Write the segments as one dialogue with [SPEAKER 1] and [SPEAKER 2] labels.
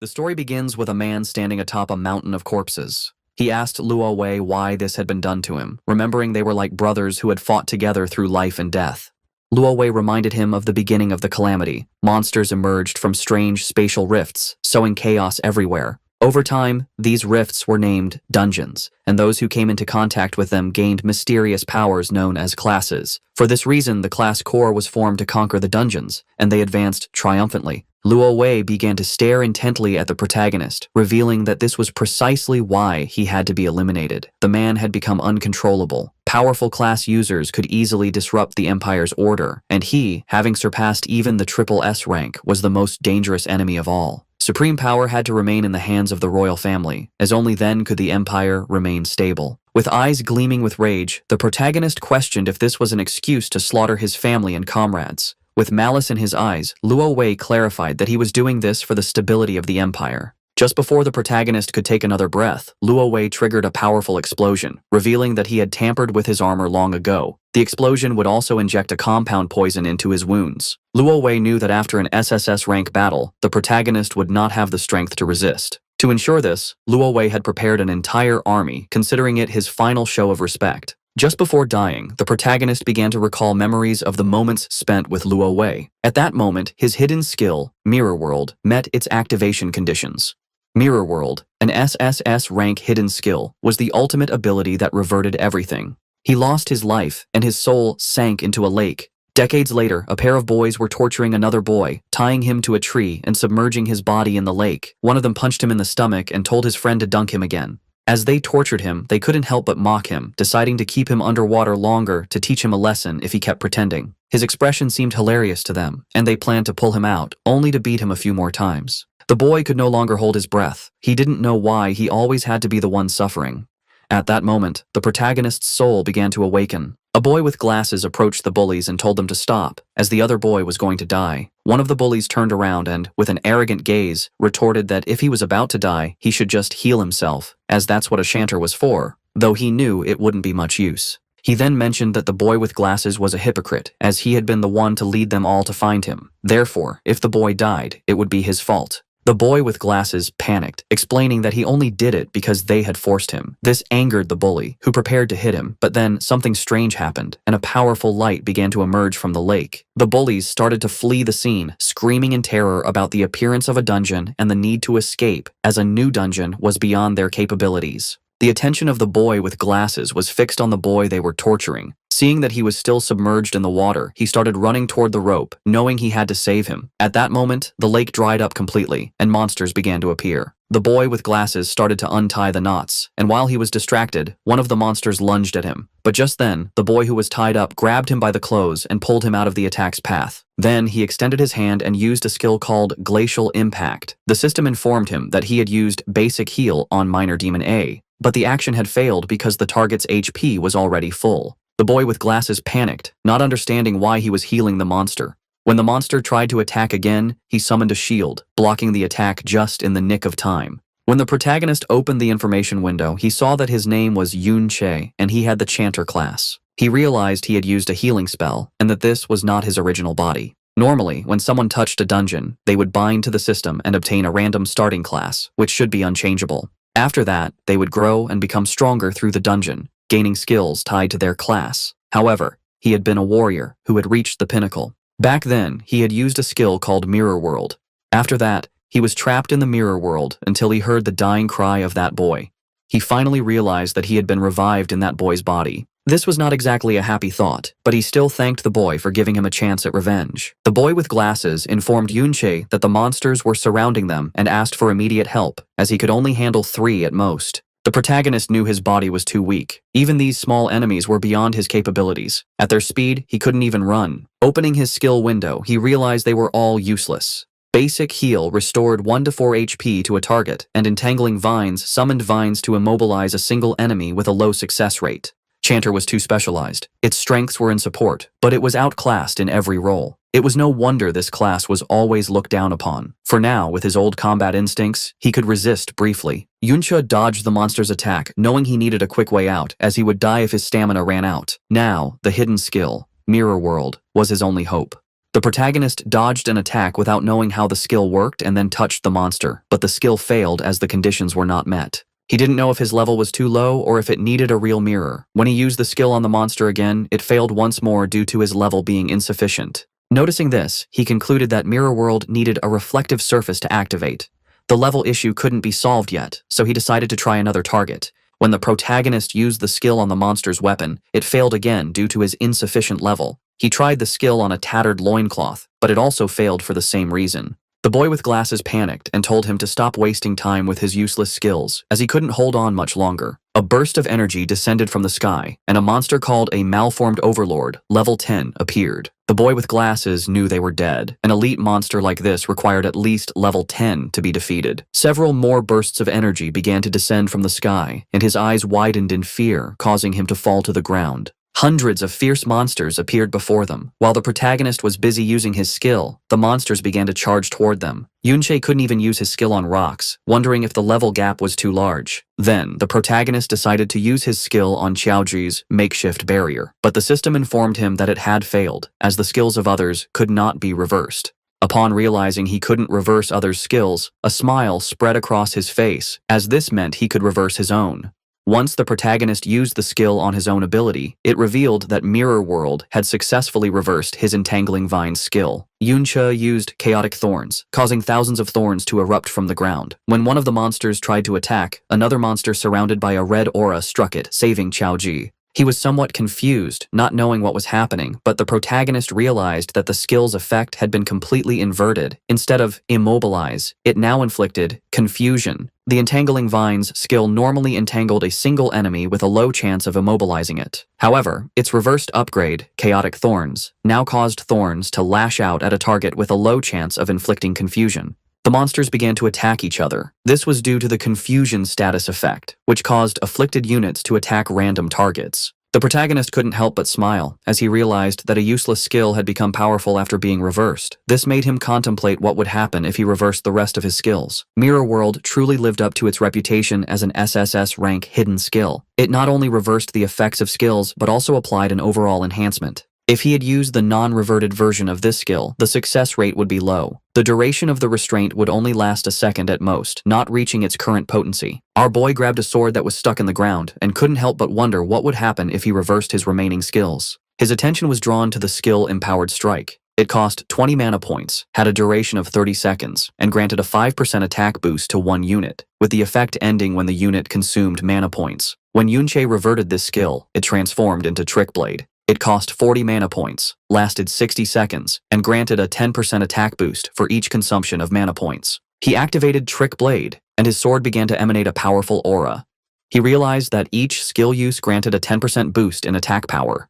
[SPEAKER 1] The story begins with a man standing atop a mountain of corpses. He asked Luo Wei why this had been done to him, remembering they were like brothers who had fought together through life and death. Luo Wei reminded him of the beginning of the calamity. Monsters emerged from strange spatial rifts, sowing chaos everywhere. Over time, these rifts were named dungeons, and those who came into contact with them gained mysterious powers known as classes. For this reason, the class core was formed to conquer the dungeons, and they advanced triumphantly. Luo Wei began to stare intently at the protagonist, revealing that this was precisely why he had to be eliminated. The man had become uncontrollable. Powerful class users could easily disrupt the Empire's order, and he, having surpassed even the triple S rank, was the most dangerous enemy of all. Supreme power had to remain in the hands of the royal family, as only then could the Empire remain stable. With eyes gleaming with rage, the protagonist questioned if this was an excuse to slaughter his family and comrades. With malice in his eyes, Luo Wei clarified that he was doing this for the stability of the Empire. Just before the protagonist could take another breath, Luo Wei triggered a powerful explosion, revealing that he had tampered with his armor long ago. The explosion would also inject a compound poison into his wounds. Luo Wei knew that after an SSS rank battle, the protagonist would not have the strength to resist. To ensure this, Luo Wei had prepared an entire army, considering it his final show of respect. Just before dying, the protagonist began to recall memories of the moments spent with Luo Wei. At that moment, his hidden skill, Mirror World, met its activation conditions. Mirror World, an SSS rank hidden skill, was the ultimate ability that reverted everything. He lost his life, and his soul sank into a lake. Decades later, a pair of boys were torturing another boy, tying him to a tree and submerging his body in the lake. One of them punched him in the stomach and told his friend to dunk him again. As they tortured him, they couldn't help but mock him, deciding to keep him underwater longer to teach him a lesson if he kept pretending. His expression seemed hilarious to them, and they planned to pull him out, only to beat him a few more times. The boy could no longer hold his breath. He didn't know why he always had to be the one suffering. At that moment, the protagonist's soul began to awaken. A boy with glasses approached the bullies and told them to stop, as the other boy was going to die. One of the bullies turned around and, with an arrogant gaze, retorted that if he was about to die, he should just heal himself, as that's what a shanter was for, though he knew it wouldn't be much use. He then mentioned that the boy with glasses was a hypocrite, as he had been the one to lead them all to find him. Therefore, if the boy died, it would be his fault. The boy with glasses panicked, explaining that he only did it because they had forced him. This angered the bully, who prepared to hit him, but then something strange happened, and a powerful light began to emerge from the lake. The bullies started to flee the scene, screaming in terror about the appearance of a dungeon and the need to escape, as a new dungeon was beyond their capabilities. The attention of the boy with glasses was fixed on the boy they were torturing. Seeing that he was still submerged in the water, he started running toward the rope, knowing he had to save him. At that moment, the lake dried up completely, and monsters began to appear. The boy with glasses started to untie the knots, and while he was distracted, one of the monsters lunged at him. But just then, the boy who was tied up grabbed him by the clothes and pulled him out of the attack's path. Then, he extended his hand and used a skill called Glacial Impact. The system informed him that he had used Basic Heal on Minor Demon A, but the action had failed because the target's HP was already full. The boy with glasses panicked, not understanding why he was healing the monster. When the monster tried to attack again, he summoned a shield, blocking the attack just in the nick of time. When the protagonist opened the information window, he saw that his name was Yun Che, and he had the Chanter class. He realized he had used a healing spell, and that this was not his original body. Normally, when someone touched a dungeon, they would bind to the system and obtain a random starting class, which should be unchangeable. After that, they would grow and become stronger through the dungeon, gaining skills tied to their class. However, he had been a warrior who had reached the pinnacle. Back then, he had used a skill called Mirror World. After that, he was trapped in the Mirror World until he heard the dying cry of that boy. He finally realized that he had been revived in that boy's body. This was not exactly a happy thought, but he still thanked the boy for giving him a chance at revenge. The boy with glasses informed Yunche that the monsters were surrounding them and asked for immediate help, as he could only handle 3 at most. The protagonist knew his body was too weak. Even these small enemies were beyond his capabilities. At their speed, he couldn't even run. Opening his skill window, he realized they were all useless. Basic Heal restored 1 to 4 HP to a target, and Entangling Vines summoned vines to immobilize a single enemy with a low success rate. Chanter was too specialized. Its strengths were in support, but it was outclassed in every role. It was no wonder this class was always looked down upon. For now, with his old combat instincts, he could resist briefly. Yuncha dodged the monster's attack, knowing he needed a quick way out, as he would die if his stamina ran out. Now, the hidden skill, Mirror World, was his only hope. The protagonist dodged an attack without knowing how the skill worked and then touched the monster, but the skill failed as the conditions were not met. He didn't know if his level was too low or if it needed a real mirror. When he used the skill on the monster again, it failed once more due to his level being insufficient. Noticing this, he concluded that Mirror World needed a reflective surface to activate. The level issue couldn't be solved yet, so he decided to try another target. When the protagonist used the skill on the monster's weapon, it failed again due to his insufficient level. He tried the skill on a tattered loincloth, but it also failed for the same reason. The boy with glasses panicked and told him to stop wasting time with his useless skills, as he couldn't hold on much longer. A burst of energy descended from the sky, and a monster called a malformed overlord, level 10, appeared. The boy with glasses knew they were dead. An elite monster like this required at least level 10 to be defeated. Several more bursts of energy began to descend from the sky, and his eyes widened in fear, causing him to fall to the ground. Hundreds of fierce monsters appeared before them. While the protagonist was busy using his skill, the monsters began to charge toward them. Yunche couldn't even use his skill on rocks, wondering if the level gap was too large. Then, the protagonist decided to use his skill on Qiaoji's makeshift barrier, but the system informed him that it had failed, as the skills of others could not be reversed. Upon realizing he couldn't reverse others' skills, a smile spread across his face, as this meant he could reverse his own. Once the protagonist used the skill on his own ability, it revealed that Mirror World had successfully reversed his Entangling Vines skill. Yunche used Chaotic Thorns, causing thousands of thorns to erupt from the ground. When one of the monsters tried to attack, another monster surrounded by a red aura struck it, saving Qiaoji. He was somewhat confused, not knowing what was happening, but the protagonist realized that the skill's effect had been completely inverted. Instead of immobilize, it now inflicted confusion. The Entangling Vines skill normally entangled a single enemy with a low chance of immobilizing it. However, its reversed upgrade, Chaotic Thorns, now caused thorns to lash out at a target with a low chance of inflicting confusion. The monsters began to attack each other. This was due to the confusion status effect, which caused afflicted units to attack random targets. The protagonist couldn't help but smile, as he realized that a useless skill had become powerful after being reversed. This made him contemplate what would happen if he reversed the rest of his skills. Mirror World truly lived up to its reputation as an SSS rank hidden skill. It not only reversed the effects of skills, but also applied an overall enhancement. If he had used the non-reverted version of this skill, the success rate would be low. The duration of the restraint would only last a second at most, not reaching its current potency. Our boy grabbed a sword that was stuck in the ground and couldn't help but wonder what would happen if he reversed his remaining skills. His attention was drawn to the skill Empowered Strike. It cost 20 mana points, had a duration of 30 seconds, and granted a 5% attack boost to one unit, with the effect ending when the unit consumed mana points. When Yunche reverted this skill, it transformed into Trick Blade. It cost 40 mana points, lasted 60 seconds, and granted a 10% attack boost for each consumption of mana points. He activated Trick Blade, and his sword began to emanate a powerful aura. He realized that each skill use granted a 10% boost in attack power.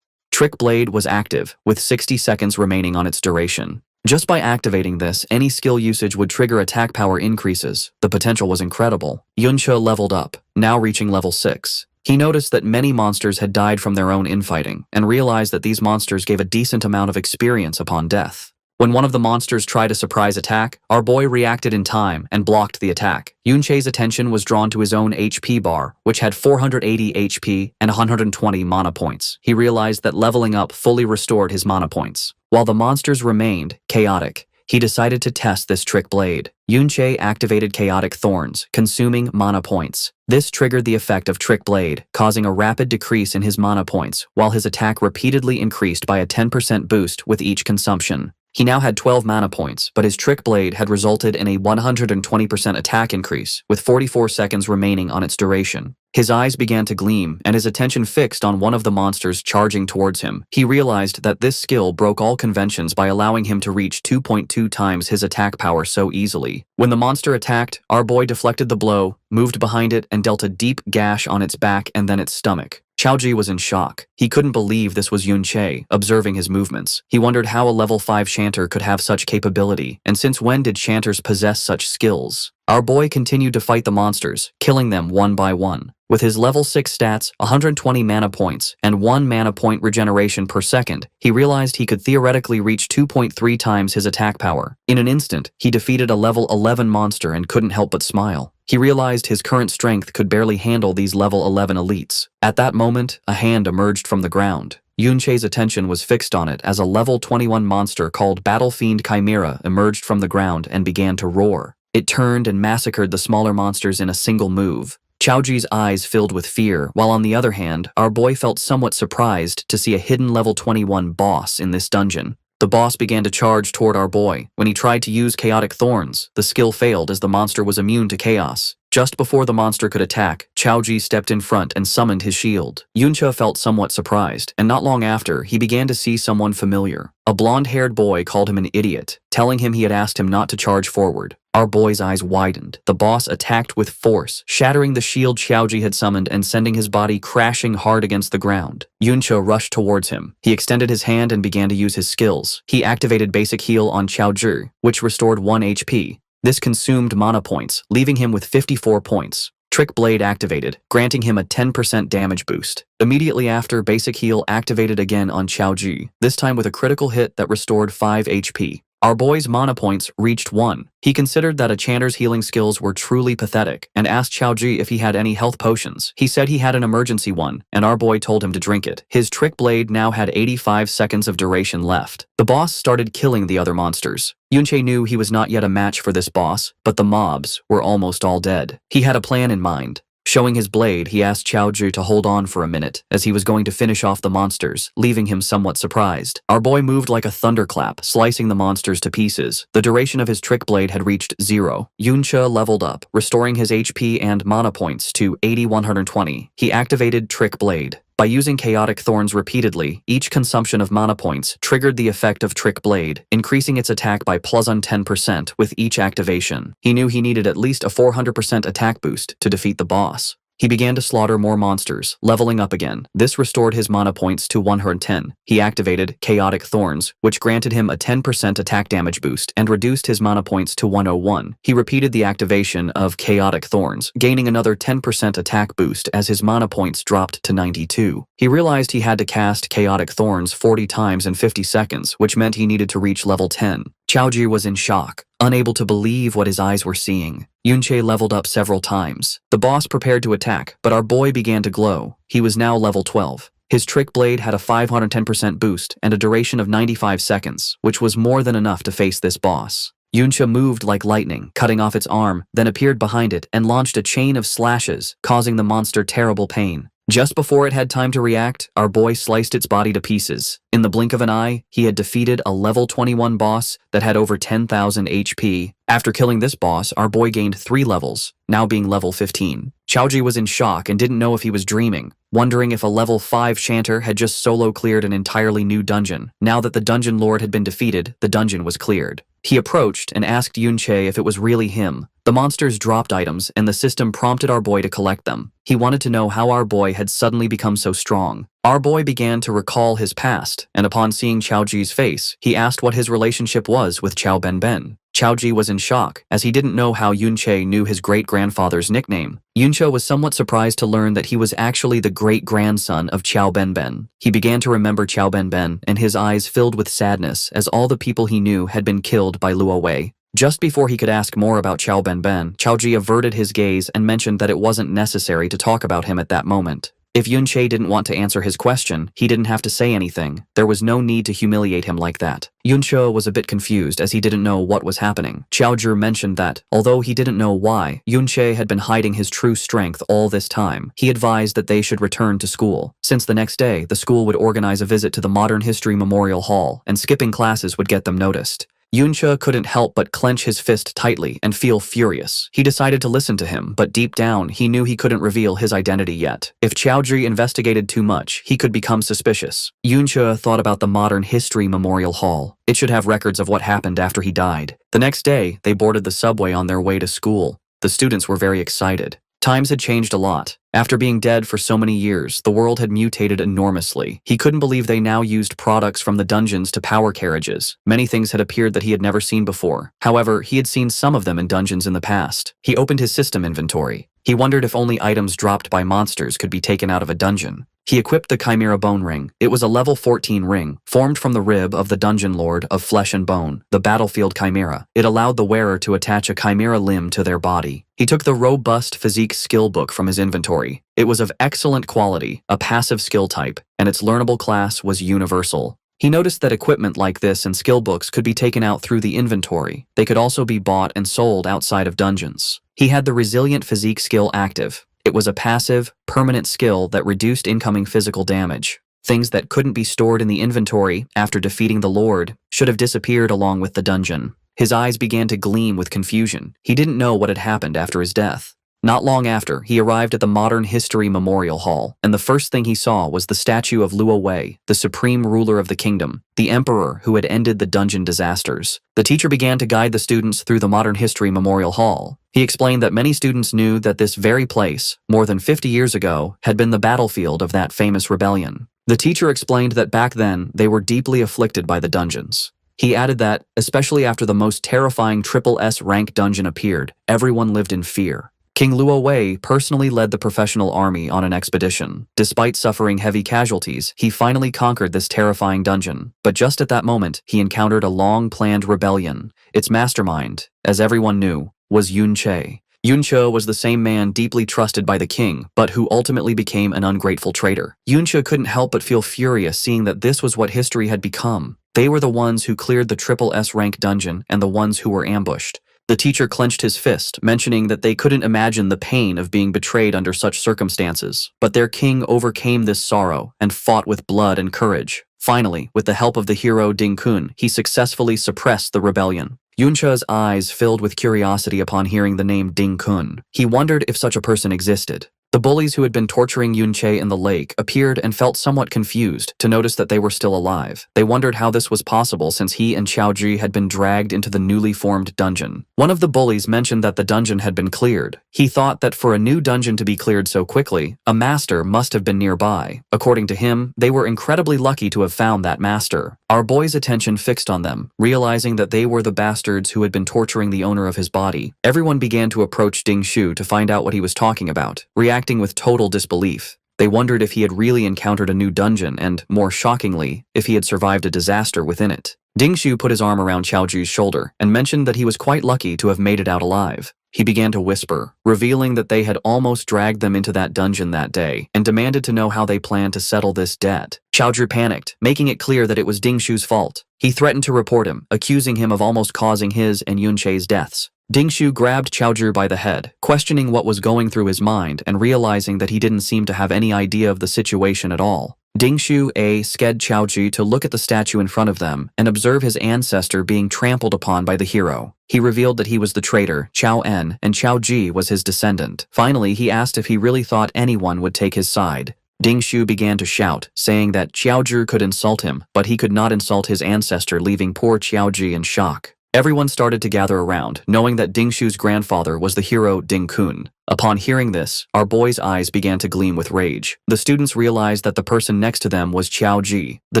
[SPEAKER 1] Trick Blade was active, with 60 seconds remaining on its duration. Just by activating this, any skill usage would trigger attack power increases. The potential was incredible. Yunche leveled up, now reaching level 6. He noticed that many monsters had died from their own infighting, and realized that these monsters gave a decent amount of experience upon death. When one of the monsters tried a surprise attack, our boy reacted in time and blocked the attack. Yunche's attention was drawn to his own HP bar, which had 480 HP and 120 mana points. He realized that leveling up fully restored his mana points. While the monsters remained chaotic, he decided to test this Trick Blade. Yunche activated Chaotic Thorns, consuming mana points. This triggered the effect of Trick Blade, causing a rapid decrease in his mana points, while his attack repeatedly increased by a 10% boost with each consumption. He now had 12 mana points, but his Trick Blade had resulted in a 120% attack increase, with 44 seconds remaining on its duration. His eyes began to gleam, and his attention fixed on one of the monsters charging towards him. He realized that this skill broke all conventions by allowing him to reach 2.2 times his attack power so easily. When the monster attacked, our boy deflected the blow, moved behind it, and dealt a deep gash on its back and then its stomach. Qiaoji was in shock. He couldn't believe this was Yunche, observing his movements. He wondered how a level 5 chanter could have such capability, and since when did chanters possess such skills? Our boy continued to fight the monsters, killing them one by one. With his level 6 stats, 120 mana points, and 1 mana point regeneration per second, he realized he could theoretically reach 2.3 times his attack power. In an instant, he defeated a level 11 monster and couldn't help but smile. He realized his current strength could barely handle these level 11 elites. At that moment, a hand emerged from the ground. Yunche's attention was fixed on it as a level 21 monster called Battle Fiend Chimera emerged from the ground and began to roar. It turned and massacred the smaller monsters in a single move. Chaoji's eyes filled with fear, while on the other hand, our boy felt somewhat surprised to see a hidden level 21 boss in this dungeon. The boss began to charge toward our boy. When he tried to use Chaotic Thorns, the skill failed as the monster was immune to chaos. Just before the monster could attack, Chaoji stepped in front and summoned his shield. Yunche felt somewhat surprised, and not long after, he began to see someone familiar. A blonde-haired boy called him an idiot, telling him he had asked him not to charge forward. Our boy's eyes widened. The boss attacked with force, shattering the shield Chaoji had summoned and sending his body crashing hard against the ground. Yunche rushed towards him. He extended his hand and began to use his skills. He activated Basic Heal on Chaoji, which restored 1 HP. This consumed mana points, leaving him with 54 points. Trick Blade activated, granting him a 10% damage boost. Immediately after, Basic Heal activated again on Chaoji, this time with a critical hit that restored 5 HP. Our boy's mana points reached 1. He considered that a chanter's healing skills were truly pathetic and asked Chaoji if he had any health potions. He said he had an emergency one, and our boy told him to drink it. His Trick Blade now had 85 seconds of duration left. The boss started killing the other monsters. Yunche knew he was not yet a match for this boss, but the mobs were almost all dead. He had a plan in mind. Showing his blade, he asked Chaoji to hold on for a minute, as he was going to finish off the monsters, leaving him somewhat surprised. Our boy moved like a thunderclap, slicing the monsters to pieces. The duration of his Trick Blade had reached 0. Yunche leveled up, restoring his HP and mana points to 8120. He activated Trick Blade. By using Chaotic Thorns repeatedly, each consumption of mana points triggered the effect of Trick Blade, increasing its attack by +10% with each activation. He knew he needed at least a 400% attack boost to defeat the boss. He began to slaughter more monsters, leveling up again. This restored his mana points to 110. He activated Chaotic Thorns, which granted him a 10% attack damage boost and reduced his mana points to 101. He repeated the activation of Chaotic Thorns, gaining another 10% attack boost as his mana points dropped to 92. He realized he had to cast Chaotic Thorns 40 times in 50 seconds, which meant he needed to reach level 10. Chaoji was in shock, unable to believe what his eyes were seeing. Yunche leveled up several times. The boss prepared to attack, but our boy began to glow. He was now level 12. His Trick Blade had a 510% boost and a duration of 95 seconds, which was more than enough to face this boss. Yunche moved like lightning, cutting off its arm, then appeared behind it and launched a chain of slashes, causing the monster terrible pain. Just before it had time to react, our boy sliced its body to pieces. In the blink of an eye, he had defeated a level 21 boss that had over 10,000 HP. After killing this boss, our boy gained 3 levels, now being level 15. Chaoji was in shock and didn't know if he was dreaming, wondering if a level 5 chanter had just solo cleared an entirely new dungeon. Now that the dungeon lord had been defeated, the dungeon was cleared. He approached and asked Yunche if it was really him. The monsters dropped items, and the system prompted our boy to collect them. He wanted to know how our boy had suddenly become so strong. Our boy began to recall his past, and upon seeing Chaoji's face, he asked what his relationship was with Chao Ben. Chaoji was in shock, as he didn't know how Yunche knew his great-grandfather's nickname. Yunche was somewhat surprised to learn that he was actually the great-grandson of Chao Ben. He began to remember Chao Ben, and his eyes filled with sadness as all the people he knew had been killed by Luo Wei. Just before he could ask more about Chao Ben, Chaoji averted his gaze and mentioned that it wasn't necessary to talk about him at that moment. If Yunche didn't want to answer his question, he didn't have to say anything. There was no need to humiliate him like that. Yunche was a bit confused as he didn't know what was happening. Chaoji mentioned that, although he didn't know why, Yunche had been hiding his true strength all this time. He advised that they should return to school, since the next day, the school would organize a visit to the Modern History Memorial Hall, and skipping classes would get them noticed. Yunche couldn't help but clench his fist tightly and feel furious. He decided to listen to him, but deep down, he knew he couldn't reveal his identity yet. If Chaoji investigated too much, he could become suspicious. Yunche thought about the Modern History Memorial Hall. It should have records of what happened after he died. The next day, they boarded the subway on their way to school. The students were very excited. Times had changed a lot. After being dead for so many years, the world had mutated enormously. He couldn't believe they now used products from the dungeons to power carriages. Many things had appeared that he had never seen before. However, he had seen some of them in dungeons in the past. He opened his system inventory. He wondered if only items dropped by monsters could be taken out of a dungeon. He equipped the Chimera Bone Ring. It was a level 14 ring, formed from the rib of the Dungeon Lord of Flesh and Bone, the Battlefield Chimera. It allowed the wearer to attach a chimera limb to their body. He He took the robust physique skill book from his inventory. It was of excellent quality, a passive skill type, and its learnable class was universal. He noticed that equipment like this and skill books could be taken out through the inventory. They could also be bought and sold outside of dungeons. He had the resilient physique skill active. It was a passive, permanent skill that reduced incoming physical damage. Things that couldn't be stored in the inventory after defeating the Lord should have disappeared along with the dungeon. His eyes began to gleam with confusion. He didn't know what had happened after his death. Not long after, he arrived at the Modern History Memorial Hall, and the first thing he saw was the statue of Luo Wei, the supreme ruler of the kingdom, the emperor who had ended the dungeon disasters. The teacher began to guide the students through the Modern History Memorial Hall. He explained that many students knew that this very place, more than 50 years ago, had been the battlefield of that famous rebellion. The teacher explained that back then, they were deeply afflicted by the dungeons. He added that, especially after the most terrifying triple S rank dungeon appeared, everyone lived in fear. King Luo Wei personally led the professional army on an expedition. Despite suffering heavy casualties, he finally conquered this terrifying dungeon. But just at that moment, he encountered a long-planned rebellion. Its mastermind, as everyone knew, was Yun Che. Yun Che was the same man deeply trusted by the king, but who ultimately became an ungrateful traitor. Yun Che couldn't help but feel furious seeing that this was what history had become. They were the ones who cleared the triple S rank dungeon and the ones who were ambushed. The teacher clenched his fist, mentioning that they couldn't imagine the pain of being betrayed under such circumstances. But their king overcame this sorrow and fought with blood and courage. Finally, with the help of the hero Ding Kun, he successfully suppressed the rebellion. Yun Che's eyes filled with curiosity upon hearing the name Ding Kun. He wondered if such a person existed. The bullies who had been torturing Yun Che in the lake appeared and felt somewhat confused to notice that they were still alive. They wondered how this was possible since he and Qiao Ji had been dragged into the newly formed dungeon. One of the bullies mentioned that the dungeon had been cleared. He thought that for a new dungeon to be cleared so quickly, a master must have been nearby. According to him, they were incredibly lucky to have found that master. Our boy's attention fixed on them, realizing that they were the bastards who had been torturing the owner of his body. Everyone began to approach Ding Shu to find out what he was talking about, reacting with total disbelief. They wondered if he had really encountered a new dungeon and, more shockingly, if he had survived a disaster within it. Ding Shu put his arm around Qiao Ji's shoulder and mentioned that he was quite lucky to have made it out alive. He began to whisper, revealing that they had almost dragged them into that dungeon that day and demanded to know how they planned to settle this debt. Qiao Ji panicked, making it clear that it was Ding Shu's fault. He threatened to report him, accusing him of almost causing his and Yun Che's deaths. Ding Shu grabbed Qiao Ji by the head, questioning what was going through his mind and realizing that he didn't seem to have any idea of the situation at all. Ding Shu sked Qiao Ji to look at the statue in front of them and observe his ancestor being trampled upon by the hero. He revealed that he was the traitor, Qiao En, and Qiao Ji was his descendant. Finally, he asked if he really thought anyone would take his side. Ding Shu began to shout, saying that Qiao Ji could insult him, but he could not insult his ancestor, leaving poor Qiao Ji in shock. Everyone started to gather around, knowing that Ding Shu's grandfather was the hero Ding Kun. Upon hearing this, our boy's eyes began to gleam with rage. The students realized that the person next to them was Qiao Ji, the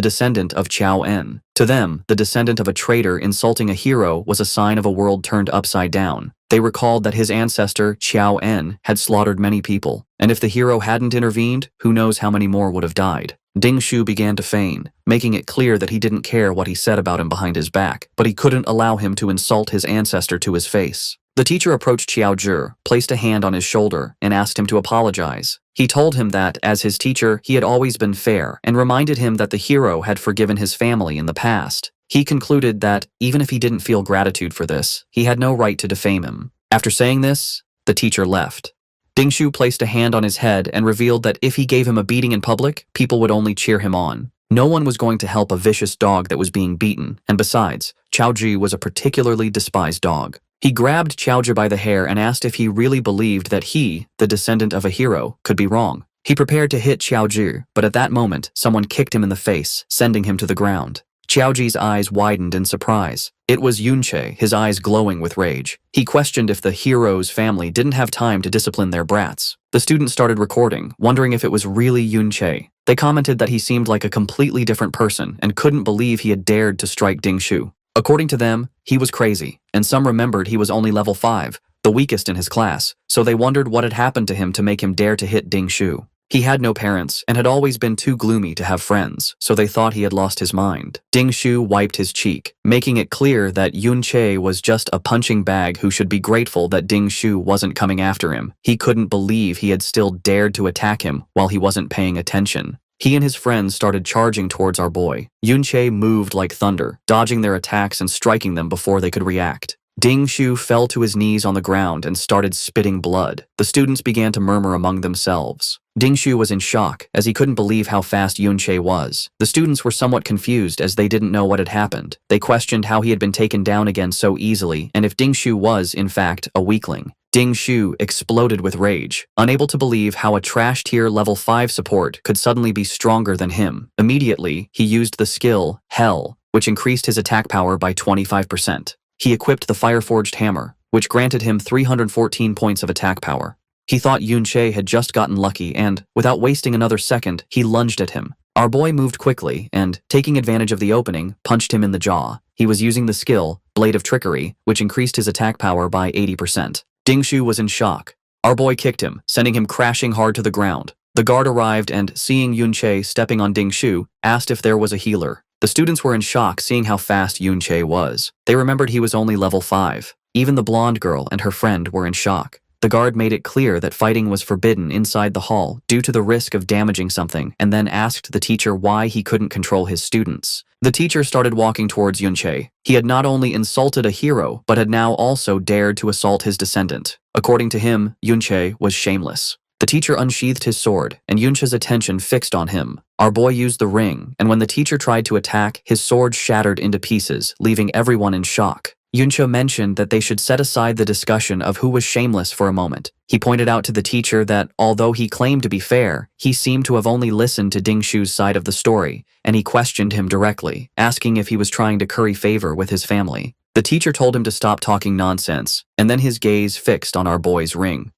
[SPEAKER 1] descendant of Qiao En. To them, the descendant of a traitor insulting a hero was a sign of a world turned upside down. They recalled that his ancestor, Qiao En, had slaughtered many people, and if the hero hadn't intervened, who knows how many more would have died. Ding Shu began to feign, making it clear that he didn't care what he said about him behind his back, but he couldn't allow him to insult his ancestor to his face. The teacher approached Qiao Ji, placed a hand on his shoulder, and asked him to apologize. He told him that, as his teacher, he had always been fair, and reminded him that the hero had forgiven his family in the past. He concluded that, even if he didn't feel gratitude for this, he had no right to defame him. After saying this, the teacher left. Ding Shu placed a hand on his head and revealed that if he gave him a beating in public, people would only cheer him on. No one was going to help a vicious dog that was being beaten, and besides, Qiao Ji was a particularly despised dog. He grabbed Qiao Ji by the hair and asked if he really believed that he, the descendant of a hero, could be wrong. He prepared to hit Qiao Ji, but at that moment, someone kicked him in the face, sending him to the ground. Qiao Ji's eyes widened in surprise. It was Yun Che, his eyes glowing with rage. He questioned if the hero's family didn't have time to discipline their brats. The students started recording, wondering if it was really Yun Che. They commented that he seemed like a completely different person and couldn't believe he had dared to strike Ding Shu. According to them, he was crazy, and some remembered he was only level 5, the weakest in his class, so they wondered what had happened to him to make him dare to hit Ding Shu. He had no parents and had always been too gloomy to have friends, so they thought he had lost his mind. Ding Shu wiped his cheek, making it clear that Yun Che was just a punching bag who should be grateful that Ding Shu wasn't coming after him. He couldn't believe he had still dared to attack him while he wasn't paying attention. He and his friends started charging towards our boy. Yun Che moved like thunder, dodging their attacks and striking them before they could react. Ding Shu fell to his knees on the ground and started spitting blood. The students began to murmur among themselves. Ding Shu was in shock, as he couldn't believe how fast Yun Che was. The students were somewhat confused as they didn't know what had happened. They questioned how he had been taken down again so easily, and if Ding Shu was, in fact, a weakling. Ding Shu exploded with rage, unable to believe how a trash tier level 5 support could suddenly be stronger than him. Immediately, he used the skill, Hell, which increased his attack power by 25%. He equipped the Fireforged Hammer, which granted him 314 points of attack power. He thought Yun Che had just gotten lucky and, without wasting another second, he lunged at him. Our boy moved quickly and, taking advantage of the opening, punched him in the jaw. He was using the skill, Blade of Trickery, which increased his attack power by 80%. Ding Shu was in shock. Our boy kicked him, sending him crashing hard to the ground. The guard arrived and, seeing Yun Che stepping on Ding Shu, asked if there was a healer. The students were in shock seeing how fast Yun Che was. They remembered he was only level 5. Even the blonde girl and her friend were in shock. The guard made it clear that fighting was forbidden inside the hall due to the risk of damaging something, and then asked the teacher why he couldn't control his students. The teacher started walking towards Yun Che. He had not only insulted a hero, but had now also dared to assault his descendant. According to him, Yun Che was shameless. The teacher unsheathed his sword, and Yun Che's attention fixed on him. Our boy used the ring, and when the teacher tried to attack, his sword shattered into pieces, leaving everyone in shock. Yun Che mentioned that they should set aside the discussion of who was shameless for a moment. He pointed out to the teacher that, although he claimed to be fair, he seemed to have only listened to Ding Shu's side of the story, and he questioned him directly, asking if he was trying to curry favor with his family. The teacher told him to stop talking nonsense, and then his gaze fixed on our boy's ring.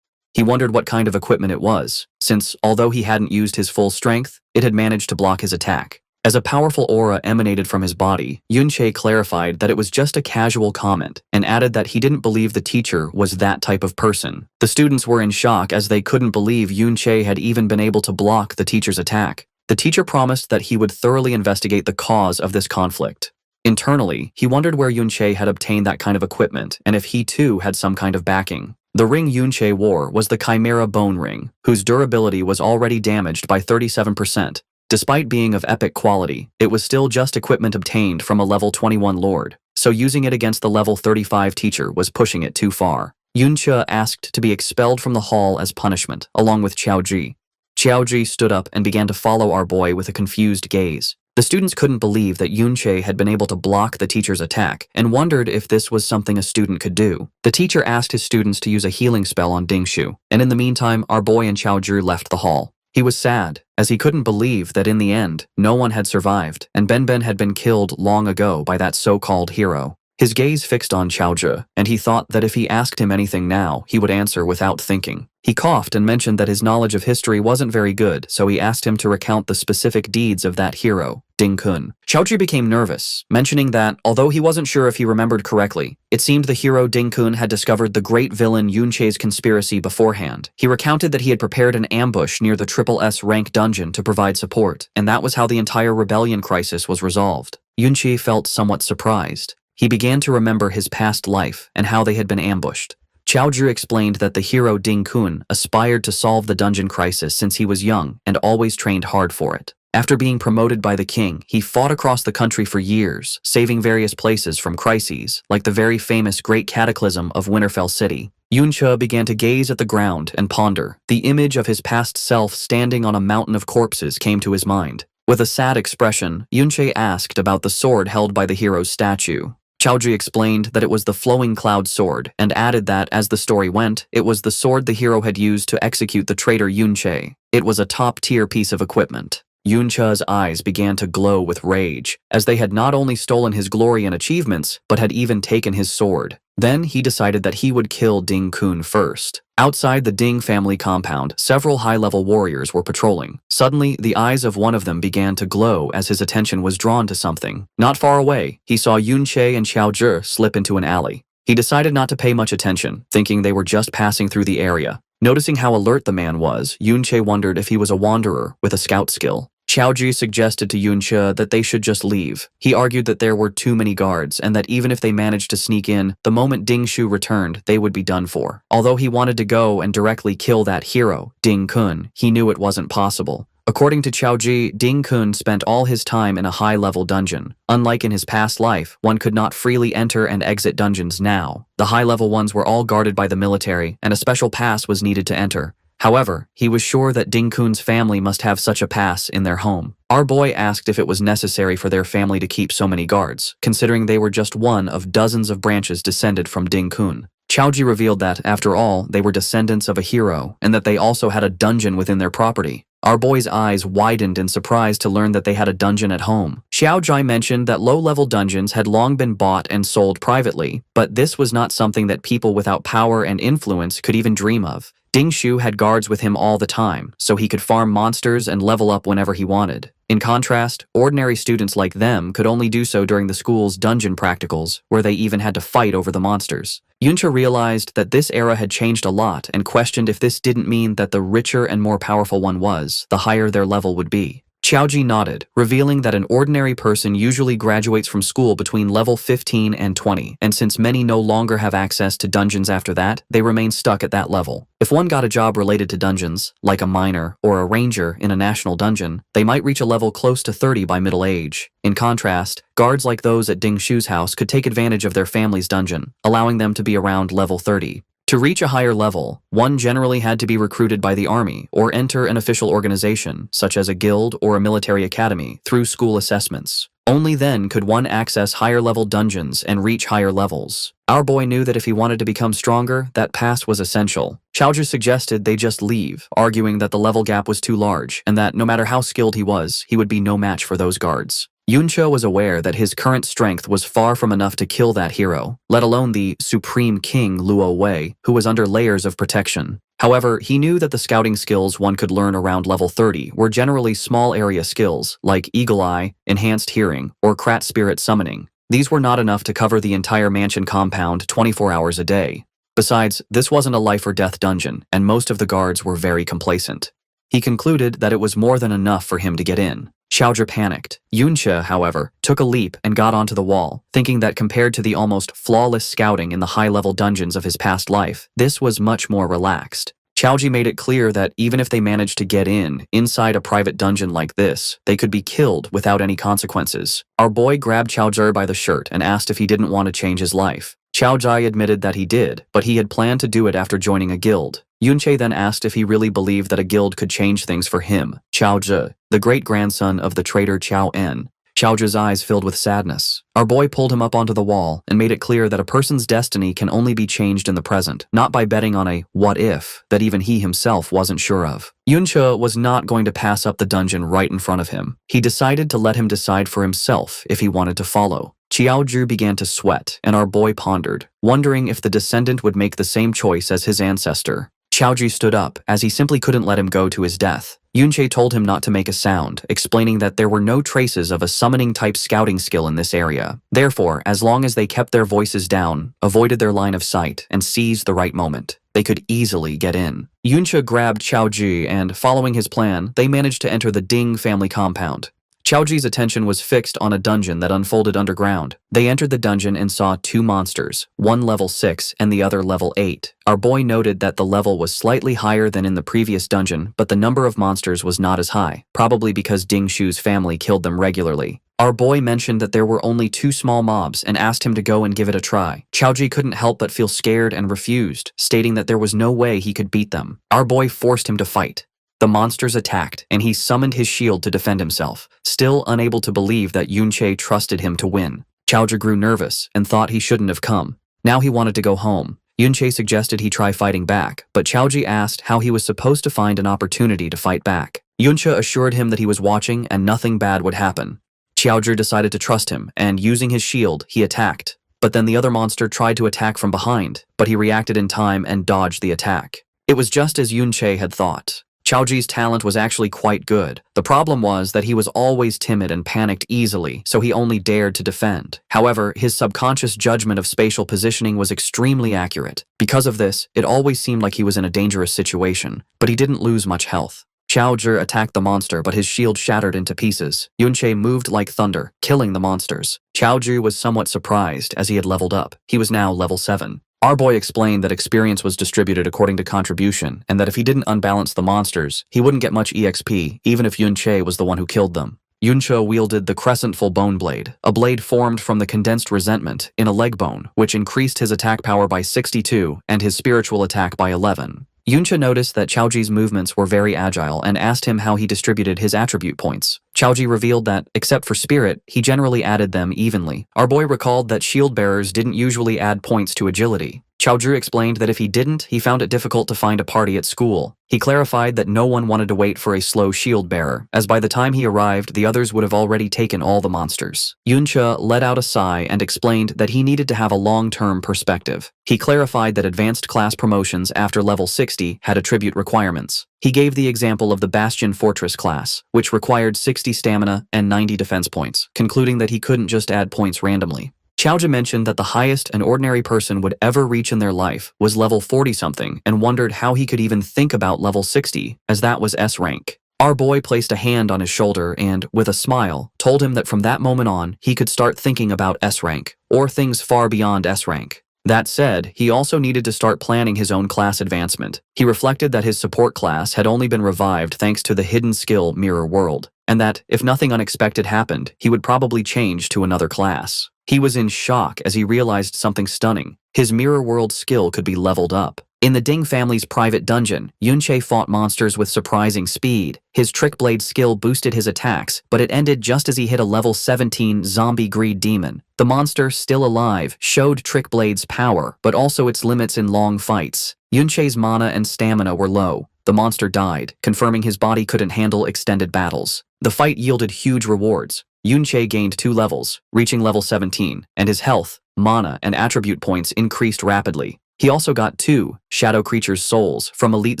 [SPEAKER 1] He wondered what kind of equipment it was, since, although he hadn't used his full strength, it had managed to block his attack. As a powerful aura emanated from his body, Yun Che clarified that it was just a casual comment and added that he didn't believe the teacher was that type of person. The students were in shock as they couldn't believe Yun Che had even been able to block the teacher's attack. The teacher promised that he would thoroughly investigate the cause of this conflict. Internally, he wondered where Yun Che had obtained that kind of equipment and if he too had some kind of backing. The ring Yun Che wore was the Chimera Bone Ring, whose durability was already damaged by 37%. Despite being of epic quality, it was still just equipment obtained from a level 21 lord, so using it against the level 35 teacher was pushing it too far. Yun Che asked to be expelled from the hall as punishment, along with Qiao Ji. Qiao Ji stood up and began to follow our boy with a confused gaze. The students couldn't believe that Yun Che had been able to block the teacher's attack and wondered if this was something a student could do. The teacher asked his students to use a healing spell on Ding Shu, and in the meantime, our boy and Qiao Ji left the hall. He was sad, as he couldn't believe that in the end, no one had survived, and Ben had been killed long ago by that so-called hero. His gaze fixed on Qiao Ji, and he thought that if he asked him anything now, he would answer without thinking. He coughed and mentioned that his knowledge of history wasn't very good, so he asked him to recount the specific deeds of that hero, Ding Kun. Qiao Ji became nervous, mentioning that, although he wasn't sure if he remembered correctly, it seemed the hero Ding Kun had discovered the great villain Yun Che's conspiracy beforehand. He recounted that he had prepared an ambush near the SSS rank dungeon to provide support, and that was how the entire rebellion crisis was resolved. Yun Che felt somewhat surprised. He began to remember his past life and how they had been ambushed. Qiao Ji explained that the hero Ding Kun aspired to solve the dungeon crisis since he was young and always trained hard for it. After being promoted by the king, he fought across the country for years, saving various places from crises, like the very famous Great Cataclysm of Winterfell City. Yun Che began to gaze at the ground and ponder. The image of his past self standing on a mountain of corpses came to his mind. With a sad expression, Yun Che asked about the sword held by the hero's statue. Qiao Ji explained that it was the Flowing Cloud sword and added that, as the story went, it was the sword the hero had used to execute the traitor Yun Che. It was a top-tier piece of equipment. Yun Che's eyes began to glow with rage, as they had not only stolen his glory and achievements, but had even taken his sword. Then he decided that he would kill Ding Kun first. Outside the Ding family compound, several high-level warriors were patrolling. Suddenly, the eyes of one of them began to glow as his attention was drawn to something. Not far away, he saw Yun Che and Qiao Ji slip into an alley. He decided not to pay much attention, thinking they were just passing through the area. Noticing how alert the man was, Yunche wondered if he was a wanderer with a scout skill. Xiaoji suggested to Yunche that they should just leave. He argued that there were too many guards and that even if they managed to sneak in, the moment Ding Shu returned, they would be done for. Although he wanted to go and directly kill that hero, Ding Kun, he knew it wasn't possible. According to Xiaoji, Ding Kun spent all his time in a high-level dungeon. Unlike in his past life, one could not freely enter and exit dungeons now. The high-level ones were all guarded by the military, and a special pass was needed to enter. However, he was sure that Ding Kun's family must have such a pass in their home. Our boy asked if it was necessary for their family to keep so many guards, considering they were just one of dozens of branches descended from Ding Kun. Xiaoji revealed that, after all, they were descendants of a hero, and that they also had a dungeon within their property. Our boy's eyes widened in surprise to learn that they had a dungeon at home. Xiaojai mentioned that low-level dungeons had long been bought and sold privately, but this was not something that people without power and influence could even dream of. Ding Shu had guards with him all the time, so he could farm monsters and level up whenever he wanted. In contrast, ordinary students like them could only do so during the school's dungeon practicals, where they even had to fight over the monsters. Yunche realized that this era had changed a lot and questioned if this didn't mean that the richer and more powerful one was, the higher their level would be. Xiaoji nodded, revealing that an ordinary person usually graduates from school between level 15 and 20, and since many no longer have access to dungeons after that, they remain stuck at that level. If one got a job related to dungeons, like a miner or a ranger in a national dungeon, they might reach a level close to 30 by middle age. In contrast, guards like those at Ding Shu's house could take advantage of their family's dungeon, allowing them to be around level 30. To reach a higher level, one generally had to be recruited by the army or enter an official organization, such as a guild or a military academy, through school assessments. Only then could one access higher-level dungeons and reach higher levels. Our boy knew that if he wanted to become stronger, that pass was essential. Xiaoju suggested they just leave, arguing that the level gap was too large and that no matter how skilled he was, he would be no match for those guards. Yunche was aware that his current strength was far from enough to kill that hero, let alone the Supreme King Luo Wei, who was under layers of protection. However, he knew that the scouting skills one could learn around level 30 were generally small area skills, like Eagle Eye, Enhanced Hearing, or Krat Spirit Summoning. These were not enough to cover the entire mansion compound 24 hours a day. Besides, this wasn't a life or death dungeon, and most of the guards were very complacent. He concluded that it was more than enough for him to get in. Xiaozhi panicked. Yunche, however, took a leap and got onto the wall, thinking that compared to the almost flawless scouting in the high-level dungeons of his past life, this was much more relaxed. Xiaoji made it clear that even if they managed to get inside a private dungeon like this, they could be killed without any consequences. Our boy grabbed Xiaozhi by the shirt and asked if he didn't want to change his life. Xiaozhi admitted that he did, but he had planned to do it after joining a guild. Yunche then asked if he really believed that a guild could change things for him. Xiaozhi, the great-grandson of the traitor Qiao En. Xiaozhi's eyes filled with sadness. Our boy pulled him up onto the wall and made it clear that a person's destiny can only be changed in the present, not by betting on a what-if that even he himself wasn't sure of. Yunche was not going to pass up the dungeon right in front of him. He decided to let him decide for himself if he wanted to follow. Qiaozhi began to sweat, and our boy pondered, wondering if the descendant would make the same choice as his ancestor. Xiaoji stood up, as he simply couldn't let him go to his death. Yunche told him not to make a sound, explaining that there were no traces of a summoning-type scouting skill in this area. Therefore, as long as they kept their voices down, avoided their line of sight, and seized the right moment, they could easily get in. Yunche grabbed Xiaoji and, following his plan, they managed to enter the Ding family compound. Xiaoji's attention was fixed on a dungeon that unfolded underground. They entered the dungeon and saw two monsters, one level 6 and the other level 8. Our boy noted that the level was slightly higher than in the previous dungeon, but the number of monsters was not as high, probably because Ding Shu's family killed them regularly. Our boy mentioned that there were only 2 small mobs and asked him to go and give it a try. Xiaoji couldn't help but feel scared and refused, stating that there was no way he could beat them. Our boy forced him to fight. The monsters attacked, and he summoned his shield to defend himself, still unable to believe that Yunche trusted him to win. Xiaozhi grew nervous and thought he shouldn't have come. Now he wanted to go home. Yunche suggested he try fighting back, but Xiaozhi asked how he was supposed to find an opportunity to fight back. Yunche assured him that he was watching and nothing bad would happen. Xiaozhi decided to trust him, and using his shield, he attacked. But then the other monster tried to attack from behind, but he reacted in time and dodged the attack. It was just as Yunche had thought. Chaoji's talent was actually quite good. The problem was that he was always timid and panicked easily, so he only dared to defend. However, his subconscious judgment of spatial positioning was extremely accurate. Because of this, it always seemed like he was in a dangerous situation, but he didn't lose much health. Chaoji attacked the monster, but his shield shattered into pieces. Yunche moved like thunder, killing the monsters. Chaoji was somewhat surprised as he had leveled up. He was now level 7. Our boy explained that experience was distributed according to contribution, and that if he didn't unbalance the monsters, he wouldn't get much EXP, even if Yunche was the one who killed them. Yunche wielded the crescentful bone blade, a blade formed from the condensed resentment in a leg bone, which increased his attack power by 62 and his spiritual attack by 11. Yunche noticed that Chaoji's movements were very agile and asked him how he distributed his attribute points. Chaoji revealed that, except for spirit, he generally added them evenly. Our boy recalled that shield bearers didn't usually add points to agility. Chaoji explained that if he didn't, he found it difficult to find a party at school. He clarified that no one wanted to wait for a slow shield bearer, as by the time he arrived, the others would have already taken all the monsters. Yunche let out a sigh and explained that he needed to have a long-term perspective. He clarified that advanced class promotions after level 60 had attribute requirements. He gave the example of the Bastion Fortress class, which required 60 stamina and 90 defense points, concluding that he couldn't just add points randomly. Chaoji mentioned that the highest an ordinary person would ever reach in their life was level 40-something and wondered how he could even think about level 60, as that was S rank. Our boy placed a hand on his shoulder and, with a smile, told him that from that moment on, he could start thinking about S rank, or things far beyond S rank. That said, he also needed to start planning his own class advancement. He reflected that his support class had only been revived thanks to the hidden skill Mirror World, and that, if nothing unexpected happened, he would probably change to another class. He was in shock as he realized something stunning. His Mirror World skill could be leveled up. In the Ding family's private dungeon, Yunche fought monsters with surprising speed. His Trick Blade skill boosted his attacks, but it ended just as he hit a level 17 zombie greed demon. The monster, still alive, showed Trick Blade's power, but also its limits in long fights. Yunche's mana and stamina were low. The monster died, confirming his body couldn't handle extended battles. The fight yielded huge rewards. Yunche gained 2 levels, reaching level 17, and his health, mana, and attribute points increased rapidly. He also got 2 Shadow Creatures' Souls from Elite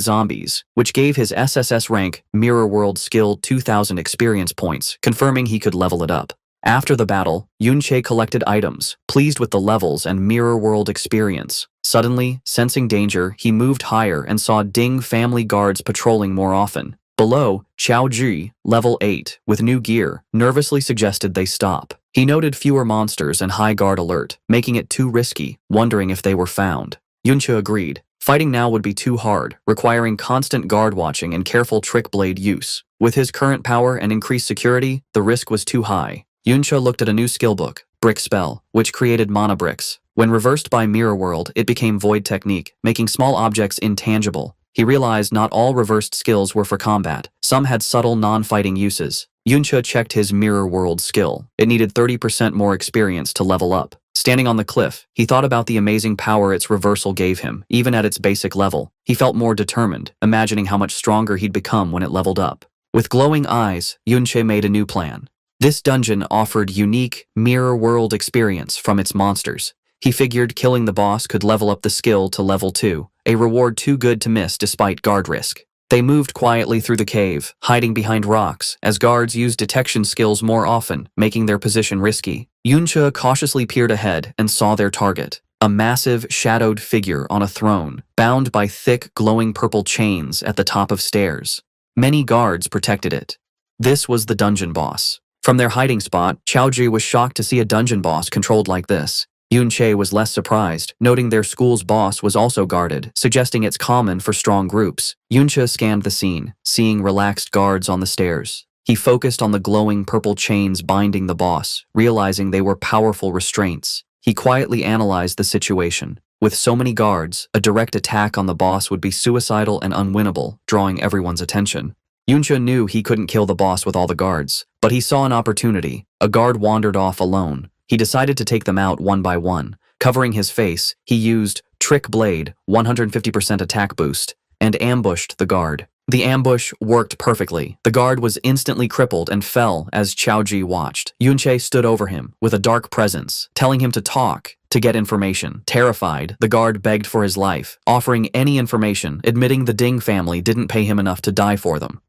[SPEAKER 1] Zombies, which gave his SSS rank Mirror World skill 2,000 experience points, confirming he could level it up. After the battle, Yunche collected items, pleased with the levels and Mirror World experience. Suddenly, sensing danger, he moved higher and saw Ding family guards patrolling more often. Below, Chaoji, level 8, with new gear, nervously suggested they stop. He noted fewer monsters and high guard alert, making it too risky, wondering if they were found. Yunche agreed. Fighting now would be too hard, requiring constant guard watching and careful Trick Blade use. With his current power and increased security, the risk was too high. Yunche looked at a new skill book, Brick Spell, which created mana bricks. When reversed by Mirror World, it became Void Technique, making small objects intangible. He realized not all reversed skills were for combat. Some had subtle non-fighting uses. Yunche checked his Mirror World skill. It needed 30% more experience to level up. Standing on the cliff, he thought about the amazing power its reversal gave him, even at its basic level. He felt more determined, imagining how much stronger he'd become when it leveled up. With glowing eyes, Yunche made a new plan. This dungeon offered unique Mirror World experience from its monsters. He figured killing the boss could level up the skill to level 2, a reward too good to miss despite guard risk. They moved quietly through the cave, hiding behind rocks, as guards used detection skills more often, making their position risky. Yunche cautiously peered ahead and saw their target, a massive, shadowed figure on a throne, bound by thick, glowing purple chains at the top of stairs. Many guards protected it. This was the dungeon boss. From their hiding spot, Chaoji was shocked to see a dungeon boss controlled like this. Yunche was less surprised, noting their school's boss was also guarded, suggesting it's common for strong groups. Yunche scanned the scene, seeing relaxed guards on the stairs. He focused on the glowing purple chains binding the boss, realizing they were powerful restraints. He quietly analyzed the situation. With so many guards, a direct attack on the boss would be suicidal and unwinnable, drawing everyone's attention. Yunche knew he couldn't kill the boss with all the guards, but he saw an opportunity. A guard wandered off alone. He decided to take them out one by one. Covering his face, he used Trick Blade, 150% attack boost, and ambushed the guard. The ambush worked perfectly. The guard was instantly crippled and fell as Chaoji watched. Yunche stood over him with a dark presence, telling him to talk to get information. Terrified, the guard begged for his life, offering any information, admitting the Ding family didn't pay him enough to die for them.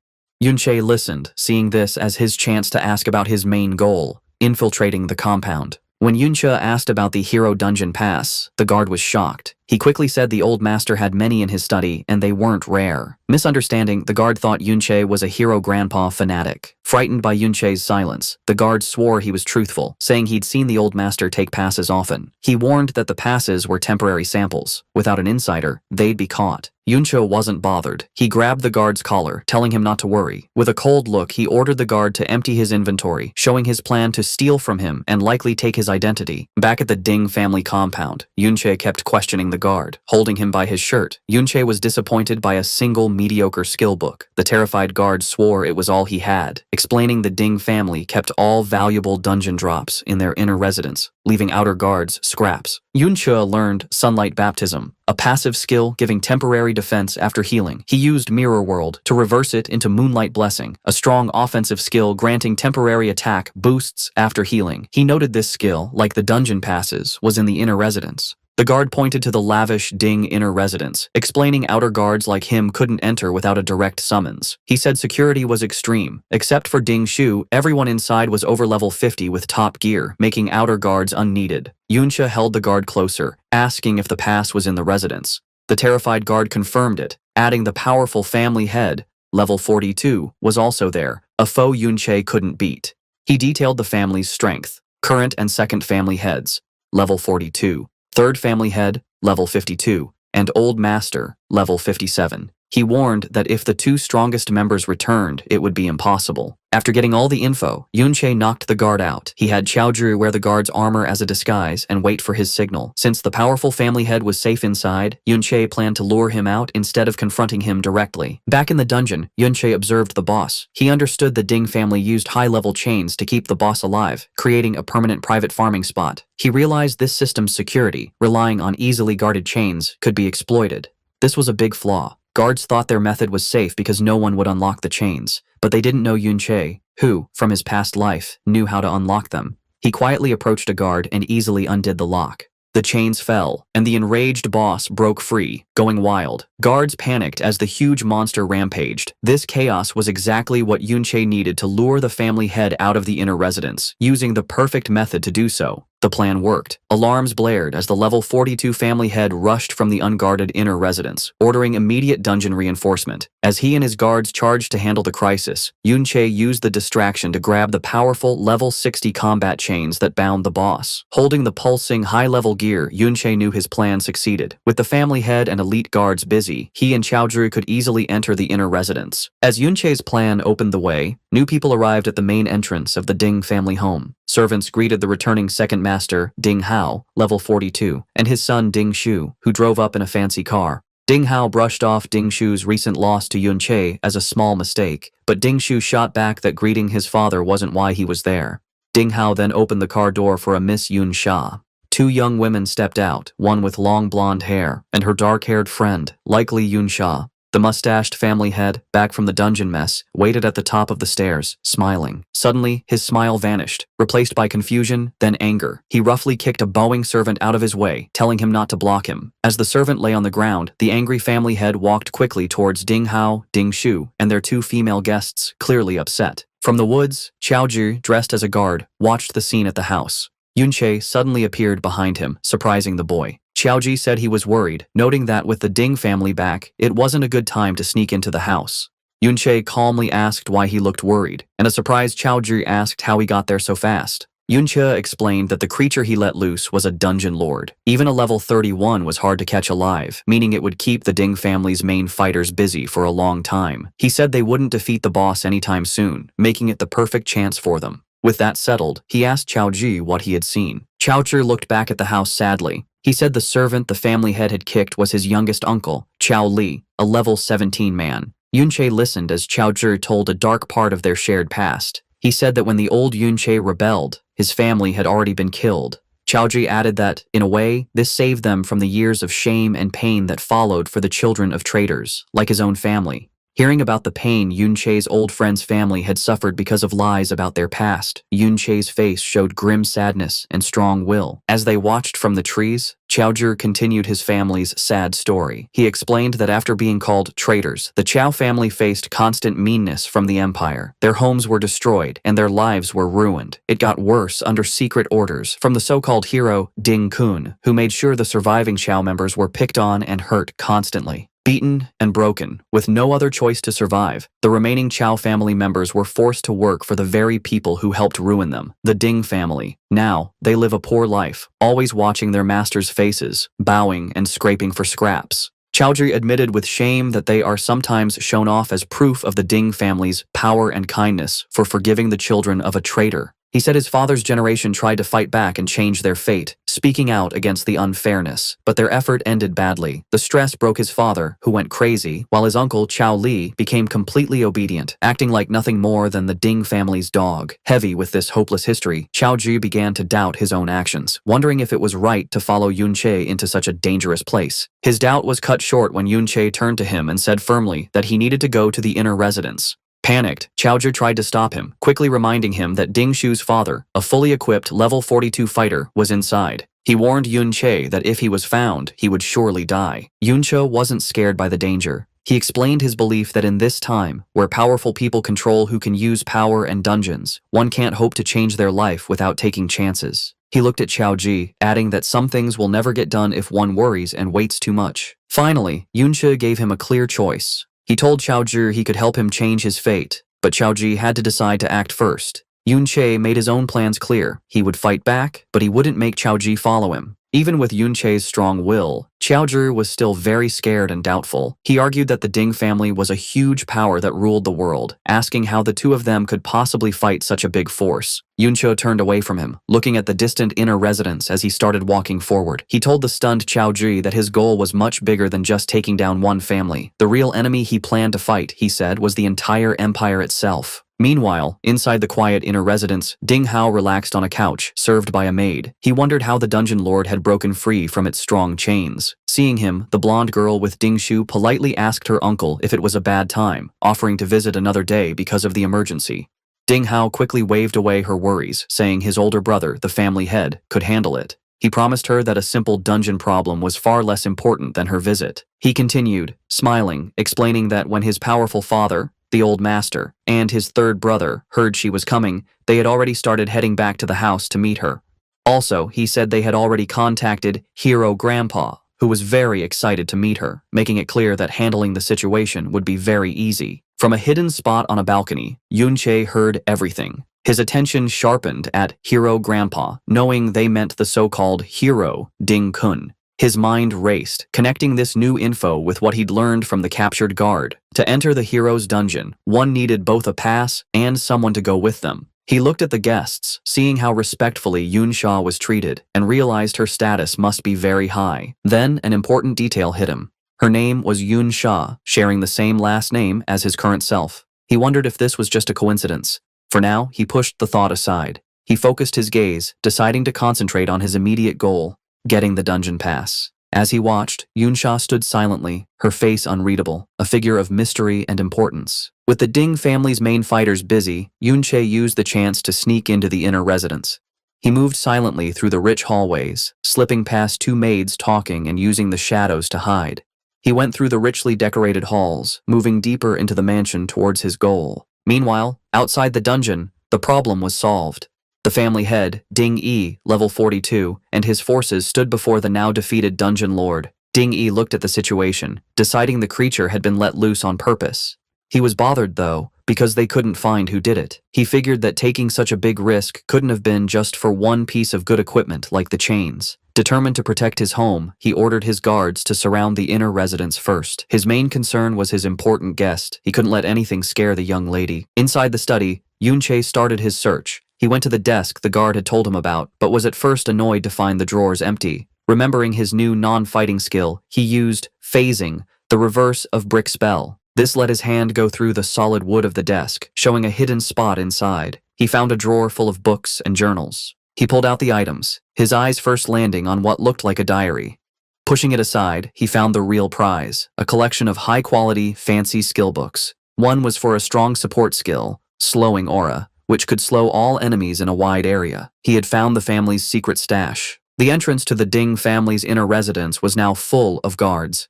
[SPEAKER 1] Yunche listened, seeing this as his chance to ask about his main goal, infiltrating the compound. When Yunche asked about the Hero Dungeon Pass, the guard was shocked. He quickly said the old master had many in his study and they weren't rare. Misunderstanding, the guard thought Yunche was a hero grandpa fanatic. Frightened by Yunche's silence, the guard swore he was truthful, saying he'd seen the old master take passes often. He warned that the passes were temporary samples. Without an insider, they'd be caught. Yunche wasn't bothered. He grabbed the guard's collar, telling him not to worry. With a cold look, he ordered the guard to empty his inventory, showing his plan to steal from him and likely take his identity. Back at the Ding family compound, Yunche kept questioning the guard, holding him by his shirt. Yunche was disappointed by a single mediocre skill book. The terrified guard swore it was all he had, explaining the Ding family kept all valuable dungeon drops in their inner residence, leaving outer guards scraps. Yunche learned Sunlight Baptism, a passive skill giving temporary defense after healing. He used Mirror World to reverse it into Moonlight Blessing, a strong offensive skill granting temporary attack boosts after healing. He noted this skill, like the dungeon passes, was in the inner residence. The guard pointed to the lavish Ding inner residence, explaining outer guards like him couldn't enter without a direct summons. He said security was extreme. Except for Ding Shu, everyone inside was over level 50 with top gear, making outer guards unneeded. Yunche held the guard closer, asking if the pass was in the residence. The terrified guard confirmed it, adding the powerful family head, level 42, was also there, a foe Yunche couldn't beat. He detailed the family's strength, current and second family heads, level 42. Third family head, level 52, and old master, level 57. He warned that if the two strongest members returned, it would be impossible. After getting all the info, Yunche knocked the guard out. He had Chaozhi wear the guard's armor as a disguise and wait for his signal. Since the powerful family head was safe inside, Yunche planned to lure him out instead of confronting him directly. Back in the dungeon, Yunche observed the boss. He understood the Ding family used high-level chains to keep the boss alive, creating a permanent private farming spot. He realized this system's security, relying on easily guarded chains, could be exploited. This was a big flaw. Guards thought their method was safe because no one would unlock the chains, but they didn't know Yunche, who, from his past life, knew how to unlock them. He quietly approached a guard and easily undid the lock. The chains fell, and the enraged boss broke free, going wild. Guards panicked as the huge monster rampaged. This chaos was exactly what Yunche needed to lure the family head out of the inner residence, using the perfect method to do so. The plan worked. Alarms blared as the level 42 family head rushed from the unguarded inner residence, ordering immediate dungeon reinforcement. As he and his guards charged to handle the crisis, Yunche used the distraction to grab the powerful level 60 combat chains that bound the boss. Holding the pulsing high-level gear, Yunche knew his plan succeeded. With the family head and elite guards busy, he and Chaozhi could easily enter the inner residence. As Yunche's plan opened the way, new people arrived at the main entrance of the Ding family home. Servants greeted the returning second master, Ding Hao, level 42, and his son Ding Shu, who drove up in a fancy car. Ding Hao brushed off Ding Shu's recent loss to Yunche as a small mistake, but Ding Shu shot back that greeting his father wasn't why he was there. Ding Hao then opened the car door for a Miss Yun Sha. Two young women stepped out, one with long blonde hair, and her dark-haired friend, likely Yun Sha. The mustached family head, back from the dungeon mess, waited at the top of the stairs, smiling. Suddenly, his smile vanished, replaced by confusion, then anger. He roughly kicked a bowing servant out of his way, telling him not to block him. As the servant lay on the ground, the angry family head walked quickly towards Ding Hao, Ding Shu, and their two female guests, clearly upset. From the woods, Chaozhi, dressed as a guard, watched the scene at the house. Yunche suddenly appeared behind him, surprising the boy. Chaozhi said he was worried, noting that with the Ding family back, it wasn't a good time to sneak into the house. Yunche calmly asked why he looked worried, and a surprised Chaozhi asked how he got there so fast. Yunche explained that the creature he let loose was a dungeon lord. Even a level 31 was hard to catch alive, meaning it would keep the Ding family's main fighters busy for a long time. He said they wouldn't defeat the boss anytime soon, making it the perfect chance for them. With that settled, he asked Chaozhi what he had seen. Chaozhi looked back at the house sadly. He said the servant the family head had kicked was his youngest uncle, Chao Li, a level 17 man. Yunche listened as Chaozhi told a dark part of their shared past. He said that when the old Yunche rebelled, his family had already been killed. Chaozhi added that, in a way, this saved them from the years of shame and pain that followed for the children of traitors, like his own family. Hearing about the pain Yunche's old friend's family had suffered because of lies about their past, Yunche's face showed grim sadness and strong will. As they watched from the trees, Chaozhi continued his family's sad story. He explained that after being called traitors, the Chao family faced constant meanness from the empire. Their homes were destroyed and their lives were ruined. It got worse under secret orders from the so-called hero Ding Kun, who made sure the surviving Chao members were picked on and hurt constantly. Beaten and broken, with no other choice to survive, the remaining Chao family members were forced to work for the very people who helped ruin them, the Ding family. Now, they live a poor life, always watching their masters' faces, bowing and scraping for scraps. Chaozhi admitted with shame that they are sometimes shown off as proof of the Ding family's power and kindness for forgiving the children of a traitor. He said his father's generation tried to fight back and change their fate, speaking out against the unfairness, but their effort ended badly. The stress broke his father, who went crazy, while his uncle Chao Li became completely obedient, acting like nothing more than the Ding family's dog. Heavy with this hopeless history, Chaozhi began to doubt his own actions, wondering if it was right to follow Yunche into such a dangerous place. His doubt was cut short when Yunche turned to him and said firmly that he needed to go to the inner residence. Panicked, Chaozhi tried to stop him, quickly reminding him that Ding Shu's father, a fully equipped level 42 fighter, was inside. He warned Yunche that if he was found, he would surely die. Yunche wasn't scared by the danger. He explained his belief that in this time, where powerful people control who can use power and dungeons, one can't hope to change their life without taking chances. He looked at Chaozhi, adding that some things will never get done if one worries and waits too much. Finally, Yunche gave him a clear choice. He told Chaozhi he could help him change his fate, but Chaozhi had to decide to act first. Yunche made his own plans clear. He would fight back, but he wouldn't make Chaozhi follow him. Even with Yunche's strong will, Chaozhi was still very scared and doubtful. He argued that the Ding family was a huge power that ruled the world, asking how the two of them could possibly fight such a big force. Yunche turned away from him, looking at the distant inner residence as he started walking forward. He told the stunned Chaozhi that his goal was much bigger than just taking down one family. The real enemy he planned to fight, he said, was the entire empire itself. Meanwhile, inside the quiet inner residence, Ding Hao relaxed on a couch, served by a maid. He wondered how the dungeon lord had broken free from its strong chains. Seeing him, the blonde girl with Ding Shu politely asked her uncle if it was a bad time, offering to visit another day because of the emergency. Ding Hao quickly waved away her worries, saying his older brother, the family head, could handle it. He promised her that a simple dungeon problem was far less important than her visit. He continued, smiling, explaining that when his powerful father, the old master, and his third brother heard she was coming, they had already started heading back to the house to meet her. Also, he said they had already contacted Hero Grandpa, who was very excited to meet her, making it clear that handling the situation would be very easy. From a hidden spot on a balcony, Yunche heard everything. His attention sharpened at Hero Grandpa, knowing they meant the so-called hero, Ding Kun. His mind raced, connecting this new info with what he'd learned from the captured guard. To enter the hero's dungeon, one needed both a pass and someone to go with them. He looked at the guests, seeing how respectfully Yunsha was treated, and realized her status must be very high. Then, an important detail hit him. Her name was Yunsha, sharing the same last name as his current self. He wondered if this was just a coincidence. For now, he pushed the thought aside. He focused his gaze, deciding to concentrate on his immediate goal, getting the dungeon pass. As he watched, Yunsha stood silently, her face unreadable, a figure of mystery and importance. With the Ding family's main fighters busy, Yunche used the chance to sneak into the inner residence. He moved silently through the rich hallways, slipping past two maids talking and using the shadows to hide. He went through the richly decorated halls, moving deeper into the mansion towards his goal. Meanwhile, outside the dungeon, the problem was solved. The family head, Ding Yi, level 42, and his forces stood before the now defeated dungeon lord. Ding Yi looked at the situation, deciding the creature had been let loose on purpose. He was bothered, though, because they couldn't find who did it. He figured that taking such a big risk couldn't have been just for one piece of good equipment like the chains. Determined to protect his home, he ordered his guards to surround the inner residence first. His main concern was his important guest. He couldn't let anything scare the young lady. Inside the study, Yunche started his search. He went to the desk the guard had told him about, but was at first annoyed to find the drawers empty. Remembering his new non-fighting skill, he used phasing, the reverse of brick spell. This let his hand go through the solid wood of the desk, showing a hidden spot inside. He found a drawer full of books and journals. He pulled out the items, his eyes first landing on what looked like a diary. Pushing it aside, he found the real prize, a collection of high-quality, fancy skill books. One was for a strong support skill, slowing aura, which could slow all enemies in a wide area. He had found the family's secret stash. The entrance to the Ding family's inner residence was now full of guards.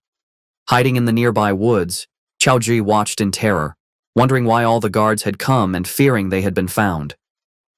[SPEAKER 1] Hiding in the nearby woods, Qiaoji watched in terror, wondering why all the guards had come and fearing they had been found.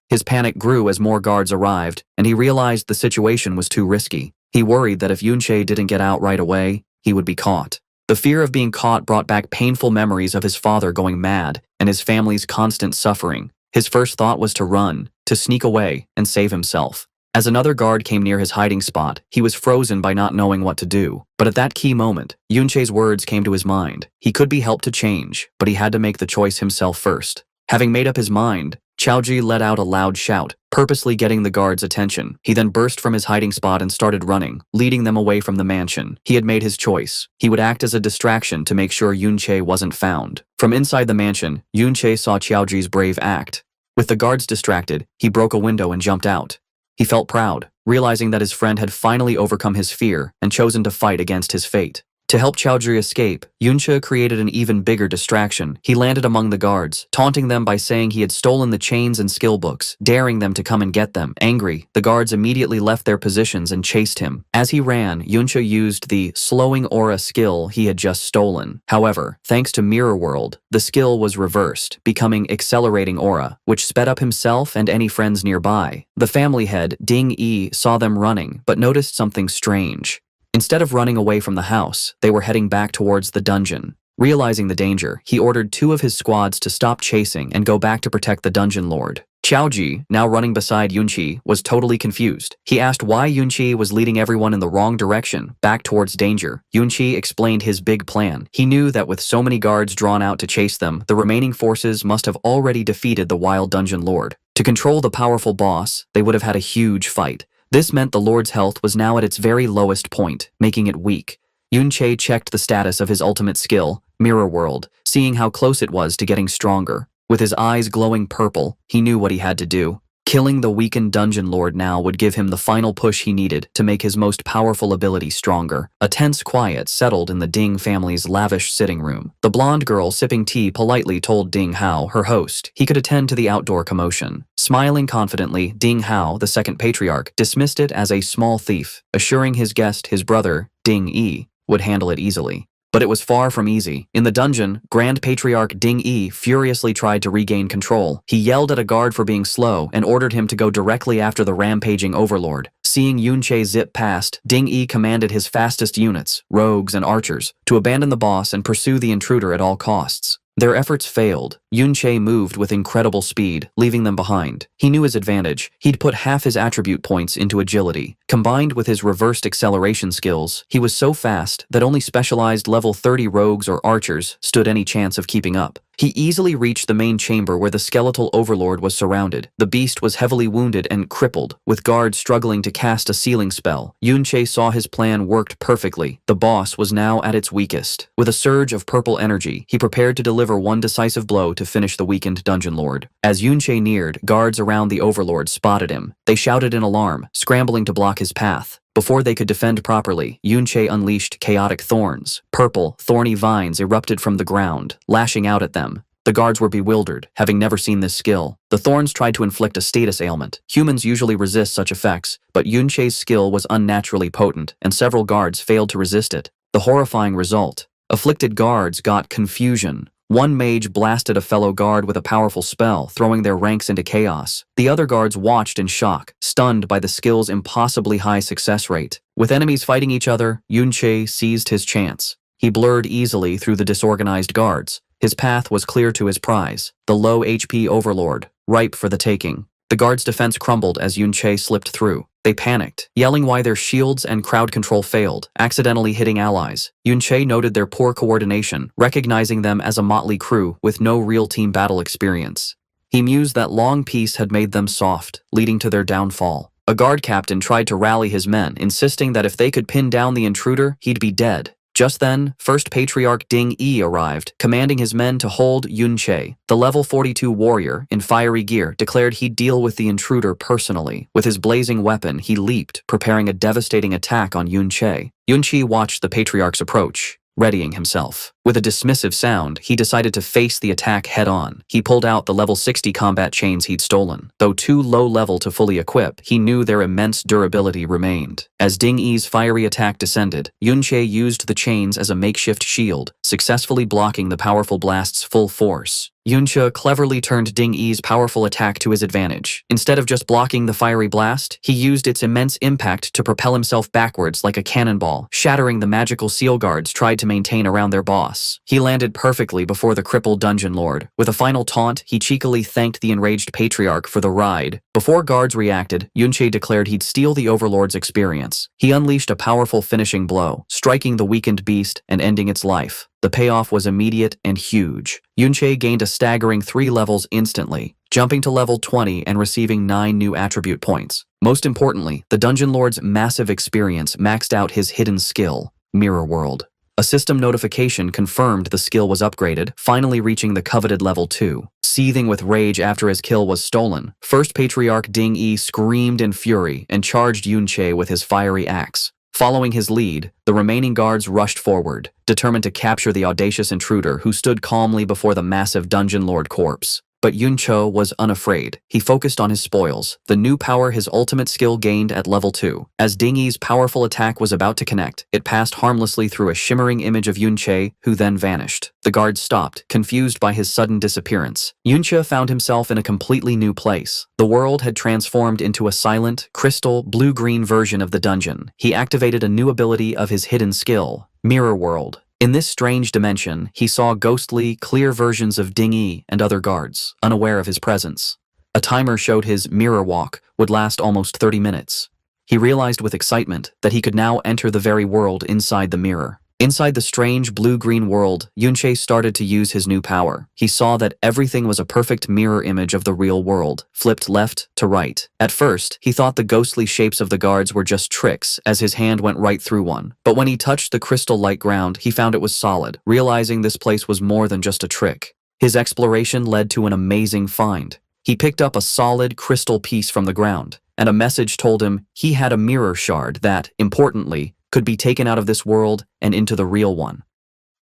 [SPEAKER 1] His panic grew as more guards arrived, and he realized the situation was too risky. He worried that if Yunche didn't get out right away, he would be caught. The fear of being caught brought back painful memories of his father going mad and his family's constant suffering. His first thought was to run, to sneak away, and save himself. As another guard came near his hiding spot, he was frozen by not knowing what to do. But at that key moment, Yunche's words came to his mind. He could be helped to change, but he had to make the choice himself first. Having made up his mind, Qiaoji let out a loud shout, purposely getting the guards' attention. He then burst from his hiding spot and started running, leading them away from the mansion. He had made his choice. He would act as a distraction to make sure Yunche wasn't found. From inside the mansion, Yunche saw Qiaoji's brave act. With the guards distracted, he broke a window and jumped out. He felt proud, realizing that his friend had finally overcome his fear and chosen to fight against his fate. To help Qiaoji escape, Yunche created an even bigger distraction. He landed among the guards, taunting them by saying he had stolen the chains and skill books, daring them to come and get them. Angry, the guards immediately left their positions and chased him. As he ran, Yunche used the slowing aura skill he had just stolen. However, thanks to Mirror World, the skill was reversed, becoming accelerating aura, which sped up himself and any friends nearby. The family head, Ding Yi, saw them running, but noticed something strange. Instead of running away from the house, they were heading back towards the dungeon. Realizing the danger, he ordered 2 of his squads to stop chasing and go back to protect the dungeon lord. Qiaoji, now running beside Yunqi, was totally confused. He asked why Yunqi was leading everyone in the wrong direction, back towards danger. Yunqi explained his big plan. He knew that with so many guards drawn out to chase them, the remaining forces must have already defeated the wild dungeon lord. To control the powerful boss, they would have had a huge fight. This meant the Lord's health was now at its very lowest point, making it weak. Yunche checked the status of his ultimate skill, Mirror World, seeing how close it was to getting stronger. With his eyes glowing purple, he knew what he had to do. Killing the weakened dungeon lord now would give him the final push he needed to make his most powerful ability stronger. A tense quiet settled in the Ding family's lavish sitting room. The blonde girl sipping tea politely told Ding Hao, her host, he could attend to the outdoor commotion. Smiling confidently, Ding Hao, the second patriarch, dismissed it as a small thief, assuring his guest, his brother, Ding Yi, would handle it easily. But it was far from easy. In the dungeon, Grand Patriarch Ding Yi furiously tried to regain control. He yelled at a guard for being slow and ordered him to go directly after the rampaging overlord. Seeing Yunche zip past, Ding Yi commanded his fastest units, rogues and archers, to abandon the boss and pursue the intruder at all costs. Their efforts failed. Yunche moved with incredible speed, leaving them behind. He knew his advantage. He'd put half his attribute points into agility. Combined with his reversed acceleration skills, he was so fast that only specialized level 30 rogues or archers stood any chance of keeping up. He easily reached the main chamber where the skeletal overlord was surrounded. The beast was heavily wounded and crippled, with guards struggling to cast a sealing spell. Yunche saw his plan worked perfectly. The boss was now at its weakest. With a surge of purple energy, he prepared to deliver one decisive blow to finish the weakened dungeon lord. As Yunche neared, guards around the overlord spotted him. They shouted in alarm, scrambling to block his path. Before they could defend properly, Yunche unleashed chaotic thorns. Purple, thorny vines erupted from the ground, lashing out at them. The guards were bewildered, having never seen this skill. The thorns tried to inflict a status ailment. Humans usually resist such effects, but Yunche's skill was unnaturally potent, and several guards failed to resist it. The horrifying result: afflicted guards got confusion. One mage blasted a fellow guard with a powerful spell, throwing their ranks into chaos. The other guards watched in shock, stunned by the skill's impossibly high success rate. With enemies fighting each other, Yunche seized his chance. He blurred easily through the disorganized guards. His path was clear to his prize, the low HP overlord, ripe for the taking. The guards' defense crumbled as Yunche slipped through. They panicked, yelling why their shields and crowd control failed, accidentally hitting allies. Yunche noted their poor coordination, recognizing them as a motley crew with no real team battle experience. He mused that long peace had made them soft, leading to their downfall. A guard captain tried to rally his men, insisting that if they could pin down the intruder, he'd be dead. Just then, First Patriarch Ding Yi arrived, commanding his men to hold Yunche. The level 42 warrior, in fiery gear, declared he'd deal with the intruder personally. With his blazing weapon, he leaped, preparing a devastating attack on Yunche. Yunchi watched the Patriarch's approach, readying himself. With a dismissive sound, he decided to face the attack head-on. He pulled out the level 60 combat chains he'd stolen. Though too low-level to fully equip, he knew their immense durability remained. As Ding Yi's fiery attack descended, Yunche used the chains as a makeshift shield, successfully blocking the powerful blast's full force. Yunche cleverly turned Ding Yi's powerful attack to his advantage. Instead of just blocking the fiery blast, he used its immense impact to propel himself backwards like a cannonball, shattering the magical seal guards tried to maintain around their boss. He landed perfectly before the crippled dungeon lord. With a final taunt, he cheekily thanked the enraged patriarch for the ride. Before guards reacted, Yunche declared he'd steal the overlord's experience. He unleashed a powerful finishing blow, striking the weakened beast and ending its life. The payoff was immediate and huge. Yunche gained a staggering 3 levels instantly, jumping to level 20 and receiving 9 new attribute points. Most importantly, the Dungeon Lord's massive experience maxed out his hidden skill, Mirror World. A system notification confirmed the skill was upgraded, finally reaching the coveted level 2. Seething with rage after his kill was stolen, First Patriarch Ding Yi screamed in fury and charged Yunche with his fiery axe. Following his lead, the remaining guards rushed forward, determined to capture the audacious intruder who stood calmly before the massive Dungeon Lord corpse. But Yunche was unafraid. He focused on his spoils, the new power his ultimate skill gained at level 2. As Ding Yi's powerful attack was about to connect, it passed harmlessly through a shimmering image of Yunche, who then vanished. The guards stopped, confused by his sudden disappearance. Yunche found himself in a completely new place. The world had transformed into a silent, crystal, blue-green version of the dungeon. He activated a new ability of his hidden skill, Mirror World. In this strange dimension, he saw ghostly, clear versions of Ding Yi and other guards, unaware of his presence. A timer showed his mirror walk would last almost 30 minutes. He realized with excitement that he could now enter the very world inside the mirror. Inside the strange blue-green world, Yunche started to use his new power. He saw that everything was a perfect mirror image of the real world, flipped left to right. At first, he thought the ghostly shapes of the guards were just tricks, as his hand went right through one. But when he touched the crystal-like ground, he found it was solid, realizing this place was more than just a trick. His exploration led to an amazing find. He picked up a solid crystal piece from the ground, and a message told him he had a mirror shard that, importantly, could be taken out of this world and into the real one.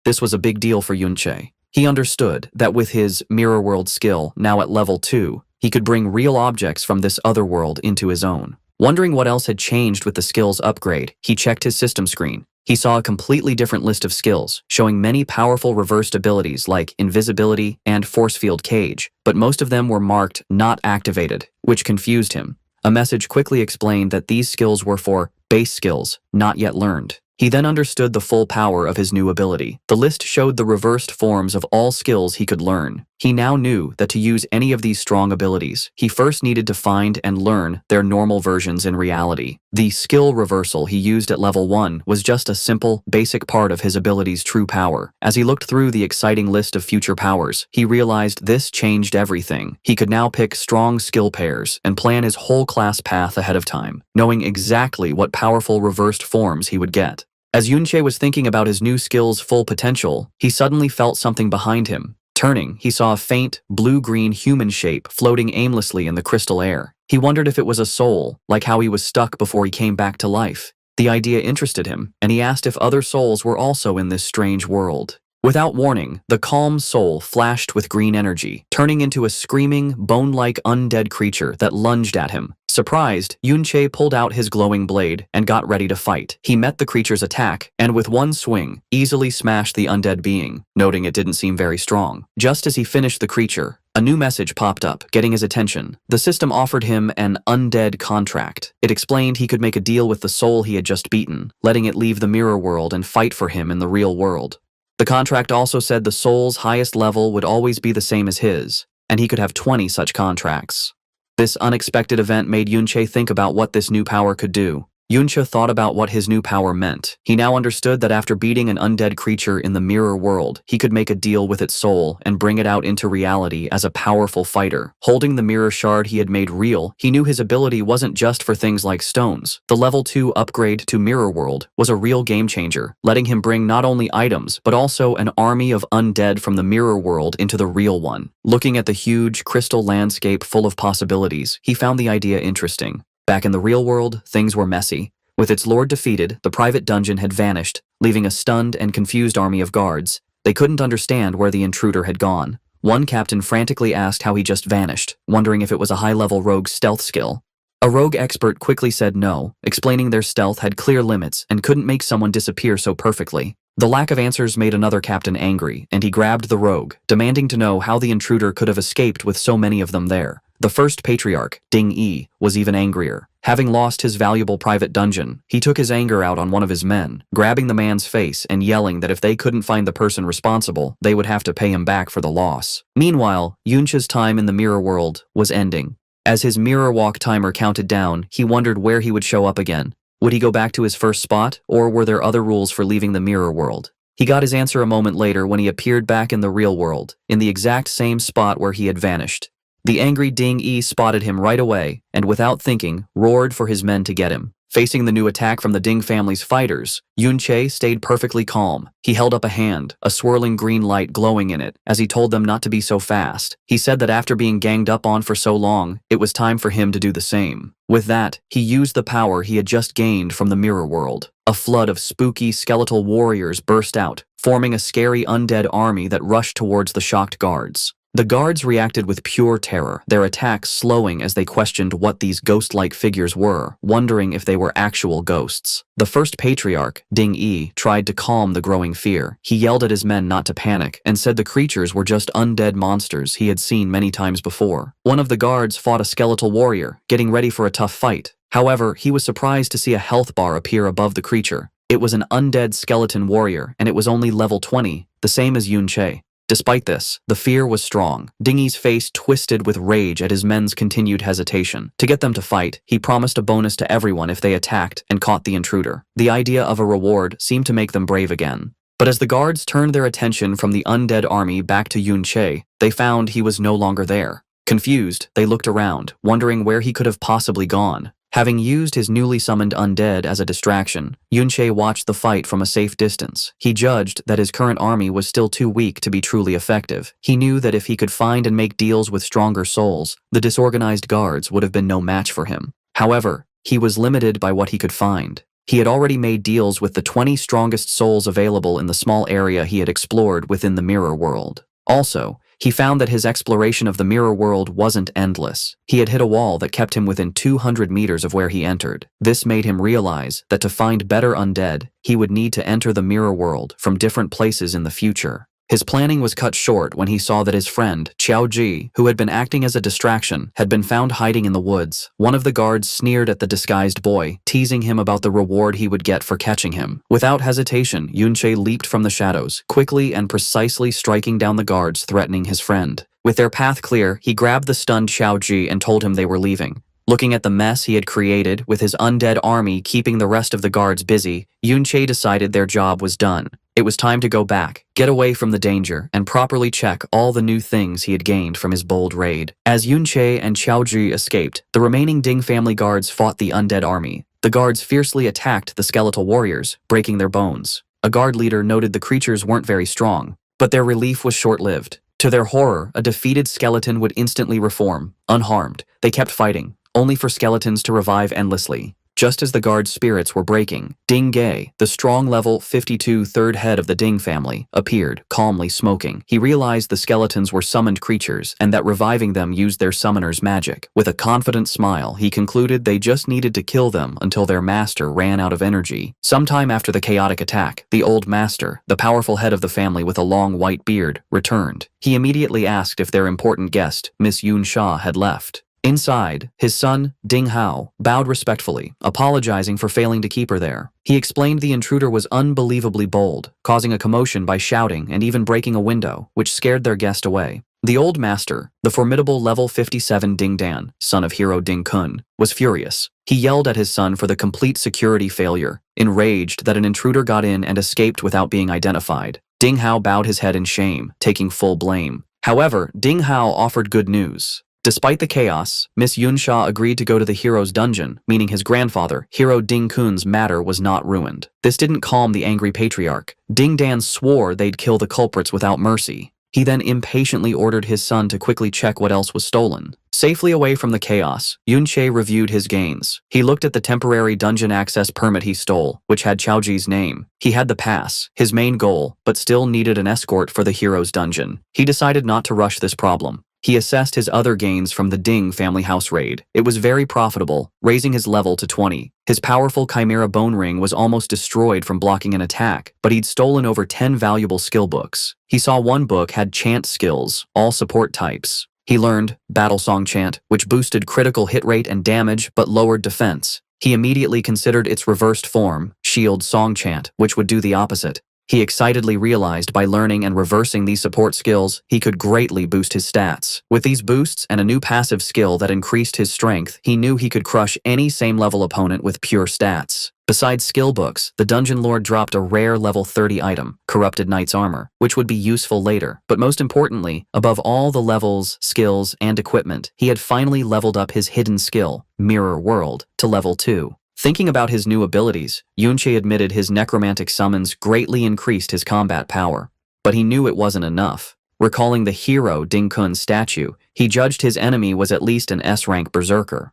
[SPEAKER 1] This was a big deal for Yunche. He understood that with his Mirror World skill, now at level 2, he could bring real objects from this other world into his own. Wondering what else had changed with the skill's upgrade, he checked his system screen. He saw a completely different list of skills, showing many powerful reversed abilities like invisibility and force field cage, but most of them were marked not activated, which confused him. A message quickly explained that these skills were for base skills, not yet learned. He then understood the full power of his new ability. The list showed the reversed forms of all skills he could learn. He now knew that to use any of these strong abilities, he first needed to find and learn their normal versions in reality. The skill reversal he used at level 1 was just a simple, basic part of his ability's true power. As he looked through the exciting list of future powers, he realized this changed everything. He could now pick strong skill pairs and plan his whole class path ahead of time, knowing exactly what powerful reversed forms he would get. As Yunche was thinking about his new skill's full potential, he suddenly felt something behind him. Turning, he saw a faint, blue-green human shape floating aimlessly in the crystal air. He wondered if it was a soul, like how he was stuck before he came back to life. The idea interested him, and he asked if other souls were also in this strange world. Without warning, the calm soul flashed with green energy, turning into a screaming, bone-like undead creature that lunged at him. Surprised, Yunche pulled out his glowing blade and got ready to fight. He met the creature's attack, and with one swing, easily smashed the undead being, noting it didn't seem very strong. Just as he finished the creature, a new message popped up, getting his attention. The system offered him an undead contract. It explained he could make a deal with the soul he had just beaten, letting it leave the mirror world and fight for him in the real world. The contract also said the soul's highest level would always be the same as his, and he could have 20 such contracts. This unexpected event made Yunche think about what this new power could do. Yuncha thought about what his new power meant. He now understood that after beating an undead creature in the mirror world, he could make a deal with its soul and bring it out into reality as a powerful fighter. Holding the mirror shard he had made real, he knew his ability wasn't just for things like stones. The level 2 upgrade to mirror world was a real game changer, letting him bring not only items, but also an army of undead from the mirror world into the real one. Looking at the huge crystal landscape full of possibilities, he found the idea interesting. Back in the real world, things were messy. With its lord defeated, the private dungeon had vanished, leaving a stunned and confused army of guards. They couldn't understand where the intruder had gone. One captain frantically asked how he just vanished, wondering if it was a high-level rogue stealth skill. A rogue expert quickly said no, explaining their stealth had clear limits and couldn't make someone disappear so perfectly. The lack of answers made another captain angry, and he grabbed the rogue, demanding to know how the intruder could have escaped with so many of them there. The first patriarch, Ding Yi, was even angrier. Having lost his valuable private dungeon, he took his anger out on one of his men, grabbing the man's face and yelling that if they couldn't find the person responsible, they would have to pay him back for the loss. Meanwhile, Yuncha's time in the mirror world was ending. As his mirror walk timer counted down, he wondered where he would show up again. Would he go back to his first spot, or were there other rules for leaving the mirror world? He got his answer a moment later when he appeared back in the real world, in the exact same spot where he had vanished. The angry Ding Yi spotted him right away, and without thinking, roared for his men to get him. Facing the new attack from the Ding family's fighters, Yunche stayed perfectly calm. He held up a hand, a swirling green light glowing in it, as he told them not to be so fast. He said that after being ganged up on for so long, it was time for him to do the same. With that, he used the power he had just gained from the mirror world. A flood of spooky skeletal warriors burst out, forming a scary undead army that rushed towards the shocked guards. The guards reacted with pure terror, their attacks slowing as they questioned what these ghost-like figures were, wondering if they were actual ghosts. The first patriarch, Ding Yi, tried to calm the growing fear. He yelled at his men not to panic and said the creatures were just undead monsters he had seen many times before. One of the guards fought a skeletal warrior, getting ready for a tough fight. However, he was surprised to see a health bar appear above the creature. It was an undead skeleton warrior, and it was only level 20, the same as Yunche. Despite this, the fear was strong. Dingy's face twisted with rage at his men's continued hesitation. To get them to fight, he promised a bonus to everyone if they attacked and caught the intruder. The idea of a reward seemed to make them brave again. But as the guards turned their attention from the undead army back to Yunche, they found he was no longer there. Confused, they looked around, wondering where he could have possibly gone. Having used his newly summoned undead as a distraction, Yunche watched the fight from a safe distance. He judged that his current army was still too weak to be truly effective. He knew that if he could find and make deals with stronger souls, the disorganized guards would have been no match for him. However, he was limited by what he could find. He had already made deals with the 20 strongest souls available in the small area he had explored within the mirror world. Also, he found that his exploration of the mirror world wasn't endless. He had hit a wall that kept him within 200 meters of where he entered. This made him realize that to find better undead, he would need to enter the mirror world from different places in the future. His planning was cut short when he saw that his friend, Qiao Ji, who had been acting as a distraction, had been found hiding in the woods. One of the guards sneered at the disguised boy, teasing him about the reward he would get for catching him. Without hesitation, Yunche leaped from the shadows, quickly and precisely striking down the guards threatening his friend. With their path clear, he grabbed the stunned Qiao Ji and told him they were leaving. Looking at the mess he had created, with his undead army keeping the rest of the guards busy, Yunche decided their job was done. It was time to go back, get away from the danger, and properly check all the new things he had gained from his bold raid. As Yunche and Qiaoji escaped, the remaining Ding family guards fought the undead army. The guards fiercely attacked the skeletal warriors, breaking their bones. A guard leader noted the creatures weren't very strong, but their relief was short-lived. To their horror, a defeated skeleton would instantly reform. Unharmed, they kept fighting, only for skeletons to revive endlessly. Just as the guards' spirits were breaking, Ding Ge, the strong level 52 third head of the Ding family, appeared, calmly smoking. He realized the skeletons were summoned creatures and that reviving them used their summoner's magic. With a confident smile, he concluded they just needed to kill them until their master ran out of energy. Sometime after the chaotic attack, the old master, the powerful head of the family with a long white beard, returned. He immediately asked if their important guest, Miss Yun Sha, had left. Inside, his son, Ding Hao, bowed respectfully, apologizing for failing to keep her there. He explained the intruder was unbelievably bold, causing a commotion by shouting and even breaking a window, which scared their guest away. The old master, the formidable level 57 Ding Dan, son of hero Ding Kun, was furious. He yelled at his son for the complete security failure, enraged that an intruder got in and escaped without being identified. Ding Hao bowed his head in shame, taking full blame. However, Ding Hao offered good news. Despite the chaos, Miss Yunsha agreed to go to the hero's dungeon, meaning his grandfather, hero Ding Kun's matter was not ruined. This didn't calm the angry patriarch. Ding Dan swore they'd kill the culprits without mercy. He then impatiently ordered his son to quickly check what else was stolen. Safely away from the chaos, Yunche reviewed his gains. He looked at the temporary dungeon access permit he stole, which had Chaoji's name. He had the pass, his main goal, but still needed an escort for the hero's dungeon. He decided not to rush this problem. He assessed his other gains from the Ding family house raid. It was very profitable, raising his level to 20. His powerful Chimera Bone Ring was almost destroyed from blocking an attack, but he'd stolen over 10 valuable skill books. He saw one book had chant skills, all support types. He learned Battle Song Chant, which boosted critical hit rate and damage but lowered defense. He immediately considered its reversed form, Shield Song Chant, which would do the opposite. He excitedly realized by learning and reversing these support skills, he could greatly boost his stats. With these boosts and a new passive skill that increased his strength, he knew he could crush any same-level opponent with pure stats. Besides skill books, the Dungeon Lord dropped a rare level 30 item, Corrupted Knight's Armor, which would be useful later. But most importantly, above all the levels, skills, and equipment, he had finally leveled up his hidden skill, Mirror World, to level 2. Thinking about his new abilities, Yunche admitted his necromantic summons greatly increased his combat power. But he knew it wasn't enough. Recalling the hero Ding Kun's statue, he judged his enemy was at least an S-rank berserker.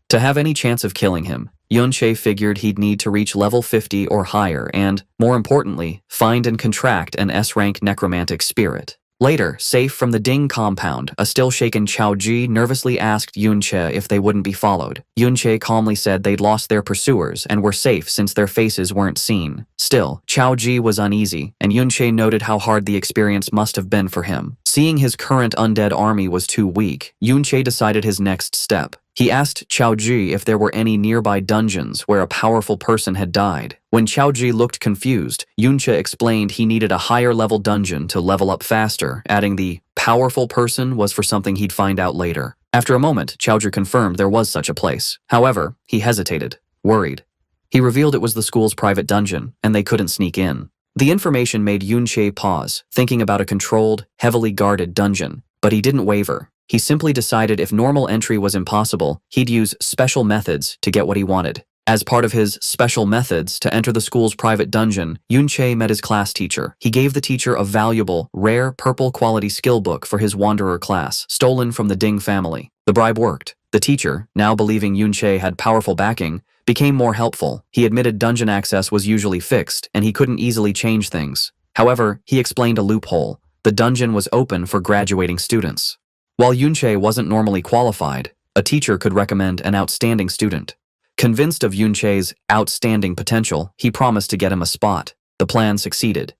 [SPEAKER 1] To have any chance of killing him, Yunche figured he'd need to reach level 50 or higher and, more importantly, find and contract an S-rank necromantic spirit. Later, safe from the Ding compound, a still-shaken Chaoji nervously asked Yunche if they wouldn't be followed. Yunche calmly said they'd lost their pursuers and were safe since their faces weren't seen. Still, Chaoji was uneasy, and Yunche noted how hard the experience must have been for him. Seeing his current undead army was too weak, Yunche decided his next step. He asked Chaoji if there were any nearby dungeons where a powerful person had died. When Chaoji looked confused, Yunche explained he needed a higher-level dungeon to level up faster, adding the powerful person was for something he'd find out later. After a moment, Chaoji confirmed there was such a place. However, he hesitated, worried. He revealed it was the school's private dungeon, and they couldn't sneak in. The information made Yunche pause, thinking about a controlled, heavily guarded dungeon, but he didn't waver. He simply decided if normal entry was impossible, he'd use special methods to get what he wanted. As part of his special methods to enter the school's private dungeon, Yunche met his class teacher. He gave the teacher a valuable, rare, purple-quality skill book for his Wanderer class, stolen from the Ding family. The bribe worked. The teacher, now believing Yunche had powerful backing, became more helpful. He admitted dungeon access was usually fixed, and he couldn't easily change things. However, he explained a loophole. The dungeon was open for graduating students. While Yunche wasn't normally qualified, a teacher could recommend an outstanding student. Convinced of Yunche's outstanding potential, he promised to get him a spot. The plan succeeded.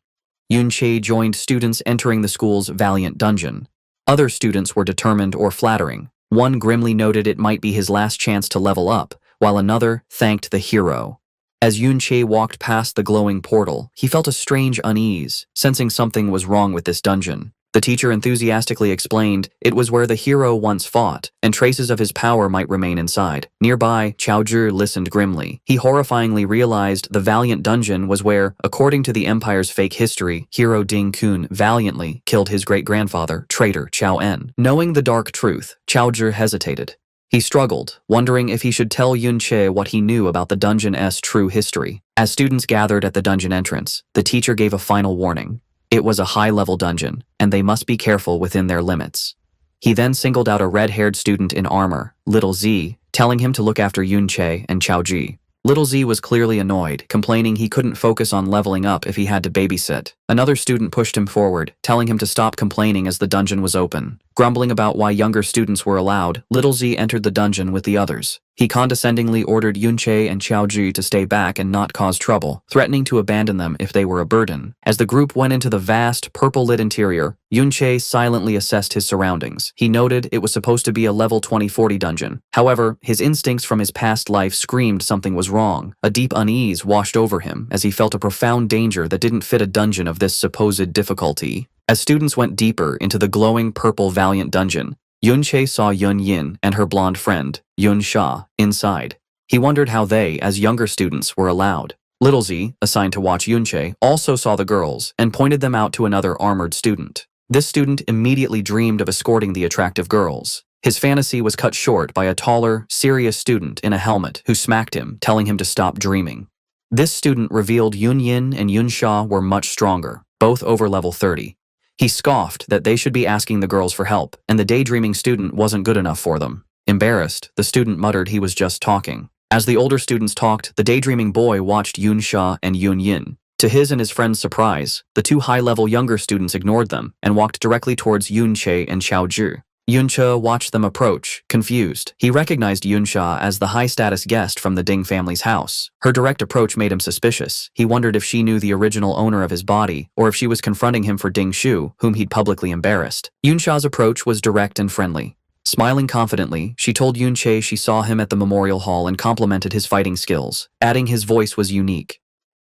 [SPEAKER 1] Yunche joined students entering the school's Valiant Dungeon. Other students were determined or flattering. One grimly noted it might be his last chance to level up, while another thanked the hero. As Yunche walked past the glowing portal, he felt a strange unease, sensing something was wrong with this dungeon. The teacher enthusiastically explained it was where the hero once fought, and traces of his power might remain inside. Nearby, Chaoji listened grimly. He horrifyingly realized the Valiant Dungeon was where, according to the Empire's fake history, hero Ding Kun valiantly killed his great-grandfather, traitor Chao En. Knowing the dark truth, Chaoji hesitated. He struggled, wondering if he should tell Yunche what he knew about the dungeon's true history. As students gathered at the dungeon entrance, the teacher gave a final warning. It was a high-level dungeon, and they must be careful within their limits. He then singled out a red-haired student in armor, Little Z, telling him to look after Yunche and Chaoji. Little Z was clearly annoyed, complaining he couldn't focus on leveling up if he had to babysit. Another student pushed him forward, telling him to stop complaining as the dungeon was open. Grumbling about why younger students were allowed, Little Z entered the dungeon with the others. He condescendingly ordered Yunche and Chaoji to stay back and not cause trouble, threatening to abandon them if they were a burden. As the group went into the vast, purple-lit interior, Yunche silently assessed his surroundings. He noted it was supposed to be a level 2040 dungeon. However, his instincts from his past life screamed something was wrong. A deep unease washed over him as he felt a profound danger that didn't fit a dungeon of this supposed difficulty. As students went deeper into the glowing purple Valiant dungeon, Yunche saw Yun Yin and her blonde friend, Yun Sha, inside. He wondered how they, as younger students, were allowed. Little Z, assigned to watch Yunche, also saw the girls and pointed them out to another armored student. This student immediately dreamed of escorting the attractive girls. His fantasy was cut short by a taller, serious student in a helmet who smacked him, telling him to stop dreaming. This student revealed Yun Yin and Yun Sha were much stronger, both over level 30. He scoffed that they should be asking the girls for help, and the daydreaming student wasn't good enough for them. Embarrassed, the student muttered he was just talking. As the older students talked, the daydreaming boy watched Yun Sha and Yun Yin. To his and his friend's surprise, the two high-level younger students ignored them and walked directly towards Yun Che and Xiao Zhi. Yun Che watched them approach, confused. He recognized Yun Sha as the high-status guest from the Ding family's house. Her direct approach made him suspicious. He wondered if she knew the original owner of his body, or if she was confronting him for Ding Shu, whom he'd publicly embarrassed. Yun Sha's approach was direct and friendly. Smiling confidently, she told Yun Che she saw him at the memorial hall and complimented his fighting skills, adding his voice was unique.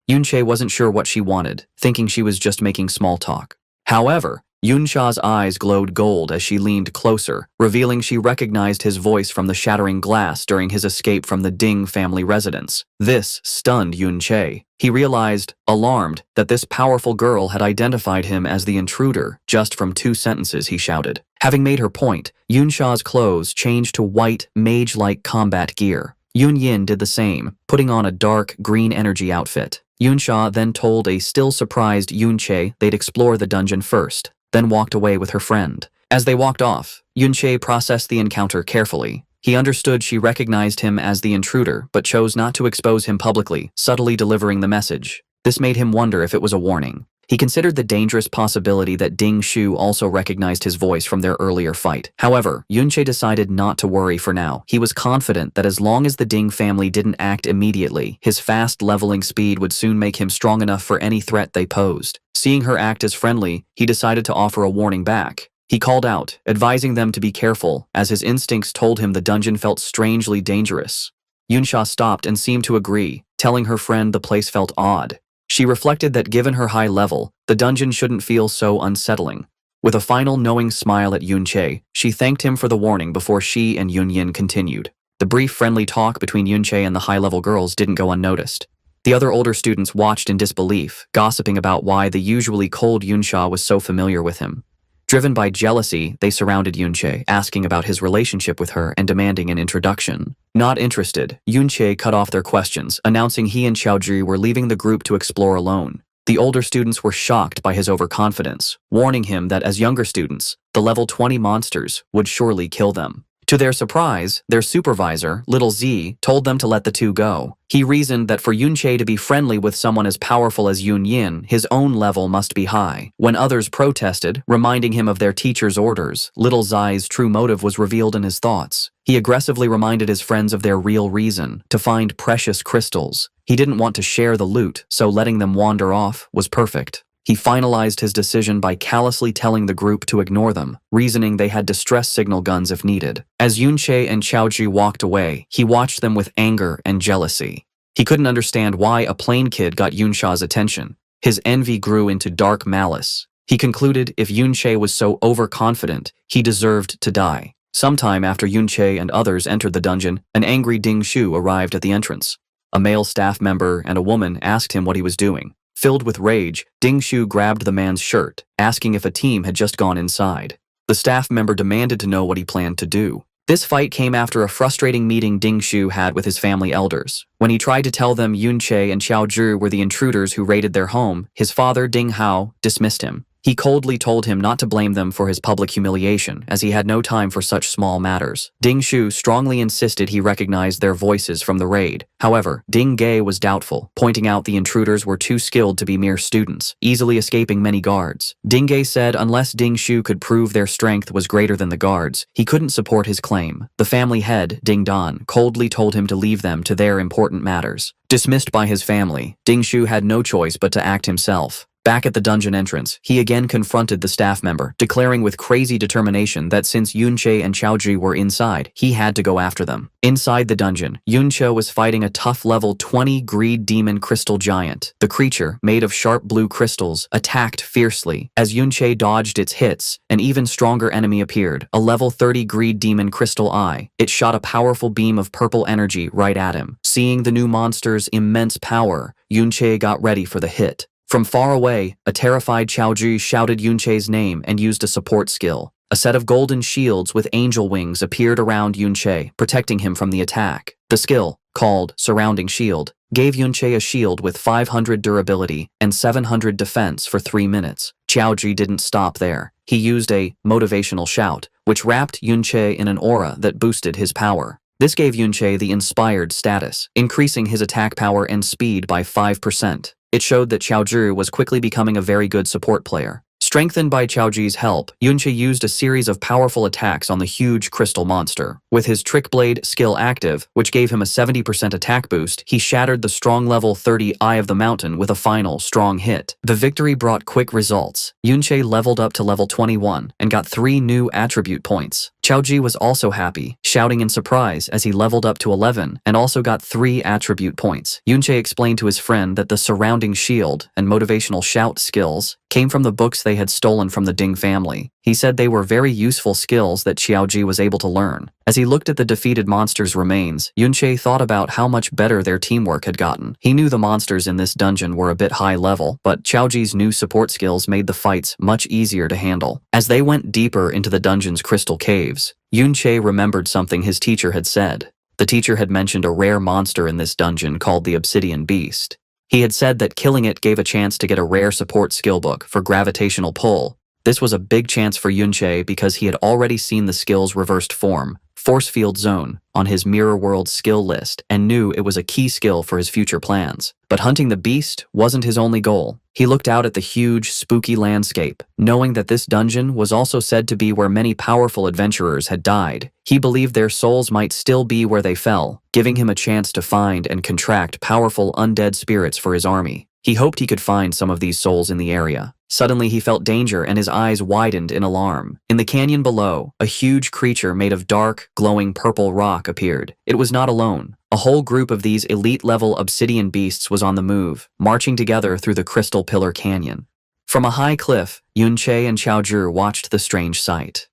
[SPEAKER 1] Yun Che wasn't sure what she wanted, thinking she was just making small talk. However, Yun Sha's eyes glowed gold as she leaned closer, revealing she recognized his voice from the shattering glass during his escape from the Ding family residence. This stunned Yun Che. He realized, alarmed, that this powerful girl had identified him as the intruder just from 2 sentences he shouted. Having made her point, Yun Sha's clothes changed to white, mage-like combat gear. Yun Yin did the same, putting on a dark, green energy outfit. Yun Sha then told a still surprised Yun Che they'd explore the dungeon first, then walked away with her friend. As they walked off, Yun Che processed the encounter carefully. He understood she recognized him as the intruder, but chose not to expose him publicly, subtly delivering the message. This made him wonder if it was a warning. He considered the dangerous possibility that Ding Shu also recognized his voice from their earlier fight. However, Yun Che decided not to worry for now. He was confident that as long as the Ding family didn't act immediately, his fast leveling speed would soon make him strong enough for any threat they posed. Seeing her act as friendly, he decided to offer a warning back. He called out, advising them to be careful, as his instincts told him the dungeon felt strangely dangerous. Yun Sha stopped and seemed to agree, telling her friend the place felt odd. She reflected that given her high level, the dungeon shouldn't feel so unsettling. With a final knowing smile at Yun Che, she thanked him for the warning before she and Yun Yin continued. The brief friendly talk between Yun Che and the high-level girls didn't go unnoticed. The other older students watched in disbelief, gossiping about why the usually cold Yun Sha was so familiar with him. Driven by jealousy, they surrounded Yun Che, asking about his relationship with her and demanding an introduction. Not interested, Yun Che cut off their questions, announcing he and Xiao Zhi were leaving the group to explore alone. The older students were shocked by his overconfidence, warning him that as younger students, the level 20 monsters would surely kill them. To their surprise, their supervisor, Little Z, told them to let the two go. He reasoned that for Yun Che to be friendly with someone as powerful as Yun Yin, his own level must be high. When others protested, reminding him of their teacher's orders, Little Zai's true motive was revealed in his thoughts. He aggressively reminded his friends of their real reason, to find precious crystals. He didn't want to share the loot, so letting them wander off was perfect. He finalized his decision by callously telling the group to ignore them, reasoning they had distress signal guns if needed. As Yun Che and Xiao Zhi walked away, he watched them with anger and jealousy. He couldn't understand why a plain kid got Yun Sha's attention. His envy grew into dark malice. He concluded if Yun Che was so overconfident, he deserved to die. Sometime after Yun Che and others entered the dungeon, an angry Ding Shu arrived at the entrance. A male staff member and a woman asked him what he was doing. Filled with rage, Ding Shu grabbed the man's shirt, asking if a team had just gone inside. The staff member demanded to know what he planned to do. This fight came after a frustrating meeting Ding Shu had with his family elders. When he tried to tell them Yun Che and Xiao Zhi were the intruders who raided their home, his father, Ding Hao, dismissed him. He coldly told him not to blame them for his public humiliation, as he had no time for such small matters. Ding Shu strongly insisted he recognized their voices from the raid. However, Ding Ge was doubtful, pointing out the intruders were too skilled to be mere students, easily escaping many guards. Ding Ge said unless Ding Shu could prove their strength was greater than the guards, he couldn't support his claim. The family head, Ding Dan, coldly told him to leave them to their important matters. Dismissed by his family, Ding Shu had no choice but to act himself. Back at the dungeon entrance, he again confronted the staff member, declaring with crazy determination that since Yunche and Chaoji were inside, he had to go after them. Inside the dungeon, Yunche was fighting a tough level 20 greed demon crystal giant. The creature, made of sharp blue crystals, attacked fiercely. As Yunche dodged its hits, an even stronger enemy appeared, a level 30 greed demon crystal eye. It shot a powerful beam of purple energy right at him. Seeing the new monster's immense power, Yunche got ready for the hit. From far away, a terrified Chaoji shouted Yunche's name and used a support skill. A set of golden shields with angel wings appeared around Yunche, protecting him from the attack. The skill, called Surrounding Shield, gave Yunche a shield with 500 durability and 700 defense for 3 minutes. Chaoji didn't stop there. He used a motivational shout, which wrapped Yunche in an aura that boosted his power. This gave Yunche the inspired status, increasing his attack power and speed by 5%. It showed that Chaoji was quickly becoming a very good support player. Strengthened by Chaoji's help, Yunche used a series of powerful attacks on the huge crystal monster. With his Trick Blade skill active, which gave him a 70% attack boost, he shattered the strong level 30 Eye of the Mountain with a final, strong hit. The victory brought quick results. Yunche leveled up to level 21 and got 3 new attribute points. Chaoji was also happy, shouting in surprise as he leveled up to 11 and also got 3 attribute points. Yunche explained to his friend that the Surrounding Shield and motivational shout skills came from the books they had stolen from the Ding family. He said they were very useful skills that Chaoji was able to learn. As he looked at the defeated monster's remains, Yunche thought about how much better their teamwork had gotten. He knew the monsters in this dungeon were a bit high level, but Chaoji's new support skills made the fights much easier to handle. As they went deeper into the dungeon's crystal caves, Yunche remembered something his teacher had said. The teacher had mentioned a rare monster in this dungeon called the Obsidian Beast. He had said that killing it gave a chance to get a rare support skill book for gravitational pull. This was a big chance for Yunche because he had already seen the skill's reversed form, Force Field Zone, on his Mirror World skill list and knew it was a key skill for his future plans. But hunting the beast wasn't his only goal. He looked out at the huge, spooky landscape, knowing that this dungeon was also said to be where many powerful adventurers had died. He believed their souls might still be where they fell, giving him a chance to find and contract powerful undead spirits for his army. He hoped he could find some of these souls in the area. Suddenly he felt danger and his eyes widened in alarm. In the canyon below, a huge creature made of dark, glowing purple rock appeared. It was not alone. A whole group of these elite-level obsidian beasts was on the move, marching together through the Crystal Pillar Canyon. From a high cliff, Yunche and Chaoji watched the strange sight.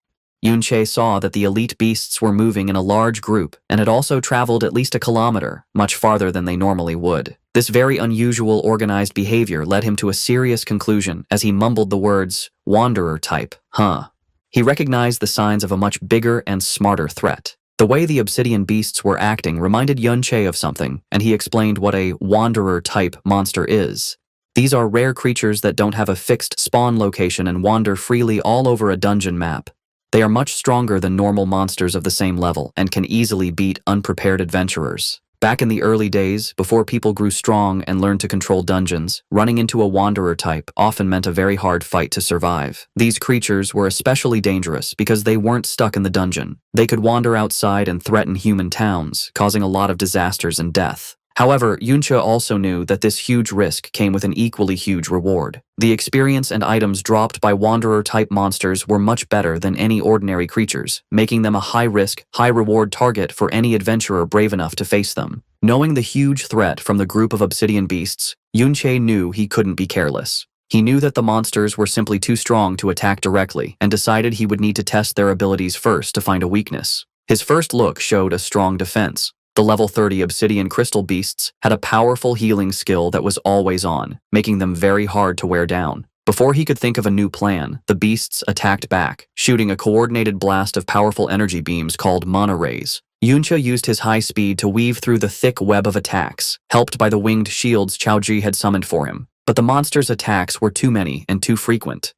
[SPEAKER 1] Yunche saw that the elite beasts were moving in a large group and had also traveled at least a kilometer, much farther than they normally would. This very unusual organized behavior led him to a serious conclusion as he mumbled the words, "Wanderer type, huh?" He recognized the signs of a much bigger and smarter threat. The way the obsidian beasts were acting reminded Yunche of something, and he explained what a wanderer type monster is. These are rare creatures that don't have a fixed spawn location and wander freely all over a dungeon map. They are much stronger than normal monsters of the same level and can easily beat unprepared adventurers. Back in the early days, before people grew strong and learned to control dungeons, running into a wanderer type often meant a very hard fight to survive. These creatures were especially dangerous because they weren't stuck in the dungeon. They could wander outside and threaten human towns, causing a lot of disasters and death. However, Yunche also knew that this huge risk came with an equally huge reward. The experience and items dropped by wanderer-type monsters were much better than any ordinary creatures, making them a high-risk, high-reward target for any adventurer brave enough to face them. Knowing the huge threat from the group of obsidian beasts, Yunche knew he couldn't be careless. He knew that the monsters were simply too strong to attack directly and decided he would need to test their abilities first to find a weakness. His first look showed a strong defense. The level 30 obsidian crystal beasts had a powerful healing skill that was always on, making them very hard to wear down. Before he could think of a new plan, the beasts attacked back, shooting a coordinated blast of powerful energy beams called mana rays. Yunche used his high speed to weave through the thick web of attacks, helped by the winged shields Chaoji had summoned for him. But the monster's attacks were too many and too frequent.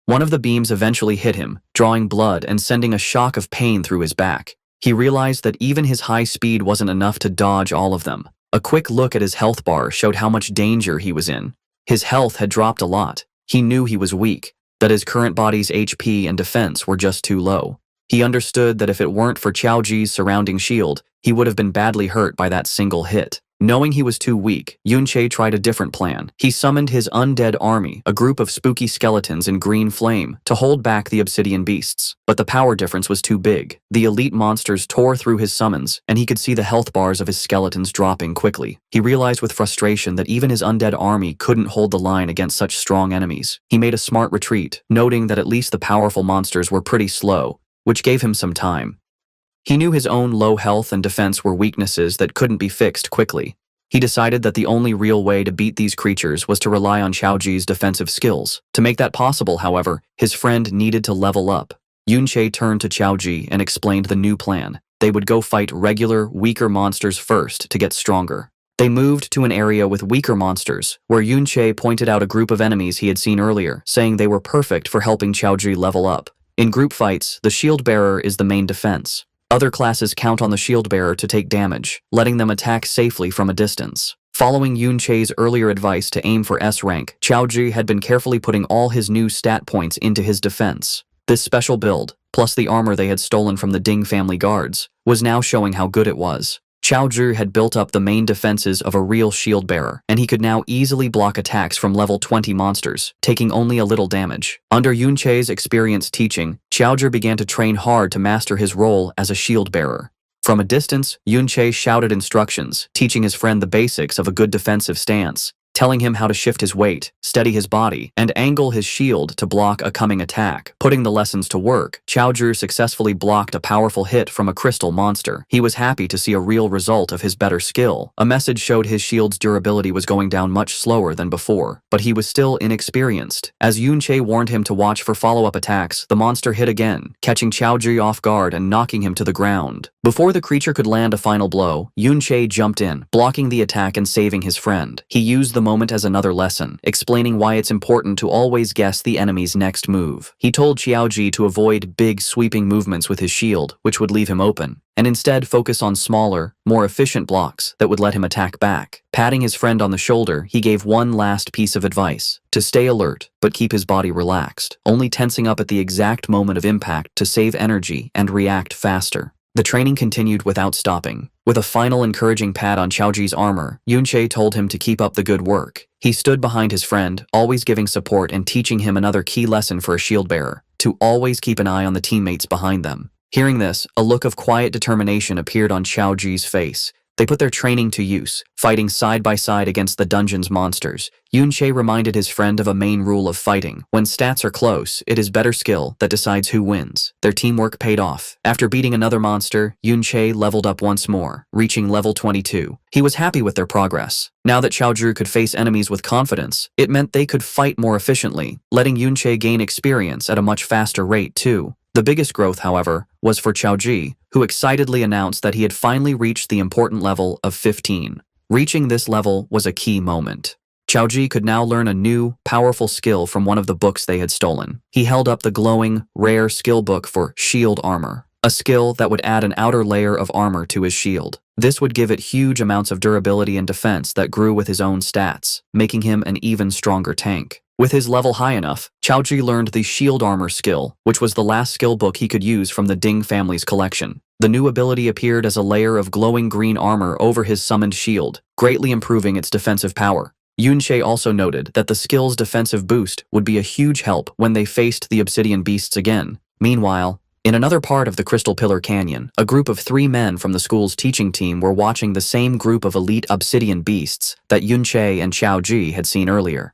[SPEAKER 1] One of the beams eventually hit him, drawing blood and sending a shock of pain through his back. He realized that even his high speed wasn't enough to dodge all of them. A quick look at his health bar showed how much danger he was in. His health had dropped a lot. He knew he was weak, that his current body's HP and defense were just too low. He understood that if it weren't for Chaoji's surrounding shield, he would have been badly hurt by that single hit. Knowing he was too weak, Yunche tried a different plan. He summoned his undead army, a group of spooky skeletons in green flame, to hold back the obsidian beasts. But the power difference was too big. The elite monsters tore through his summons, and he could see the health bars of his skeletons dropping quickly. He realized with frustration that even his undead army couldn't hold the line against such strong enemies. He made a smart retreat, noting that at least the powerful monsters were pretty slow, which gave him some time. He knew his own low health and defense were weaknesses that couldn't be fixed quickly. He decided that the only real way to beat these creatures was to rely on Qiaoji's defensive skills. To make that possible, however, his friend needed to level up. Yunche turned to Qiaoji and explained the new plan. They would go fight regular, weaker monsters first to get stronger. They moved to an area with weaker monsters, where Yunche pointed out a group of enemies he had seen earlier, saying they were perfect for helping Qiaoji level up. In group fights, the shield bearer is the main defense. Other classes count on the shield bearer to take damage, letting them attack safely from a distance. Following Yunche's earlier advice to aim for S rank, Qiaoji had been carefully putting all his new stat points into his defense. This special build, plus the armor they had stolen from the Ding family guards, was now showing how good it was. Qiaoji had built up the main defenses of a real shield bearer, and he could now easily block attacks from level 20 monsters, taking only a little damage. Under Yunche's experienced teaching, Qiaoji began to train hard to master his role as a shield bearer. From a distance, Yunche shouted instructions, teaching his friend the basics of a good defensive stance, telling him how to shift his weight, steady his body, and angle his shield to block a coming attack. Putting the lessons to work, Qiaoji successfully blocked a powerful hit from a crystal monster. He was happy to see a real result of his better skill. A message showed his shield's durability was going down much slower than before, but he was still inexperienced. As Yunche warned him to watch for follow-up attacks, the monster hit again, catching Qiaoji off guard and knocking him to the ground. Before the creature could land a final blow, Yunche jumped in, blocking the attack and saving his friend. He used the moment as another lesson, explaining why it's important to always guess the enemy's next move. He told Qiaoji to avoid big sweeping movements with his shield, which would leave him open, and instead focus on smaller, more efficient blocks that would let him attack back. Patting his friend on the shoulder, he gave one last piece of advice: to stay alert, but keep his body relaxed, only tensing up at the exact moment of impact to save energy and react faster. The training continued without stopping. With a final encouraging pat on Qiaoji's armor, Yunche told him to keep up the good work. He stood behind his friend, always giving support and teaching him another key lesson for a shield bearer: to always keep an eye on the teammates behind them. Hearing this, a look of quiet determination appeared on Qiaoji's face. They put their training to use, fighting side by side against the dungeon's monsters. Yunche reminded his friend of a main rule of fighting: when stats are close, it is better skill that decides who wins. Their teamwork paid off. After beating another monster, Yunche leveled up once more, reaching level 22. He was happy with their progress. Now that Qiaoji could face enemies with confidence, it meant they could fight more efficiently, letting Yunche gain experience at a much faster rate too. The biggest growth, however, was for Qiaoji, who excitedly announced that he had finally reached the important level of 15. Reaching this level was a key moment. Qiaoji could now learn a new, powerful skill from one of the books they had stolen. He held up the glowing, rare skill book for shield armor, a skill that would add an outer layer of armor to his shield. This would give it huge amounts of durability and defense that grew with his own stats, making him an even stronger tank. With his level high enough, Qiaoji learned the shield armor skill, which was the last skill book he could use from the Ding family's collection. The new ability appeared as a layer of glowing green armor over his summoned shield, greatly improving its defensive power. Yunche also noted that the skill's defensive boost would be a huge help when they faced the obsidian beasts again. Meanwhile, in another part of the Crystal Pillar Canyon, a group of 3 men from the school's teaching team were watching the same group of elite obsidian beasts that Yunche and Qiaoji had seen earlier.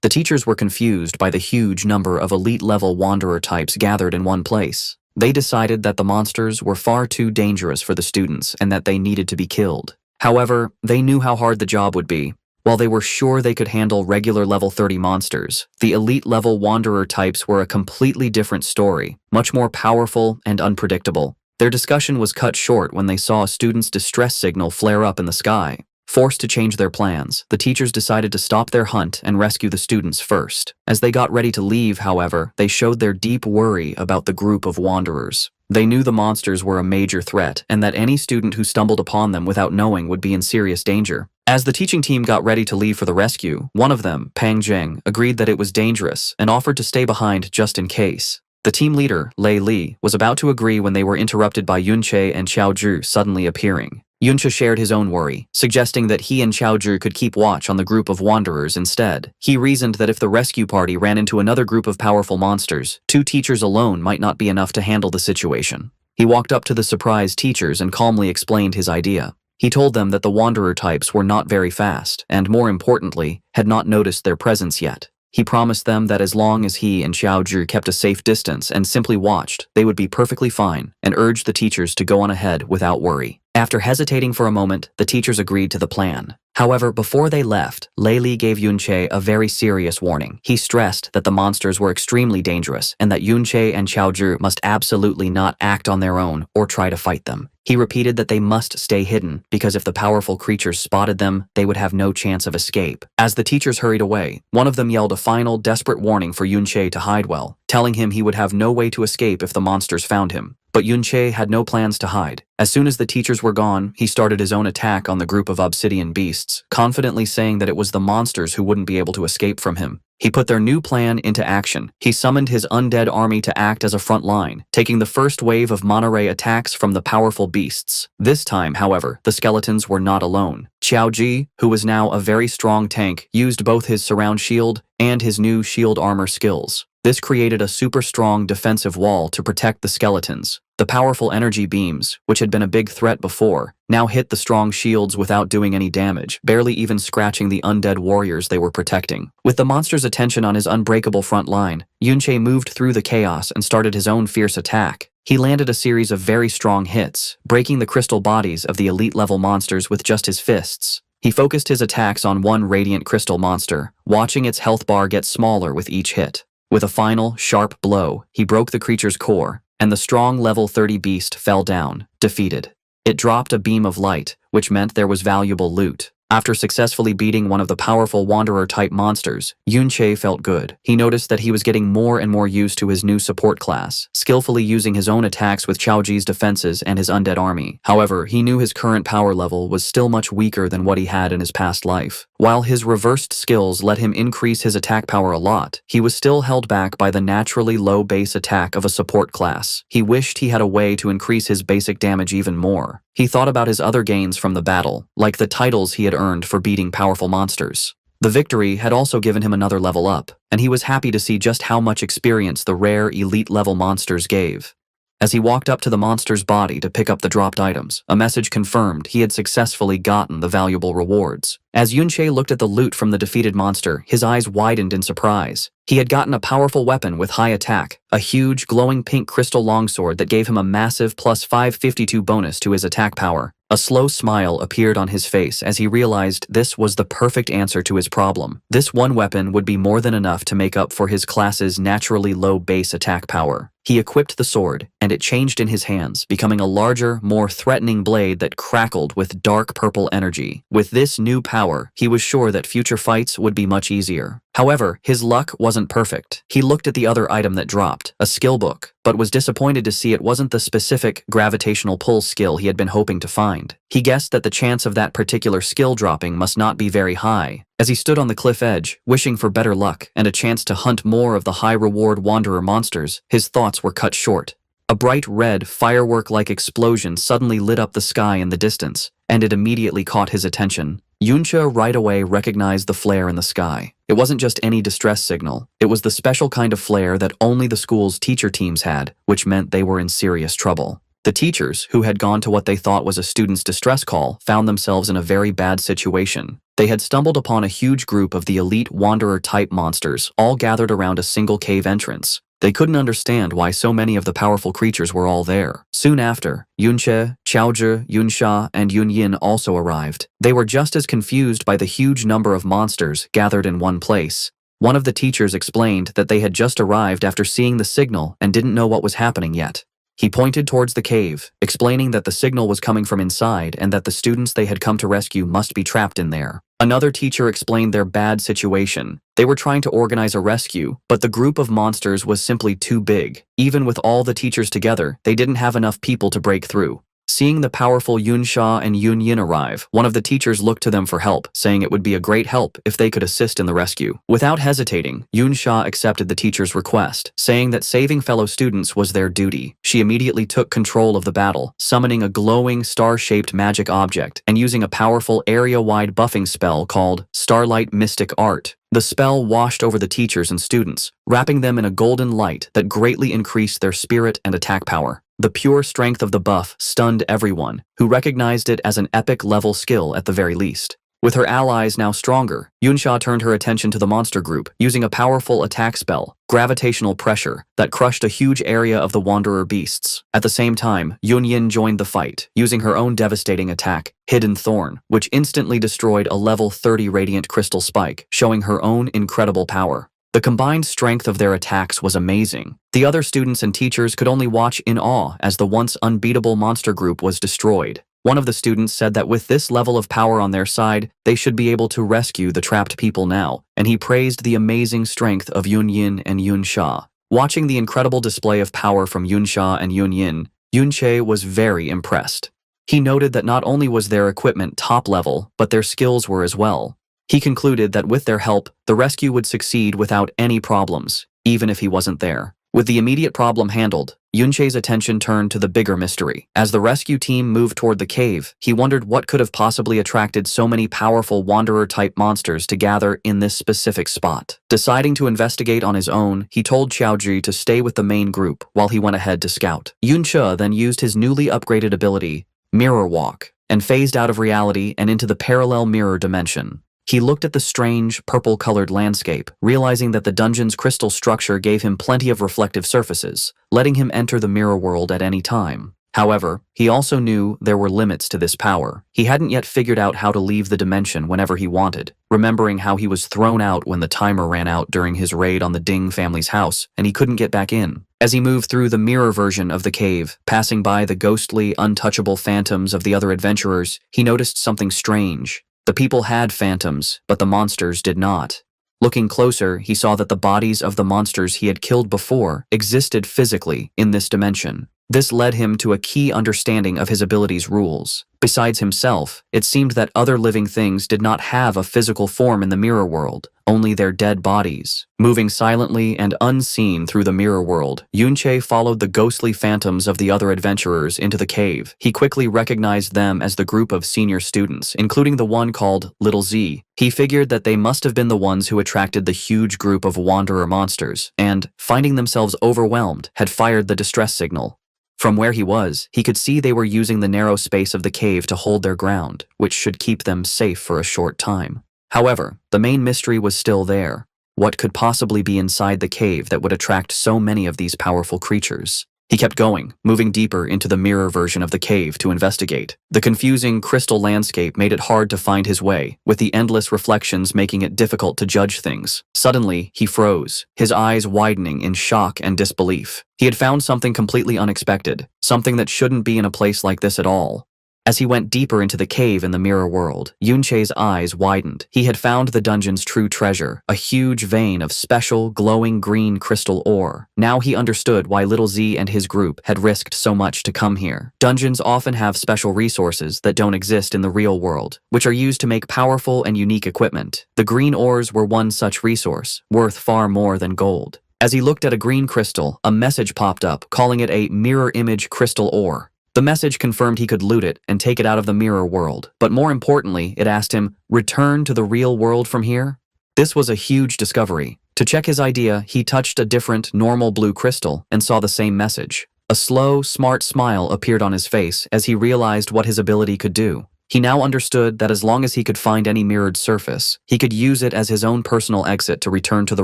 [SPEAKER 1] The teachers were confused by the huge number of elite-level wanderer types gathered in one place. They decided that the monsters were far too dangerous for the students and that they needed to be killed. However, they knew how hard the job would be. While they were sure they could handle regular level 30 monsters, the elite-level wanderer types were a completely different story, much more powerful and unpredictable. Their discussion was cut short when they saw a student's distress signal flare up in the sky. Forced to change their plans, the teachers decided to stop their hunt and rescue the students first. As they got ready to leave, however, they showed their deep worry about the group of wanderers. They knew the monsters were a major threat and that any student who stumbled upon them without knowing would be in serious danger. As the teaching team got ready to leave for the rescue, one of them, Pang Zheng, agreed that it was dangerous and offered to stay behind just in case. The team leader, Lei Li, was about to agree when they were interrupted by Yunche and Qiaoji suddenly appearing. Yuncha shared his own worry, suggesting that he and Xiaozhi could keep watch on the group of wanderers instead. He reasoned that if the rescue party ran into another group of powerful monsters, 2 teachers alone might not be enough to handle the situation. He walked up to the surprised teachers and calmly explained his idea. He told them that the wanderer types were not very fast, and more importantly, had not noticed their presence yet. He promised them that as long as he and Xiaozhi kept a safe distance and simply watched, they would be perfectly fine, and urged the teachers to go on ahead without worry. After hesitating for a moment, the teachers agreed to the plan. However, before they left, Lei Li gave Yunche a very serious warning. He stressed that the monsters were extremely dangerous and that Yunche and Xiaozhi must absolutely not act on their own or try to fight them. He repeated that they must stay hidden because if the powerful creatures spotted them, they would have no chance of escape. As the teachers hurried away, one of them yelled a final, desperate warning for Yunche to hide well, telling him he would have no way to escape if the monsters found him. But Yunche had no plans to hide. As soon as the teachers were gone, he started his own attack on the group of obsidian beasts, confidently saying that it was the monsters who wouldn't be able to escape from him. He put their new plan into action. He summoned his undead army to act as a front line, taking the first wave of Monterey attacks from the powerful beasts. This time, however, the skeletons were not alone. Xiaozhi, who was now a very strong tank, used both his surround shield and his new shield armor skills. This created a super strong defensive wall to protect the skeletons. The powerful energy beams, which had been a big threat before, now hit the strong shields without doing any damage, barely even scratching the undead warriors they were protecting. With the monster's attention on his unbreakable front line, Yunche moved through the chaos and started his own fierce attack. He landed a series of very strong hits, breaking the crystal bodies of the elite-level monsters with just his fists. He focused his attacks on one radiant crystal monster, watching its health bar get smaller with each hit. With a final, sharp blow, he broke the creature's core, and the strong level 30 beast fell down, defeated. It dropped a beam of light, which meant there was valuable loot. After successfully beating one of the powerful wanderer-type monsters, Yunche felt good. He noticed that he was getting more and more used to his new support class, skillfully using his own attacks with Xiaozhi's defenses and his undead army. However, he knew his current power level was still much weaker than what he had in his past life. While his reversed skills let him increase his attack power a lot, he was still held back by the naturally low base attack of a support class. He wished he had a way to increase his basic damage even more. He thought about his other gains from the battle, like the titles he had earned for beating powerful monsters. The victory had also given him another level up, and he was happy to see just how much experience the rare elite-level monsters gave. As he walked up to the monster's body to pick up the dropped items, a message confirmed he had successfully gotten the valuable rewards. As Yunche looked at the loot from the defeated monster, his eyes widened in surprise. He had gotten a powerful weapon with high attack, a huge glowing pink crystal longsword that gave him a massive plus 552 bonus to his attack power. A slow smile appeared on his face as he realized this was the perfect answer to his problem. This one weapon would be more than enough to make up for his class's naturally low base attack power. He equipped the sword, and it changed in his hands, becoming a larger, more threatening blade that crackled with dark purple energy. With this new power, he was sure that future fights would be much easier. However, his luck wasn't perfect. He looked at the other item that dropped, a skill book, but was disappointed to see it wasn't the specific gravitational pull skill he had been hoping to find. He guessed that the chance of that particular skill dropping must not be very high. As he stood on the cliff edge, wishing for better luck and a chance to hunt more of the high-reward wanderer monsters, his thoughts were cut short. A bright red, firework-like explosion suddenly lit up the sky in the distance, and it immediately caught his attention. Yunche right away recognized the flare in the sky. It wasn't just any distress signal. It was the special kind of flare that only the school's teacher teams had, which meant they were in serious trouble. The teachers, who had gone to what they thought was a student's distress call, found themselves in a very bad situation. They had stumbled upon a huge group of the elite wanderer-type monsters, all gathered around a single cave entrance. They couldn't understand why so many of the powerful creatures were all there. Soon after, Yunche, Xiaozhi, Yunsha, and Yunyin also arrived. They were just as confused by the huge number of monsters gathered in one place. One of the teachers explained that they had just arrived after seeing the signal and didn't know what was happening yet. He pointed towards the cave, explaining that the signal was coming from inside and that the students they had come to rescue must be trapped in there. Another teacher explained their bad situation. They were trying to organize a rescue, but the group of monsters was simply too big. Even with all the teachers together, they didn't have enough people to break through. Seeing the powerful Yunsha and Yunyin arrive, one of the teachers looked to them for help, saying it would be a great help if they could assist in the rescue. Without hesitating, Yunsha accepted the teacher's request, saying that saving fellow students was their duty. She immediately took control of the battle, summoning a glowing, star-shaped magic object and using a powerful area-wide buffing spell called Starlight Mystic Art. The spell washed over the teachers and students, wrapping them in a golden light that greatly increased their spirit and attack power. The pure strength of the buff stunned everyone, who recognized it as an epic-level skill at the very least. With her allies now stronger, Yunsha turned her attention to the monster group, using a powerful attack spell, Gravitational Pressure, that crushed a huge area of the Wanderer beasts. At the same time, Yunyin joined the fight, using her own devastating attack, Hidden Thorn, which instantly destroyed a level 30 Radiant Crystal Spike, showing her own incredible power. The combined strength of their attacks was amazing. The other students and teachers could only watch in awe as the once unbeatable monster group was destroyed. One of the students said that with this level of power on their side, they should be able to rescue the trapped people now, and he praised the amazing strength of Yunyin and Yunsha. Watching the incredible display of power from Yunsha and Yunyin, Yunche was very impressed. He noted that not only was their equipment top level, but their skills were as well. He concluded that with their help, the rescue would succeed without any problems, even if he wasn't there. With the immediate problem handled, Yunche's attention turned to the bigger mystery. As the rescue team moved toward the cave, he wondered what could have possibly attracted so many powerful wanderer-type monsters to gather in this specific spot. Deciding to investigate on his own, he told Xiaozhi to stay with the main group while he went ahead to scout. Yunche then used his newly upgraded ability, Mirror Walk, and phased out of reality and into the parallel mirror dimension. He looked at the strange, purple-colored landscape, realizing that the dungeon's crystal structure gave him plenty of reflective surfaces, letting him enter the mirror world at any time. However, he also knew there were limits to this power. He hadn't yet figured out how to leave the dimension whenever he wanted, remembering how he was thrown out when the timer ran out during his raid on the Ding family's house, and he couldn't get back in. As he moved through the mirror version of the cave, passing by the ghostly, untouchable phantoms of the other adventurers, he noticed something strange. The people had phantoms, but the monsters did not. Looking closer, he saw that the bodies of the monsters he had killed before existed physically in this dimension. This led him to a key understanding of his ability's rules. Besides himself, it seemed that other living things did not have a physical form in the mirror world, only their dead bodies. Moving silently and unseen through the mirror world, Yunche followed the ghostly phantoms of the other adventurers into the cave. He quickly recognized them as the group of senior students, including the one called Little Z. He figured that they must have been the ones who attracted the huge group of wanderer monsters, and, finding themselves overwhelmed, had fired the distress signal. From where he was, he could see they were using the narrow space of the cave to hold their ground, which should keep them safe for a short time. However, the main mystery was still there. What could possibly be inside the cave that would attract so many of these powerful creatures? He kept going, moving deeper into the mirror version of the cave to investigate. The confusing crystal landscape made it hard to find his way, with the endless reflections making it difficult to judge things. Suddenly, he froze, his eyes widening in shock and disbelief. He had found something completely unexpected, something that shouldn't be in a place like this at all. As he went deeper into the cave in the mirror world, Yunche's eyes widened. He had found the dungeon's true treasure, a huge vein of special, glowing green crystal ore. Now he understood why Little Z and his group had risked so much to come here. Dungeons often have special resources that don't exist in the real world, which are used to make powerful and unique equipment. The green ores were one such resource, worth far more than gold. As he looked at a green crystal, a message popped up, calling it a mirror image crystal ore. The message confirmed he could loot it and take it out of the mirror world, but more importantly, it asked him, return to the real world from here? This was a huge discovery. To check his idea, he touched a different, normal blue crystal and saw the same message. A slow, smart smile appeared on his face as he realized what his ability could do. He now understood that as long as he could find any mirrored surface, he could use it as his own personal exit to return to the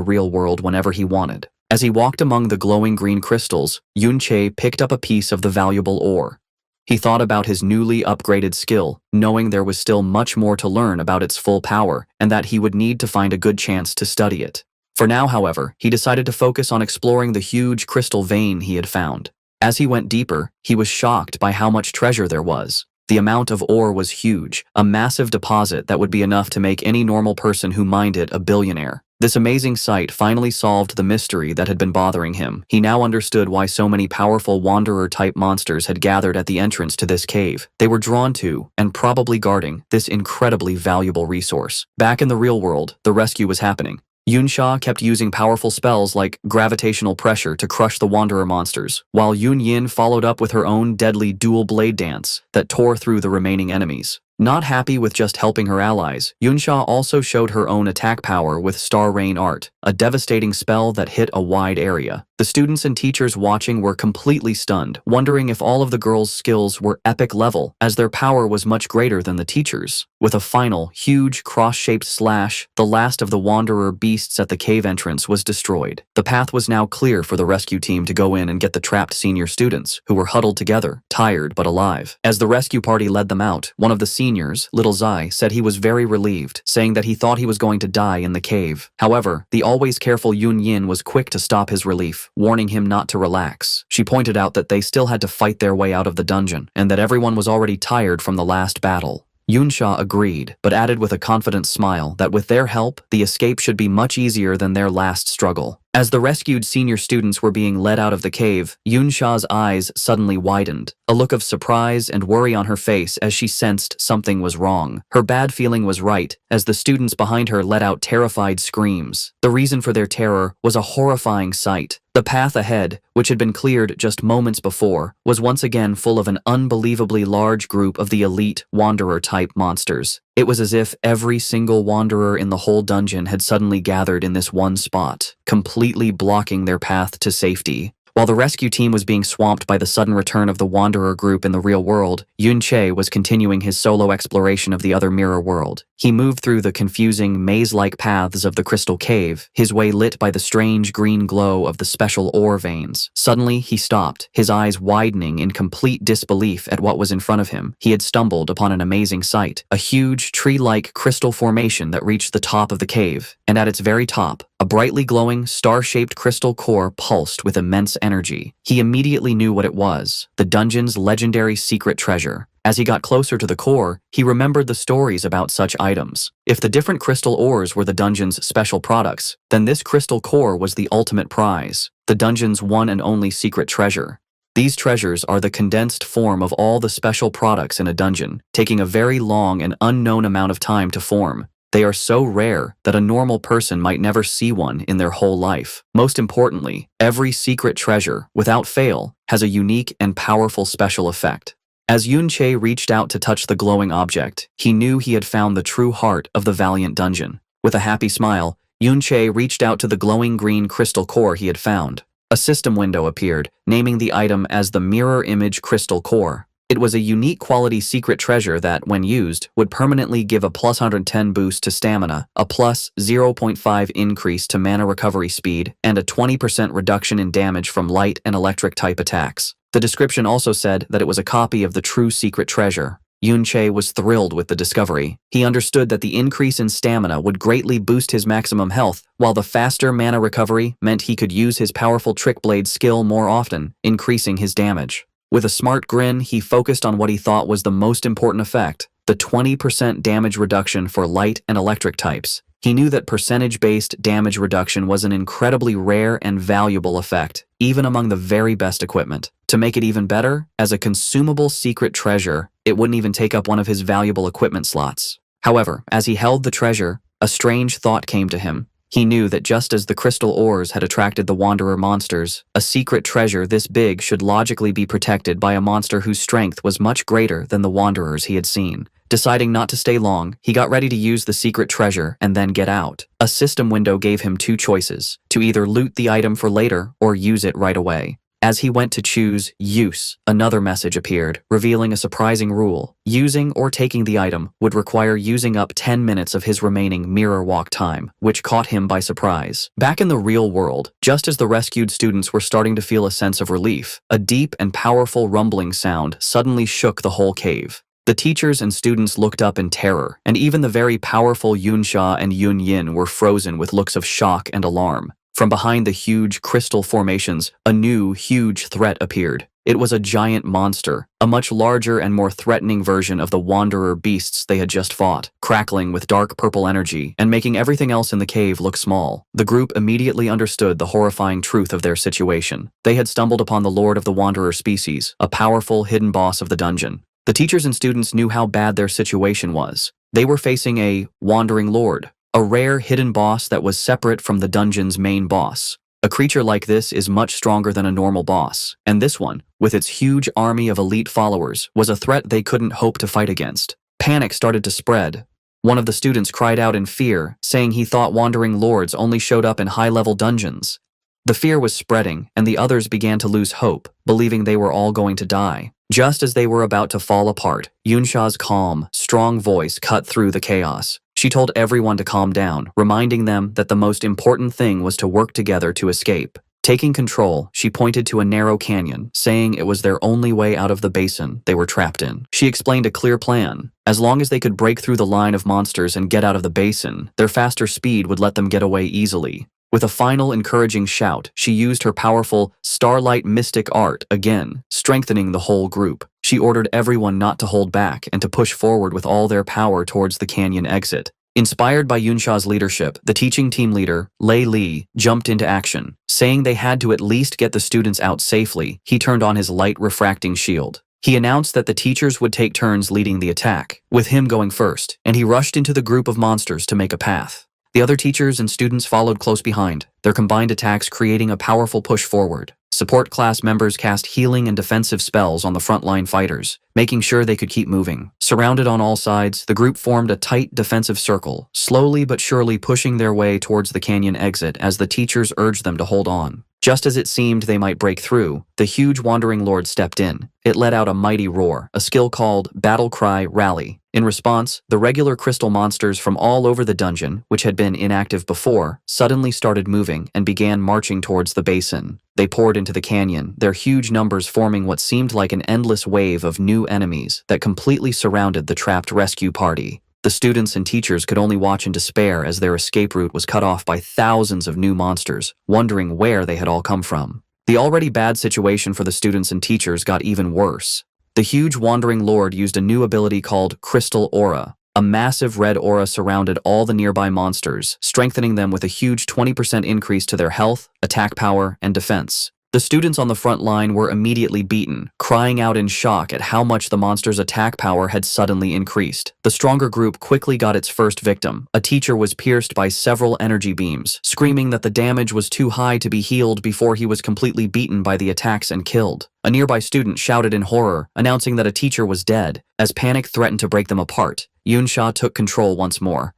[SPEAKER 1] real world whenever he wanted. As he walked among the glowing green crystals, Yunche picked up a piece of the valuable ore. He thought about his newly upgraded skill, knowing there was still much more to learn about its full power and that he would need to find a good chance to study it. For now, however, he decided to focus on exploring the huge crystal vein he had found. As he went deeper, he was shocked by how much treasure there was. The amount of ore was huge, a massive deposit that would be enough to make any normal person who mined it a billionaire. This amazing sight finally solved the mystery that had been bothering him. He now understood why so many powerful wanderer-type monsters had gathered at the entrance to this cave. They were drawn to, and probably guarding, this incredibly valuable resource. Back in the real world, the rescue was happening. Yunsha kept using powerful spells like gravitational pressure to crush the wanderer monsters, while Yun Yin followed up with her own deadly dual blade dance that tore through the remaining enemies. Not happy with just helping her allies, Yunsha also showed her own attack power with Star Rain Art, a devastating spell that hit a wide area. The students and teachers watching were completely stunned, wondering if all of the girls' skills were epic level, as their power was much greater than the teachers'. With a final, huge, cross-shaped slash, the last of the wanderer beasts at the cave entrance was destroyed. The path was now clear for the rescue team to go in and get the trapped senior students, who were huddled together, tired but alive. As the rescue party led them out, one of the seniors, Little Zai, said he was very relieved, saying that he thought he was going to die in the cave. However, the always careful Yun Yin was quick to stop his relief, warning him not to relax. She pointed out that they still had to fight their way out of the dungeon, and that everyone was already tired from the last battle. Yunsha agreed, but added with a confident smile that with their help, the escape should be much easier than their last struggle. As the rescued senior students were being led out of the cave, Yunsha's eyes suddenly widened, a look of surprise and worry on her face as she sensed something was wrong. Her bad feeling was right, as the students behind her let out terrified screams. The reason for their terror was a horrifying sight. The path ahead, which had been cleared just moments before, was once again full of an unbelievably large group of the elite wanderer-type monsters. It was as if every single wanderer in the whole dungeon had suddenly gathered in this one spot, completely blocking their path to safety. While the rescue team was being swamped by the sudden return of the wanderer group in the real world, Yun Che was continuing his solo exploration of the other mirror world. He moved through the confusing, maze-like paths of the crystal cave, his way lit by the strange green glow of the special ore veins. Suddenly, he stopped, his eyes widening in complete disbelief at what was in front of him. He had stumbled upon an amazing sight, a huge, tree-like crystal formation that reached the top of the cave, and at its very top, a brightly glowing, star-shaped crystal core pulsed with immense energy. He immediately knew what it was, the dungeon's legendary secret treasure. As he got closer to the core, he remembered the stories about such items. If the different crystal ores were the dungeon's special products, then this crystal core was the ultimate prize, the dungeon's one and only secret treasure. These treasures are the condensed form of all the special products in a dungeon, taking a very long and unknown amount of time to form. They are so rare that a normal person might never see one in their whole life. Most importantly, every secret treasure, without fail, has a unique and powerful special effect. As Yun Che reached out to touch the glowing object, he knew he had found the true heart of the valiant dungeon. With a happy smile, Yun Che reached out to the glowing green crystal core he had found. A system window appeared, naming the item as the Mirror Image Crystal Core. It was a unique quality secret treasure that, when used, would permanently give a plus 110 boost to stamina, a plus 0.5 increase to mana recovery speed, and a 20% reduction in damage from light and electric type attacks. The description also said that it was a copy of the true secret treasure. Yun Che was thrilled with the discovery. He understood that the increase in stamina would greatly boost his maximum health, while the faster mana recovery meant he could use his powerful Trick Blade skill more often, increasing his damage. With a smart grin, he focused on what he thought was the most important effect, the 20% damage reduction for light and electric types. He knew that percentage-based damage reduction was an incredibly rare and valuable effect, even among the very best equipment. To make it even better, as a consumable secret treasure, it wouldn't even take up one of his valuable equipment slots. However, as he held the treasure, a strange thought came to him. He knew that just as the crystal ores had attracted the wanderer monsters, a secret treasure this big should logically be protected by a monster whose strength was much greater than the wanderers he had seen. Deciding not to stay long, he got ready to use the secret treasure and then get out. A system window gave him two choices, to either loot the item for later or use it right away. As he went to choose use, another message appeared, revealing a surprising rule. Using or taking the item would require using up 10 minutes of his remaining mirror walk time, which caught him by surprise. Back in the real world, just as the rescued students were starting to feel a sense of relief, a deep and powerful rumbling sound suddenly shook the whole cave. The teachers and students looked up in terror, and even the very powerful Yunsha and Yun Yin were frozen with looks of shock and alarm. From behind the huge crystal formations, a new, huge threat appeared. It was a giant monster, a much larger and more threatening version of the wanderer beasts they had just fought, crackling with dark purple energy and making everything else in the cave look small. The group immediately understood the horrifying truth of their situation. They had stumbled upon the Lord of the Wanderer species, a powerful, hidden boss of the dungeon. The teachers and students knew how bad their situation was. They were facing a wandering lord, a rare hidden boss that was separate from the dungeon's main boss. A creature like this is much stronger than a normal boss, and this one, with its huge army of elite followers, was a threat they couldn't hope to fight against. Panic started to spread. One of the students cried out in fear, saying he thought wandering lords only showed up in high-level dungeons. The fear was spreading, and the others began to lose hope, believing they were all going to die. Just as they were about to fall apart, Yunsha's calm, strong voice cut through the chaos. She told everyone to calm down, reminding them that the most important thing was to work together to escape. Taking control, she pointed to a narrow canyon, saying it was their only way out of the basin they were trapped in. She explained a clear plan. As long as they could break through the line of monsters and get out of the basin, their faster speed would let them get away easily. With a final encouraging shout, she used her powerful starlight mystic art again, strengthening the whole group. She ordered everyone not to hold back and to push forward with all their power towards the canyon exit. Inspired by Yunsha's leadership, the teaching team leader, Lei Li, jumped into action. Saying they had to at least get the students out safely, he turned on his light refracting shield. He announced that the teachers would take turns leading the attack, with him going first, and he rushed into the group of monsters to make a path. The other teachers and students followed close behind, their combined attacks creating a powerful push forward. Support class members cast healing and defensive spells on the frontline fighters, making sure they could keep moving. Surrounded on all sides, the group formed a tight defensive circle, slowly but surely pushing their way towards the canyon exit as the teachers urged them to hold on. Just as it seemed they might break through, the huge wandering lord stepped in. It let out a mighty roar, a skill called Battle Cry Rally. In response, the regular crystal monsters from all over the dungeon, which had been inactive before, suddenly started moving and began marching towards the basin. They poured into the canyon, their huge numbers forming what seemed like an endless wave of new enemies that completely surrounded the trapped rescue party. The students and teachers could only watch in despair as their escape route was cut off by thousands of new monsters, wondering where they had all come from. The already bad situation for the students and teachers got even worse. The huge wandering lord used a new ability called Crystal Aura. A massive red aura surrounded all the nearby monsters, strengthening them with a huge 20% increase to their health, attack power, and defense. The students on the front line were immediately beaten, crying out in shock at how much the monster's attack power had suddenly increased. The stronger group quickly got its first victim. A teacher was pierced by several energy beams, screaming that the damage was too high to be healed before he was completely beaten by the attacks and killed. A nearby student shouted in horror, announcing that a teacher was dead. As panic threatened to break them apart, Yunsha took control once more.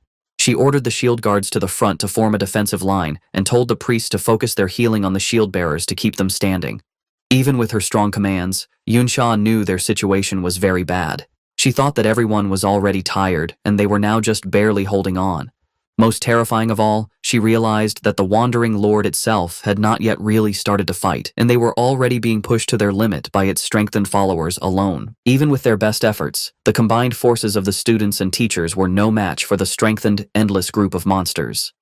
[SPEAKER 1] She ordered the shield guards to the front to form a defensive line and told the priests to focus their healing on the shield bearers to keep them standing. Even with her strong commands, Yunsha knew their situation was very bad. She thought that everyone was already tired and they were now just barely holding on. Most terrifying of all, she realized that the wandering lord itself had not yet really started to fight, and they were already being pushed to their limit by its strengthened followers alone. Even with their best efforts, the combined forces of the students and teachers were no match for the strengthened, endless group of monsters.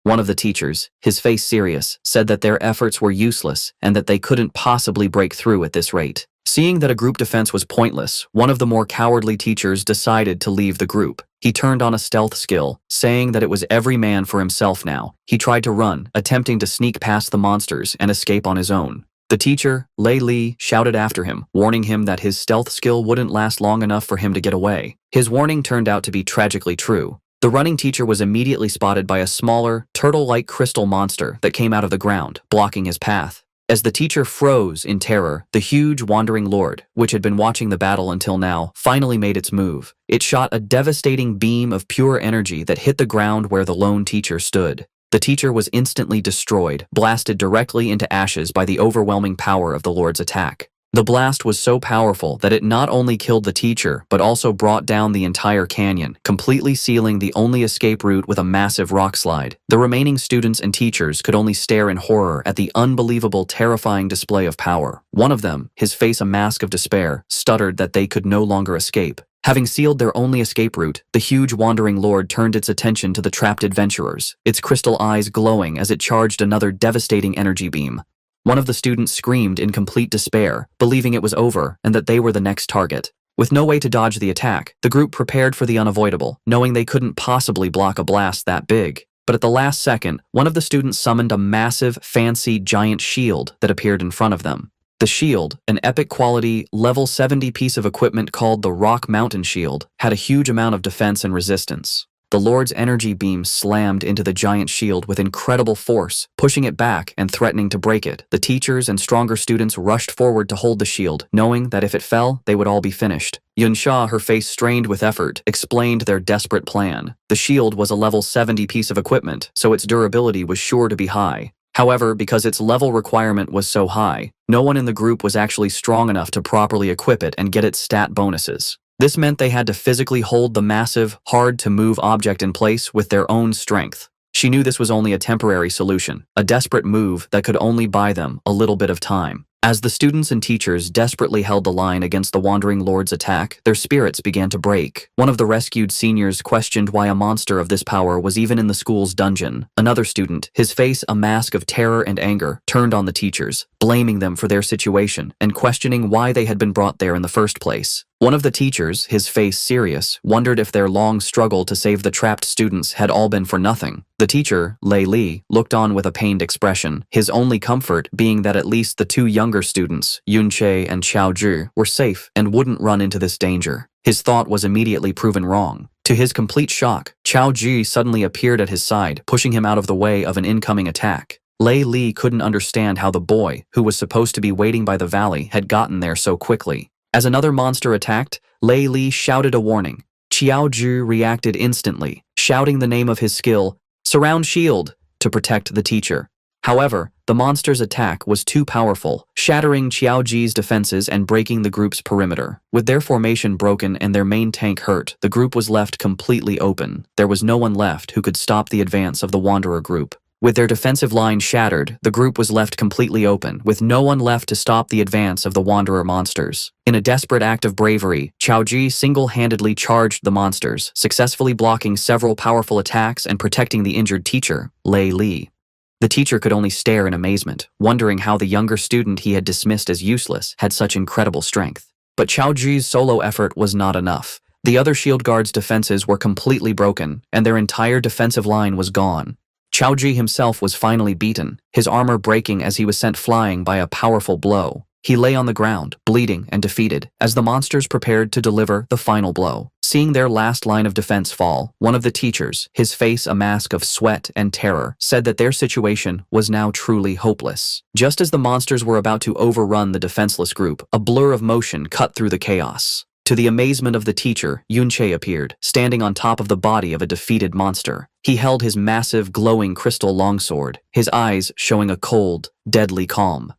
[SPEAKER 1] One of the teachers, his face serious, said that their efforts were useless and that they couldn't possibly break through at this rate. Seeing that a group defense was pointless, one of the more cowardly teachers decided to leave the group. He turned on a stealth skill, saying that it was every man for himself now. He tried to run, attempting to sneak past the monsters and escape on his own. The teacher, Lei Li, shouted after him, warning him that his stealth skill wouldn't last long enough for him to get away. His warning turned out to be tragically true. The running teacher was immediately spotted by a smaller, turtle-like crystal monster that came out of the ground, blocking his path. As the teacher froze in terror, the huge wandering lord, which had been watching the battle until now, finally made its move. It shot a devastating beam of pure energy that hit the ground where the lone teacher stood. The teacher was instantly destroyed, blasted directly into ashes by the overwhelming power of the lord's attack. The blast was so powerful that it not only killed the teacher, but also brought down the entire canyon, completely sealing the only escape route with a massive rock slide. The remaining students and teachers could only stare in horror at the unbelievable, terrifying display of power. One of them, his face a mask of despair, stuttered that they could no longer escape. Having sealed their only escape route, the huge wandering lord turned its attention to the trapped adventurers, its crystal eyes glowing as it charged another devastating energy beam. One of the students screamed in complete despair, believing it was over and that they were the next target. With no way to dodge the attack, the group prepared for the unavoidable, knowing they couldn't possibly block a blast that big. But at the last second, one of the students summoned a massive, fancy, giant shield that appeared in front of them. The shield, an epic quality, level 70 piece of equipment called the Rock Mountain Shield, had a huge amount of defense and resistance. The Lord's energy beam slammed into the giant shield with incredible force, pushing it back and threatening to break it. The teachers and stronger students rushed forward to hold the shield, knowing that if it fell, they would all be finished. Yunsha, her face strained with effort, explained their desperate plan. The shield was a level 70 piece of equipment, so its durability was sure to be high. However, because its level requirement was so high, no one in the group was actually strong enough to properly equip it and get its stat bonuses. This meant they had to physically hold the massive, hard-to-move object in place with their own strength. She knew this was only a temporary solution, a desperate move that could only buy them a little bit of time. As the students and teachers desperately held the line against the Wandering Lord's attack, their spirits began to break. One of the rescued seniors questioned why a monster of this power was even in the school's dungeon. Another student, his face a mask of terror and anger, turned on the teachers, blaming them for their situation and questioning why they had been brought there in the first place. One of the teachers, his face serious, wondered if their long struggle to save the trapped students had all been for nothing. The teacher, Lei Li, looked on with a pained expression, his only comfort being that at least the two younger students, Yunche and Xiao Zhi, were safe and wouldn't run into this danger. His thought was immediately proven wrong. To his complete shock, Xiao Zhi suddenly appeared at his side, pushing him out of the way of an incoming attack. Lei Li couldn't understand how the boy, who was supposed to be waiting by the valley, had gotten there so quickly. As another monster attacked, Lei Li shouted a warning. Xiao Zhi reacted instantly, shouting the name of his skill, Surround Shield, to protect the teacher. However, the monster's attack was too powerful, shattering Xiao Zhi's defenses and breaking the group's perimeter. With their formation broken and their main tank hurt, the group was left completely open. There was no one left who could stop the advance of the Wanderer group. With their defensive line shattered, the group was left completely open, with no one left to stop the advance of the Wanderer monsters. In a desperate act of bravery, Xiao Zhi single-handedly charged the monsters, successfully blocking several powerful attacks and protecting the injured teacher, Lei Li. The teacher could only stare in amazement, wondering how the younger student he had dismissed as useless had such incredible strength. But Xiao Zhi's solo effort was not enough. The other shield guards' defenses were completely broken, and their entire defensive line was gone. Xiao Zhi himself was finally beaten, his armor breaking as he was sent flying by a powerful blow. He lay on the ground, bleeding and defeated, as the monsters prepared to deliver the final blow. Seeing their last line of defense fall, one of the teachers, his face a mask of sweat and terror, said that their situation was now truly hopeless. Just as the monsters were about to overrun the defenseless group, a blur of motion cut through the chaos. To the amazement of the teacher, Yunche appeared, standing on top of the body of a defeated monster. He held his massive, glowing crystal longsword, his eyes showing a cold, deadly calm.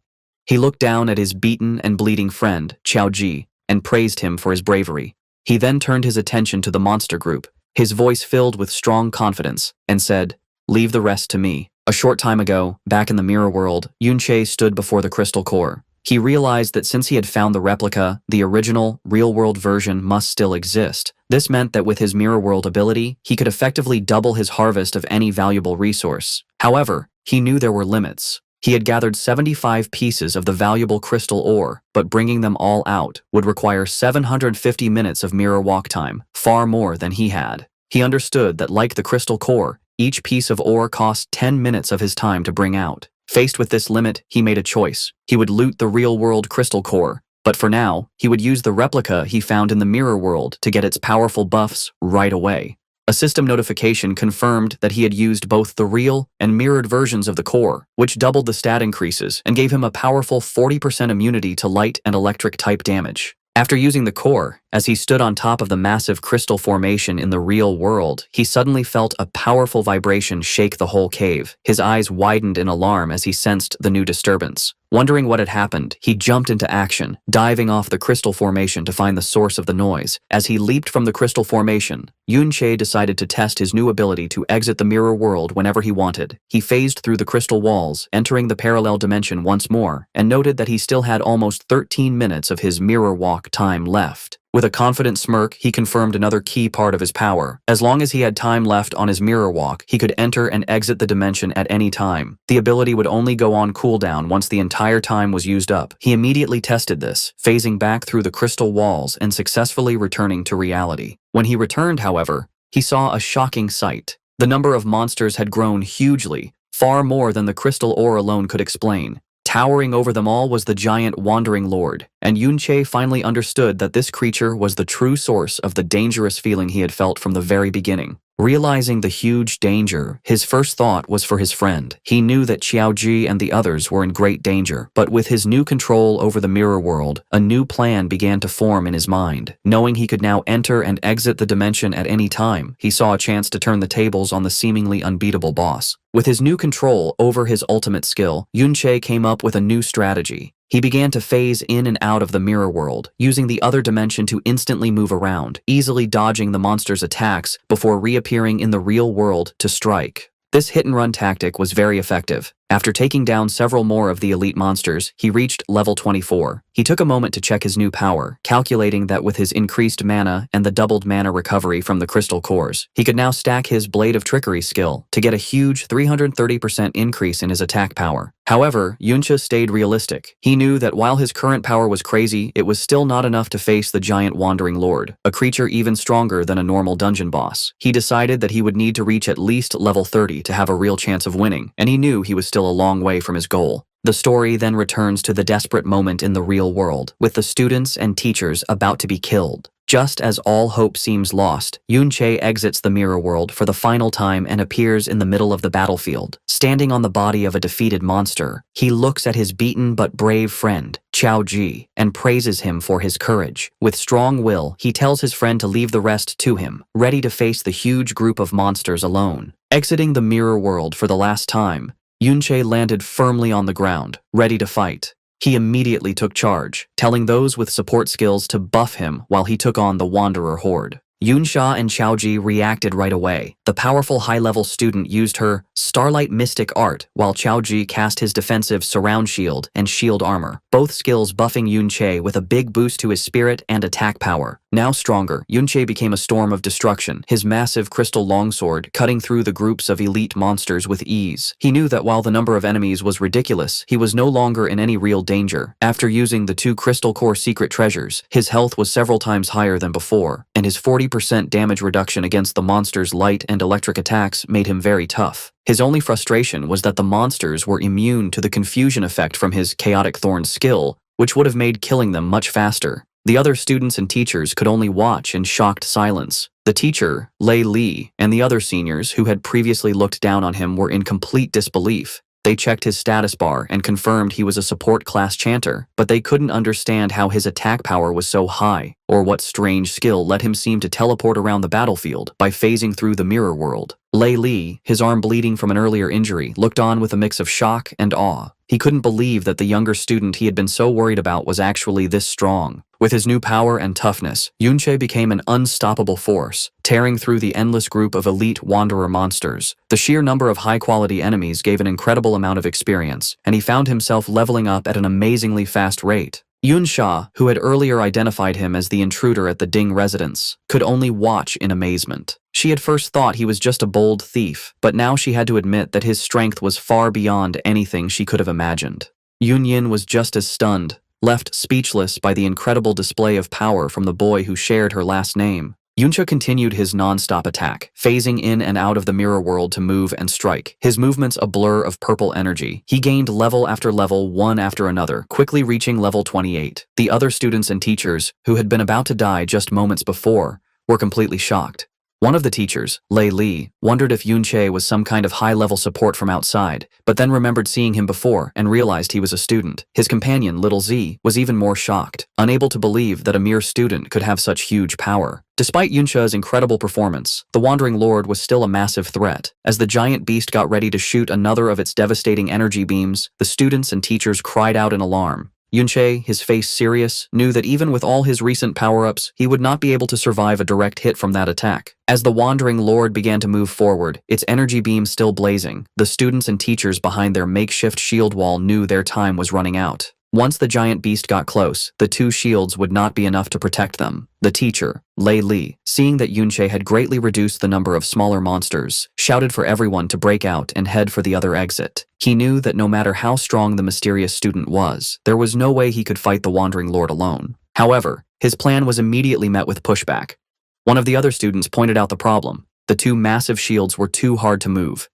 [SPEAKER 1] He looked down at his beaten and bleeding friend, Xiao Zhi, and praised him for his bravery. He then turned his attention to the monster group, his voice filled with strong confidence, and said, "Leave the rest to me." A short time ago, back in the mirror world, Yunche stood before the crystal core. He realized that since he had found the replica, the original, real-world version must still exist. This meant that with his mirror world ability, he could effectively double his harvest of any valuable resource. However, he knew there were limits. He had gathered 75 pieces of the valuable crystal ore, but bringing them all out would require 750 minutes of mirror walk time, far more than he had. He understood that like the crystal core, each piece of ore cost 10 minutes of his time to bring out. Faced with this limit, he made a choice. He would loot the real-world crystal core, but for now, he would use the replica he found in the mirror world to get its powerful buffs right away. A system notification confirmed that he had used both the real and mirrored versions of the core, which doubled the stat increases and gave him a powerful 40% immunity to light and electric type damage. After using the core, as he stood on top of the massive crystal formation in the real world, he suddenly felt a powerful vibration shake the whole cave. His eyes widened in alarm as he sensed the new disturbance. Wondering what had happened, he jumped into action, diving off the crystal formation to find the source of the noise. As he leaped from the crystal formation, Yunche decided to test his new ability to exit the mirror world whenever he wanted. He phased through the crystal walls, entering the parallel dimension once more, and noted that he still had almost 13 minutes of his mirror walk time left. With a confident smirk, he confirmed another key part of his power. As long as he had time left on his mirror walk, he could enter and exit the dimension at any time. The ability would only go on cooldown once the entire time was used up. He immediately tested this, phasing back through the crystal walls and successfully returning to reality. When he returned, however, he saw a shocking sight. The number of monsters had grown hugely, far more than the crystal ore alone could explain. Towering over them all was the giant Wandering Lord, and Yunche finally understood that this creature was the true source of the dangerous feeling he had felt from the very beginning. Realizing the huge danger, his first thought was for his friend. He knew that Xiaoji and the others were in great danger, but with his new control over the mirror world, a new plan began to form in his mind. Knowing he could now enter and exit the dimension at any time, he saw a chance to turn the tables on the seemingly unbeatable boss. With his new control over his ultimate skill, Yunche came up with a new strategy. He began to phase in and out of the mirror world, using the other dimension to instantly move around, easily dodging the monster's attacks before reappearing in the real world to strike. This hit-and-run tactic was very effective. After taking down several more of the elite monsters, he reached level 24. He took a moment to check his new power, calculating that with his increased mana and the doubled mana recovery from the crystal cores, he could now stack his Blade of Trickery skill to get a huge 330% increase in his attack power. However, Yuncha stayed realistic. He knew that while his current power was crazy, it was still not enough to face the giant Wandering Lord, a creature even stronger than a normal dungeon boss. He decided that he would need to reach at least level 30 to have a real chance of winning, and he knew he was still a long way from his goal. The story then returns to the desperate moment in the real world, with the students and teachers about to be killed. Just as all hope seems lost, Yunche exits the mirror world for the final time and appears in the middle of the battlefield. Standing on the body of a defeated monster, he looks at his beaten but brave friend, Qiao Ji, and praises him for his courage. With strong will, he tells his friend to leave the rest to him, ready to face the huge group of monsters alone. Exiting the mirror world for the last time, Yunche landed firmly on the ground, ready to fight. He immediately took charge, telling those with support skills to buff him while he took on the Wanderer Horde. Yunsha and Xiaoji reacted right away. The powerful high-level student used her Starlight Mystic Art, while Xiaoji cast his defensive Surround Shield and Shield Armor, both skills buffing Yunche with a big boost to his spirit and attack power. Now stronger, Yunche became a storm of destruction, his massive crystal longsword cutting through the groups of elite monsters with ease. He knew that while the number of enemies was ridiculous, he was no longer in any real danger. After using the 2 crystal core secret treasures, his health was several times higher than before, and his 40% damage reduction against the monster's light and electric attacks made him very tough. His only frustration was that the monsters were immune to the confusion effect from his Chaotic Thorn skill, which would have made killing them much faster. The other students and teachers could only watch in shocked silence. The teacher, Lei Li, and the other seniors who had previously looked down on him were in complete disbelief. They checked his status bar and confirmed he was a support class chanter, but they couldn't understand how his attack power was so high, or what strange skill let him seem to teleport around the battlefield by phasing through the mirror world. Lei Li, his arm bleeding from an earlier injury, looked on with a mix of shock and awe. He couldn't believe that the younger student he had been so worried about was actually this strong. With his new power and toughness, Yunche became an unstoppable force, tearing through the endless group of elite wanderer monsters. The sheer number of high-quality enemies gave an incredible amount of experience, and he found himself leveling up at an amazingly fast rate. Yunsha, who had earlier identified him as the intruder at the Ding residence, could only watch in amazement. She had first thought he was just a bold thief, but now she had to admit that his strength was far beyond anything she could have imagined. Yunyin was just as stunned, left speechless by the incredible display of power from the boy who shared her last name. Yuncha continued his non-stop attack, phasing in and out of the mirror world to move and strike, his movements a blur of purple energy. He gained level after level, one after another, quickly reaching level 28. The other students and teachers, who had been about to die just moments before, were completely shocked. One of the teachers, Lei Li, wondered if Yunche was some kind of high-level support from outside, but then remembered seeing him before and realized he was a student. His companion, Little Z, was even more shocked, unable to believe that a mere student could have such huge power. Despite Yunche's incredible performance, the Wandering Lord was still a massive threat. As the giant beast got ready to shoot another of its devastating energy beams, the students and teachers cried out in alarm. Yunche, his face serious, knew that even with all his recent power-ups, he would not be able to survive a direct hit from that attack. As the Wandering Lord began to move forward, its energy beam still blazing, the students and teachers behind their makeshift shield wall knew their time was running out. Once the giant beast got close, the two shields would not be enough to protect them. The teacher, Lei Li, seeing that Yunche had greatly reduced the number of smaller monsters, shouted for everyone to break out and head for the other exit. He knew that no matter how strong the mysterious student was, there was no way he could fight the Wandering Lord alone. However, his plan was immediately met with pushback. One of the other students pointed out the problem. The two massive shields were too hard to move.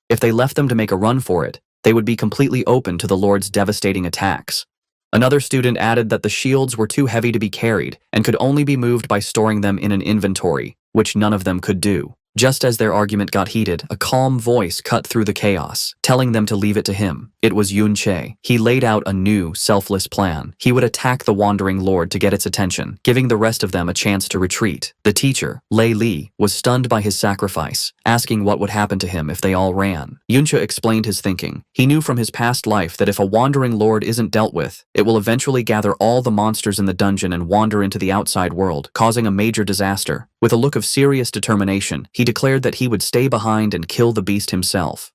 [SPEAKER 1] If they left them to make a run for it, they would be completely open to the Lord's devastating attacks. Another student added that the shields were too heavy to be carried and could only be moved by storing them in an inventory, which none of them could do. Just as their argument got heated, a calm voice cut through the chaos, telling them to leave it to him. It was Yunche. He laid out a new, selfless plan. He would attack the Wandering Lord to get its attention, giving the rest of them a chance to retreat. The teacher, Lei Li, was stunned by his sacrifice, asking what would happen to him if they all ran. Yunche explained his thinking. He knew from his past life that if a Wandering Lord isn't dealt with, it will eventually gather all the monsters in the dungeon and wander into the outside world, causing a major disaster. With a look of serious determination, he declared that he would stay behind and kill the beast himself.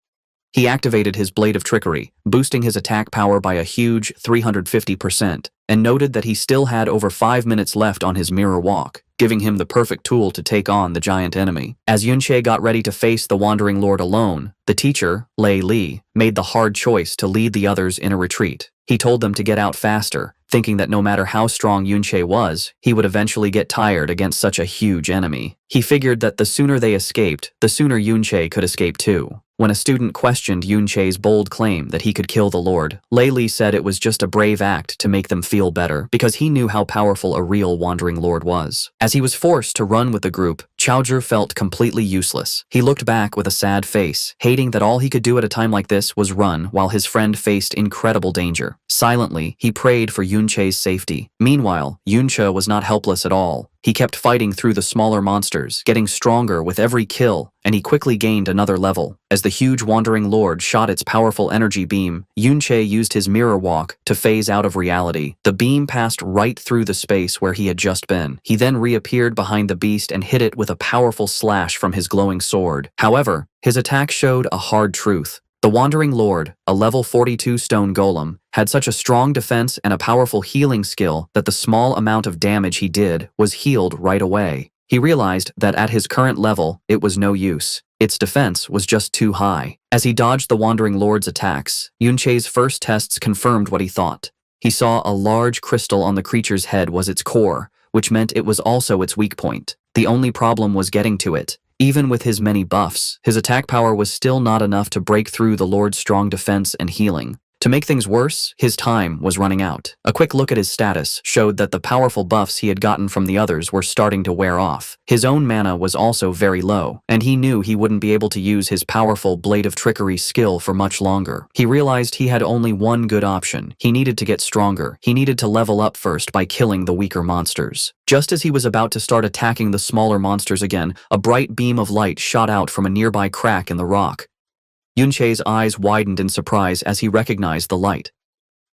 [SPEAKER 1] He activated his Blade of Trickery, boosting his attack power by a huge 350%, and noted that he still had over 5 minutes left on his mirror walk, giving him the perfect tool to take on the giant enemy. As Yunche got ready to face the Wandering Lord alone, the teacher, Lei Li, made the hard choice to lead the others in a retreat. He told them to get out faster, thinking that no matter how strong Yunche was, he would eventually get tired against such a huge enemy. He figured that the sooner they escaped, the sooner Yunche could escape too. When a student questioned Yunche's bold claim that he could kill the Lord, Lei Li said it was just a brave act to make them feel better because he knew how powerful a real Wandering Lord was. As he was forced to run with the group, Chaozhi felt completely useless. He looked back with a sad face, hating that all he could do at a time like this was run while his friend faced incredible danger. Silently, he prayed for Yunche's safety. Meanwhile, Yunche was not helpless at all. He kept fighting through the smaller monsters, getting stronger with every kill, and he quickly gained another level. As the huge Wandering Lord shot its powerful energy beam, Yunche used his mirror walk to phase out of reality. The beam passed right through the space where he had just been. He then reappeared behind the beast and hit it with a powerful slash from his glowing sword. However, his attack showed a hard truth. The Wandering Lord, a level 42 stone golem, had such a strong defense and a powerful healing skill that the small amount of damage he did was healed right away. He realized that at his current level, it was no use. Its defense was just too high. As he dodged the Wandering Lord's attacks, Yunche's first tests confirmed what he thought. He saw a large crystal on the creature's head was its core, which meant it was also its weak point. The only problem was getting to it. Even with his many buffs, his attack power was still not enough to break through the Lord's strong defense and healing. To make things worse, his time was running out. A quick look at his status showed that the powerful buffs he had gotten from the others were starting to wear off. His own mana was also very low, and he knew he wouldn't be able to use his powerful Blade of Trickery skill for much longer. He realized he had only one good option. He needed to get stronger. He needed to level up first by killing the weaker monsters. Just as he was about to start attacking the smaller monsters again, a bright beam of light shot out from a nearby crack in the rock. Yunche's eyes widened in surprise as he recognized the light.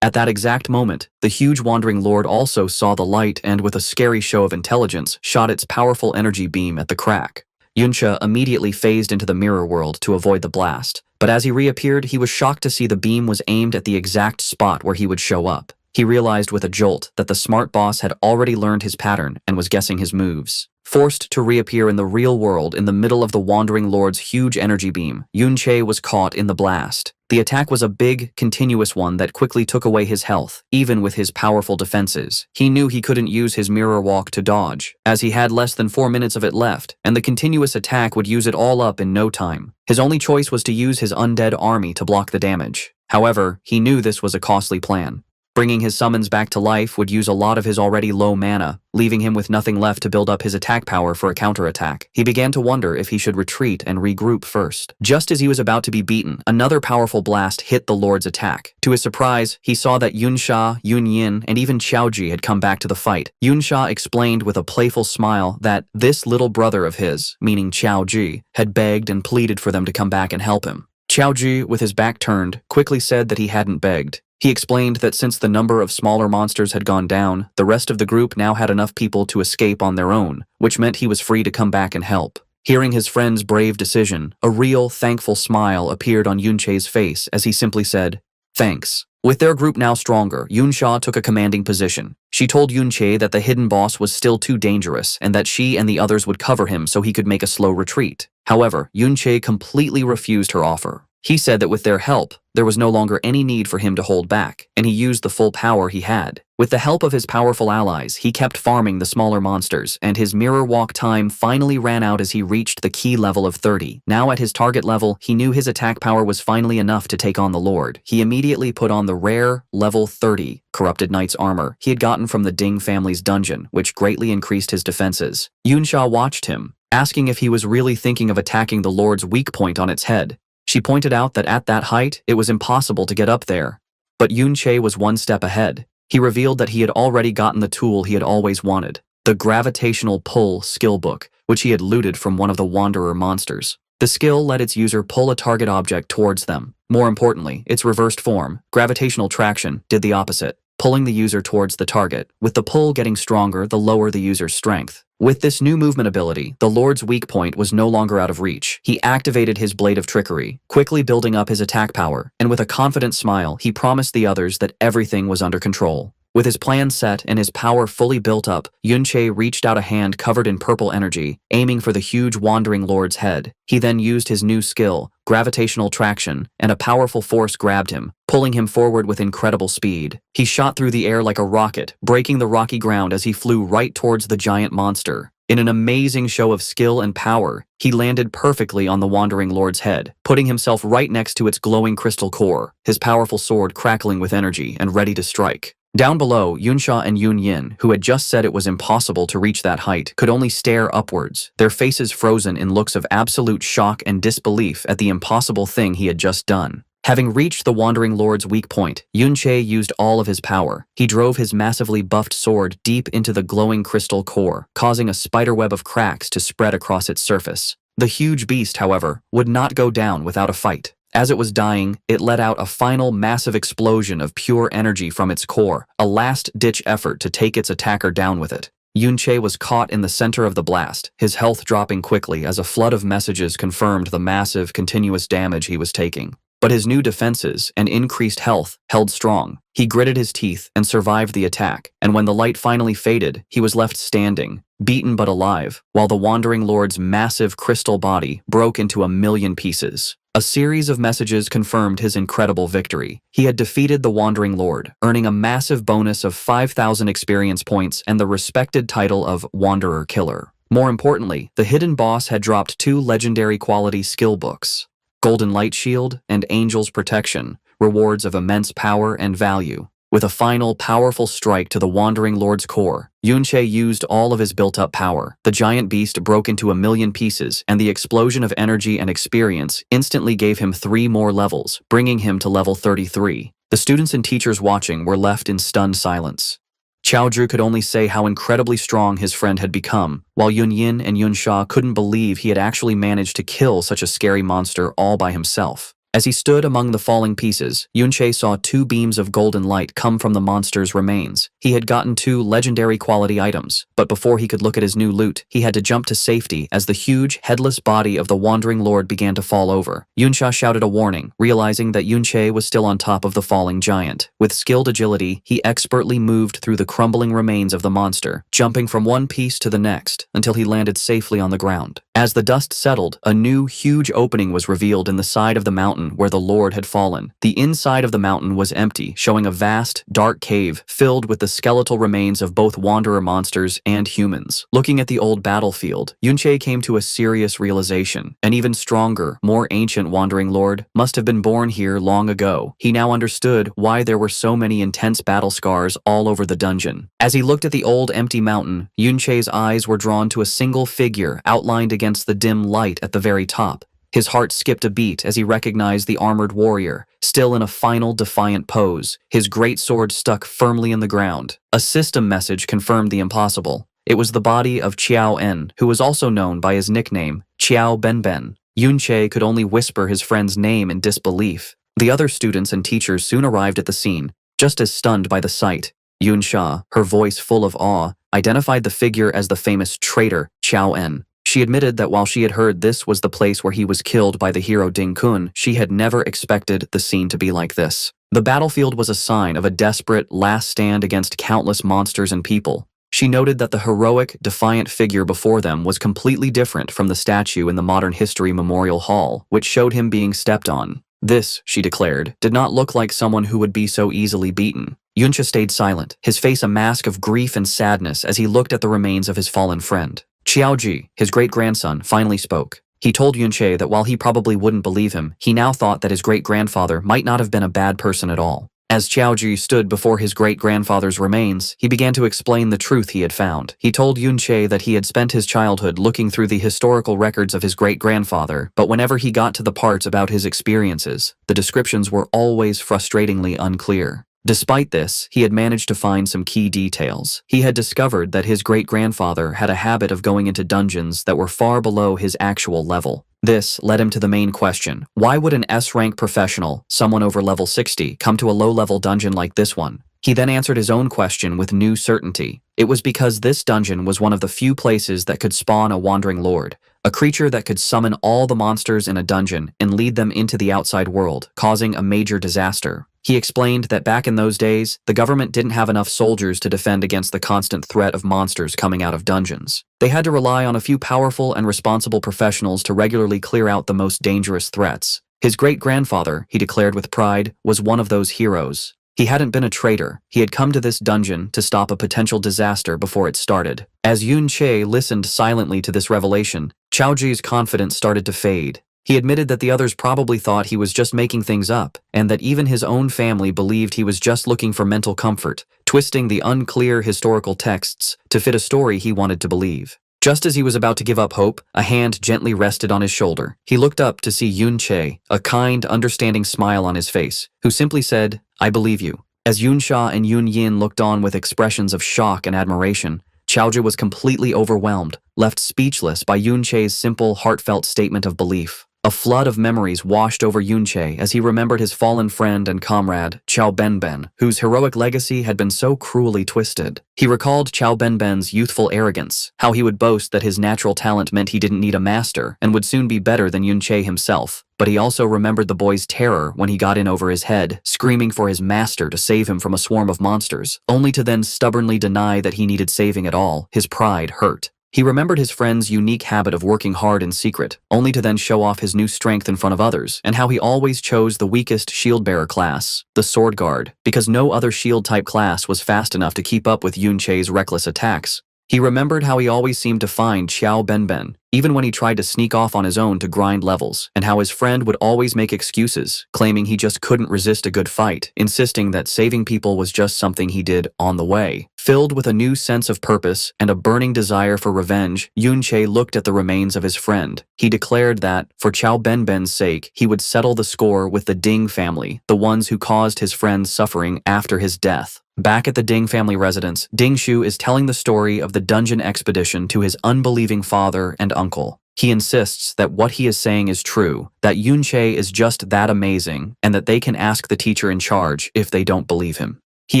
[SPEAKER 1] At that exact moment, the huge Wandering Lord also saw the light and, with a scary show of intelligence, shot its powerful energy beam at the crack. Yunche immediately phased into the mirror world to avoid the blast, but as he reappeared, he was shocked to see the beam was aimed at the exact spot where he would show up. He realized with a jolt that the smart boss had already learned his pattern and was guessing his moves. Forced to reappear in the real world in the middle of the Wandering Lord's huge energy beam, Yunche was caught in the blast. The attack was a big, continuous one that quickly took away his health, even with his powerful defenses. He knew he couldn't use his mirror walk to dodge, as he had less than 4 minutes of it left, and the continuous attack would use it all up in no time. His only choice was to use his undead army to block the damage. However, he knew this was a costly plan. Bringing his summons back to life would use a lot of his already low mana, leaving him with nothing left to build up his attack power for a counterattack. He began to wonder if he should retreat and regroup first. Just as he was about to be beaten, another powerful blast hit the Lord's attack. To his surprise, he saw that Yunsha, Yunyin, and even Chaozhi had come back to the fight. Yunsha explained with a playful smile that this little brother of his, meaning Chaozhi, had begged and pleaded for them to come back and help him. Chaozhi, with his back turned, quickly said that he hadn't begged. He explained that since the number of smaller monsters had gone down, the rest of the group now had enough people to escape on their own, which meant he was free to come back and help. Hearing his friend's brave decision, a real, thankful smile appeared on Yunche's face as he simply said, "Thanks." With their group now stronger, Yunsha took a commanding position. She told Yunche that the hidden boss was still too dangerous and that she and the others would cover him so he could make a slow retreat. However, Yunche completely refused her offer. He said that with their help, there was no longer any need for him to hold back, and he used the full power he had. With the help of his powerful allies, he kept farming the smaller monsters, and his mirror walk time finally ran out as he reached the key level of 30. Now at his target level, he knew his attack power was finally enough to take on the Lord. He immediately put on the rare, level 30, Corrupted Knight's armor he had gotten from the Ding family's dungeon, which greatly increased his defenses. Yunsha watched him, asking if he was really thinking of attacking the Lord's weak point on its head. She pointed out that at that height, it was impossible to get up there. But Yunche was one step ahead. He revealed that he had already gotten the tool he had always wanted, the gravitational pull skill book, which he had looted from one of the Wanderer monsters. The skill let its user pull a target object towards them. More importantly, its reversed form, gravitational traction, did the opposite, pulling the user towards the target. With the pull getting stronger, the lower the user's strength. With this new movement ability, the Lord's weak point was no longer out of reach. He activated his Blade of Trickery, quickly building up his attack power, and with a confident smile, he promised the others that everything was under control. With his plan set and his power fully built up, Yunche reached out a hand covered in purple energy, aiming for the huge Wandering Lord's head. He then used his new skill, gravitational traction, and a powerful force grabbed him, pulling him forward with incredible speed. He shot through the air like a rocket, breaking the rocky ground as he flew right towards the giant monster. In an amazing show of skill and power, he landed perfectly on the Wandering Lord's head, putting himself right next to its glowing crystal core, his powerful sword crackling with energy and ready to strike. Down below, Yunsha and Yunyin, who had just said it was impossible to reach that height, could only stare upwards, their faces frozen in looks of absolute shock and disbelief at the impossible thing he had just done. Having reached the Wandering Lord's weak point, Yunche used all of his power. He drove his massively buffed sword deep into the glowing crystal core, causing a spiderweb of cracks to spread across its surface. The huge beast, however, would not go down without a fight. As it was dying, it let out a final massive explosion of pure energy from its core, a last-ditch effort to take its attacker down with it. Yunche was caught in the center of the blast, his health dropping quickly as a flood of messages confirmed the massive, continuous damage he was taking. But his new defenses and increased health held strong. He gritted his teeth and survived the attack, and when the light finally faded, he was left standing, beaten but alive, while the Wandering Lord's massive crystal body broke into a million pieces. A series of messages confirmed his incredible victory. He had defeated the Wandering Lord, earning a massive bonus of 5,000 experience points and the respected title of Wanderer Killer. More importantly, the hidden boss had dropped 2 legendary quality skill books, Golden Light Shield and Angel's Protection, rewards of immense power and value. With a final, powerful strike to the Wandering Lord's core, Yunche used all of his built-up power. The giant beast broke into a million pieces, and the explosion of energy and experience instantly gave him 3 more levels, bringing him to level 33. The students and teachers watching were left in stunned silence. Chaozhu could only say how incredibly strong his friend had become, while Yunyin and Yunsha couldn't believe he had actually managed to kill such a scary monster all by himself. As he stood among the falling pieces, Yunche saw 2 beams of golden light come from the monster's remains. He had gotten 2 legendary quality items, but before he could look at his new loot, he had to jump to safety as the huge, headless body of the Wandering Lord began to fall over. Yunsha shouted a warning, realizing that Yunche was still on top of the falling giant. With skilled agility, he expertly moved through the crumbling remains of the monster, jumping from one piece to the next until he landed safely on the ground. As the dust settled, a new, huge opening was revealed in the side of the mountain where the Lord had fallen. The inside of the mountain was empty, showing a vast, dark cave filled with the skeletal remains of both Wanderer monsters and humans. Looking at the old battlefield, Yunche came to a serious realization. An even stronger, more ancient Wandering Lord must have been born here long ago. He now understood why there were so many intense battle scars all over the dungeon. As he looked at the old empty mountain, Yunche's eyes were drawn to a single figure outlined against the dim light at the very top. His heart skipped a beat as he recognized the armored warrior, still in a final defiant pose, his great sword stuck firmly in the ground. A system message confirmed the impossible. It was the body of Qiao En, who was also known by his nickname, Qiao Benben. Yunche could only whisper his friend's name in disbelief. The other students and teachers soon arrived at the scene, just as stunned by the sight. Yunsha, her voice full of awe, identified the figure as the famous traitor, Qiao En. She admitted that while she had heard this was the place where he was killed by the hero Ding Kun, she had never expected the scene to be like this. The battlefield was a sign of a desperate last stand against countless monsters and people. She noted that the heroic, defiant figure before them was completely different from the statue in the Modern History Memorial Hall, which showed him being stepped on. This, she declared, did not look like someone who would be so easily beaten. Yuncha stayed silent, his face a mask of grief and sadness as he looked at the remains of his fallen friend. Qiaoji, his great-grandson, finally spoke. He told Yunche that while he probably wouldn't believe him, he now thought that his great-grandfather might not have been a bad person at all. As Qiaoji stood before his great-grandfather's remains, he began to explain the truth he had found. He told Yunche that he had spent his childhood looking through the historical records of his great-grandfather, but whenever he got to the parts about his experiences, the descriptions were always frustratingly unclear. Despite this, he had managed to find some key details. He had discovered that his great-grandfather had a habit of going into dungeons that were far below his actual level. This led him to the main question: why would an S-rank professional, someone over level 60, come to a low-level dungeon like this one? He then answered his own question with new certainty. It was because this dungeon was one of the few places that could spawn a wandering lord, a creature that could summon all the monsters in a dungeon and lead them into the outside world, causing a major disaster. He explained that back in those days, the government didn't have enough soldiers to defend against the constant threat of monsters coming out of dungeons. They had to rely on a few powerful and responsible professionals to regularly clear out the most dangerous threats. His great-grandfather, he declared with pride, was one of those heroes. He hadn't been a traitor. He had come to this dungeon to stop a potential disaster before it started. As Yun Che listened silently to this revelation, Qiaoji's confidence started to fade. He admitted that the others probably thought he was just making things up, and that even his own family believed he was just looking for mental comfort, twisting the unclear historical texts to fit a story he wanted to believe. Just as he was about to give up hope, a hand gently rested on his shoulder. He looked up to see Yun Che, a kind, understanding smile on his face, who simply said, "I believe you." As Yun Sha and Yun Yin looked on with expressions of shock and admiration, Qiaoji was completely overwhelmed, left speechless by Yun Che's simple, heartfelt statement of belief. A flood of memories washed over Yun Che as he remembered his fallen friend and comrade, Qiao Benben, whose heroic legacy had been so cruelly twisted. He recalled Qiao Benben's youthful arrogance, how he would boast that his natural talent meant he didn't need a master and would soon be better than Yun Che himself. But he also remembered the boy's terror when he got in over his head, screaming for his master to save him from a swarm of monsters, only to then stubbornly deny that he needed saving at all. His pride hurt. He remembered his friend's unique habit of working hard in secret, only to then show off his new strength in front of others, and how he always chose the weakest shield-bearer class, the sword guard, because no other shield-type class was fast enough to keep up with Yun Che's reckless attacks. He remembered how he always seemed to find Qiao Benben, even when he tried to sneak off on his own to grind levels, and how his friend would always make excuses, claiming he just couldn't resist a good fight, insisting that saving people was just something he did on the way. Filled with a new sense of purpose and a burning desire for revenge, Yun Che looked at the remains of his friend. He declared that, for Qiao Benben's sake, he would settle the score with the Ding family, the ones who caused his friend's suffering after his death. Back at the Ding family residence, Ding Shu is telling the story of the dungeon expedition to his unbelieving father and uncle. He insists that what he is saying is true, that Yun Che is just that amazing, and that they can ask the teacher in charge if they don't believe him. He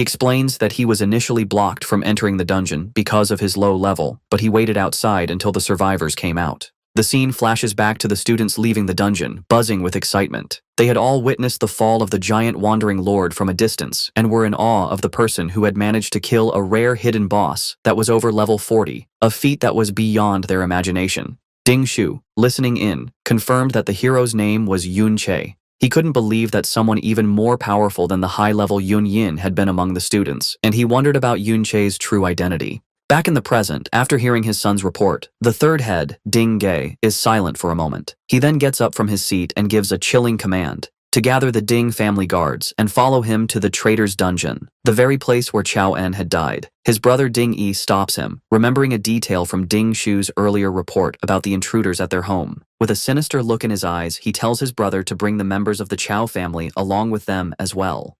[SPEAKER 1] explains that he was initially blocked from entering the dungeon because of his low level, but he waited outside until the survivors came out. The scene flashes back to the students leaving the dungeon, buzzing with excitement. They had all witnessed the fall of the giant wandering lord from a distance and were in awe of the person who had managed to kill a rare hidden boss that was over level 40, a feat that was beyond their imagination. Ding Shu, listening in, confirmed that the hero's name was Yun Che. He couldn't believe that someone even more powerful than the high-level Yun Yin had been among the students, and he wondered about Yun Che's true identity. Back in the present, after hearing his son's report, the third head, Ding Ge, is silent for a moment. He then gets up from his seat and gives a chilling command to gather the Ding family guards and follow him to the traitor's dungeon, the very place where Qiao En had died. His brother Ding Yi stops him, remembering a detail from Ding Shu's earlier report about the intruders at their home. With a sinister look in his eyes, he tells his brother to bring the members of the Qiao family along with them as well.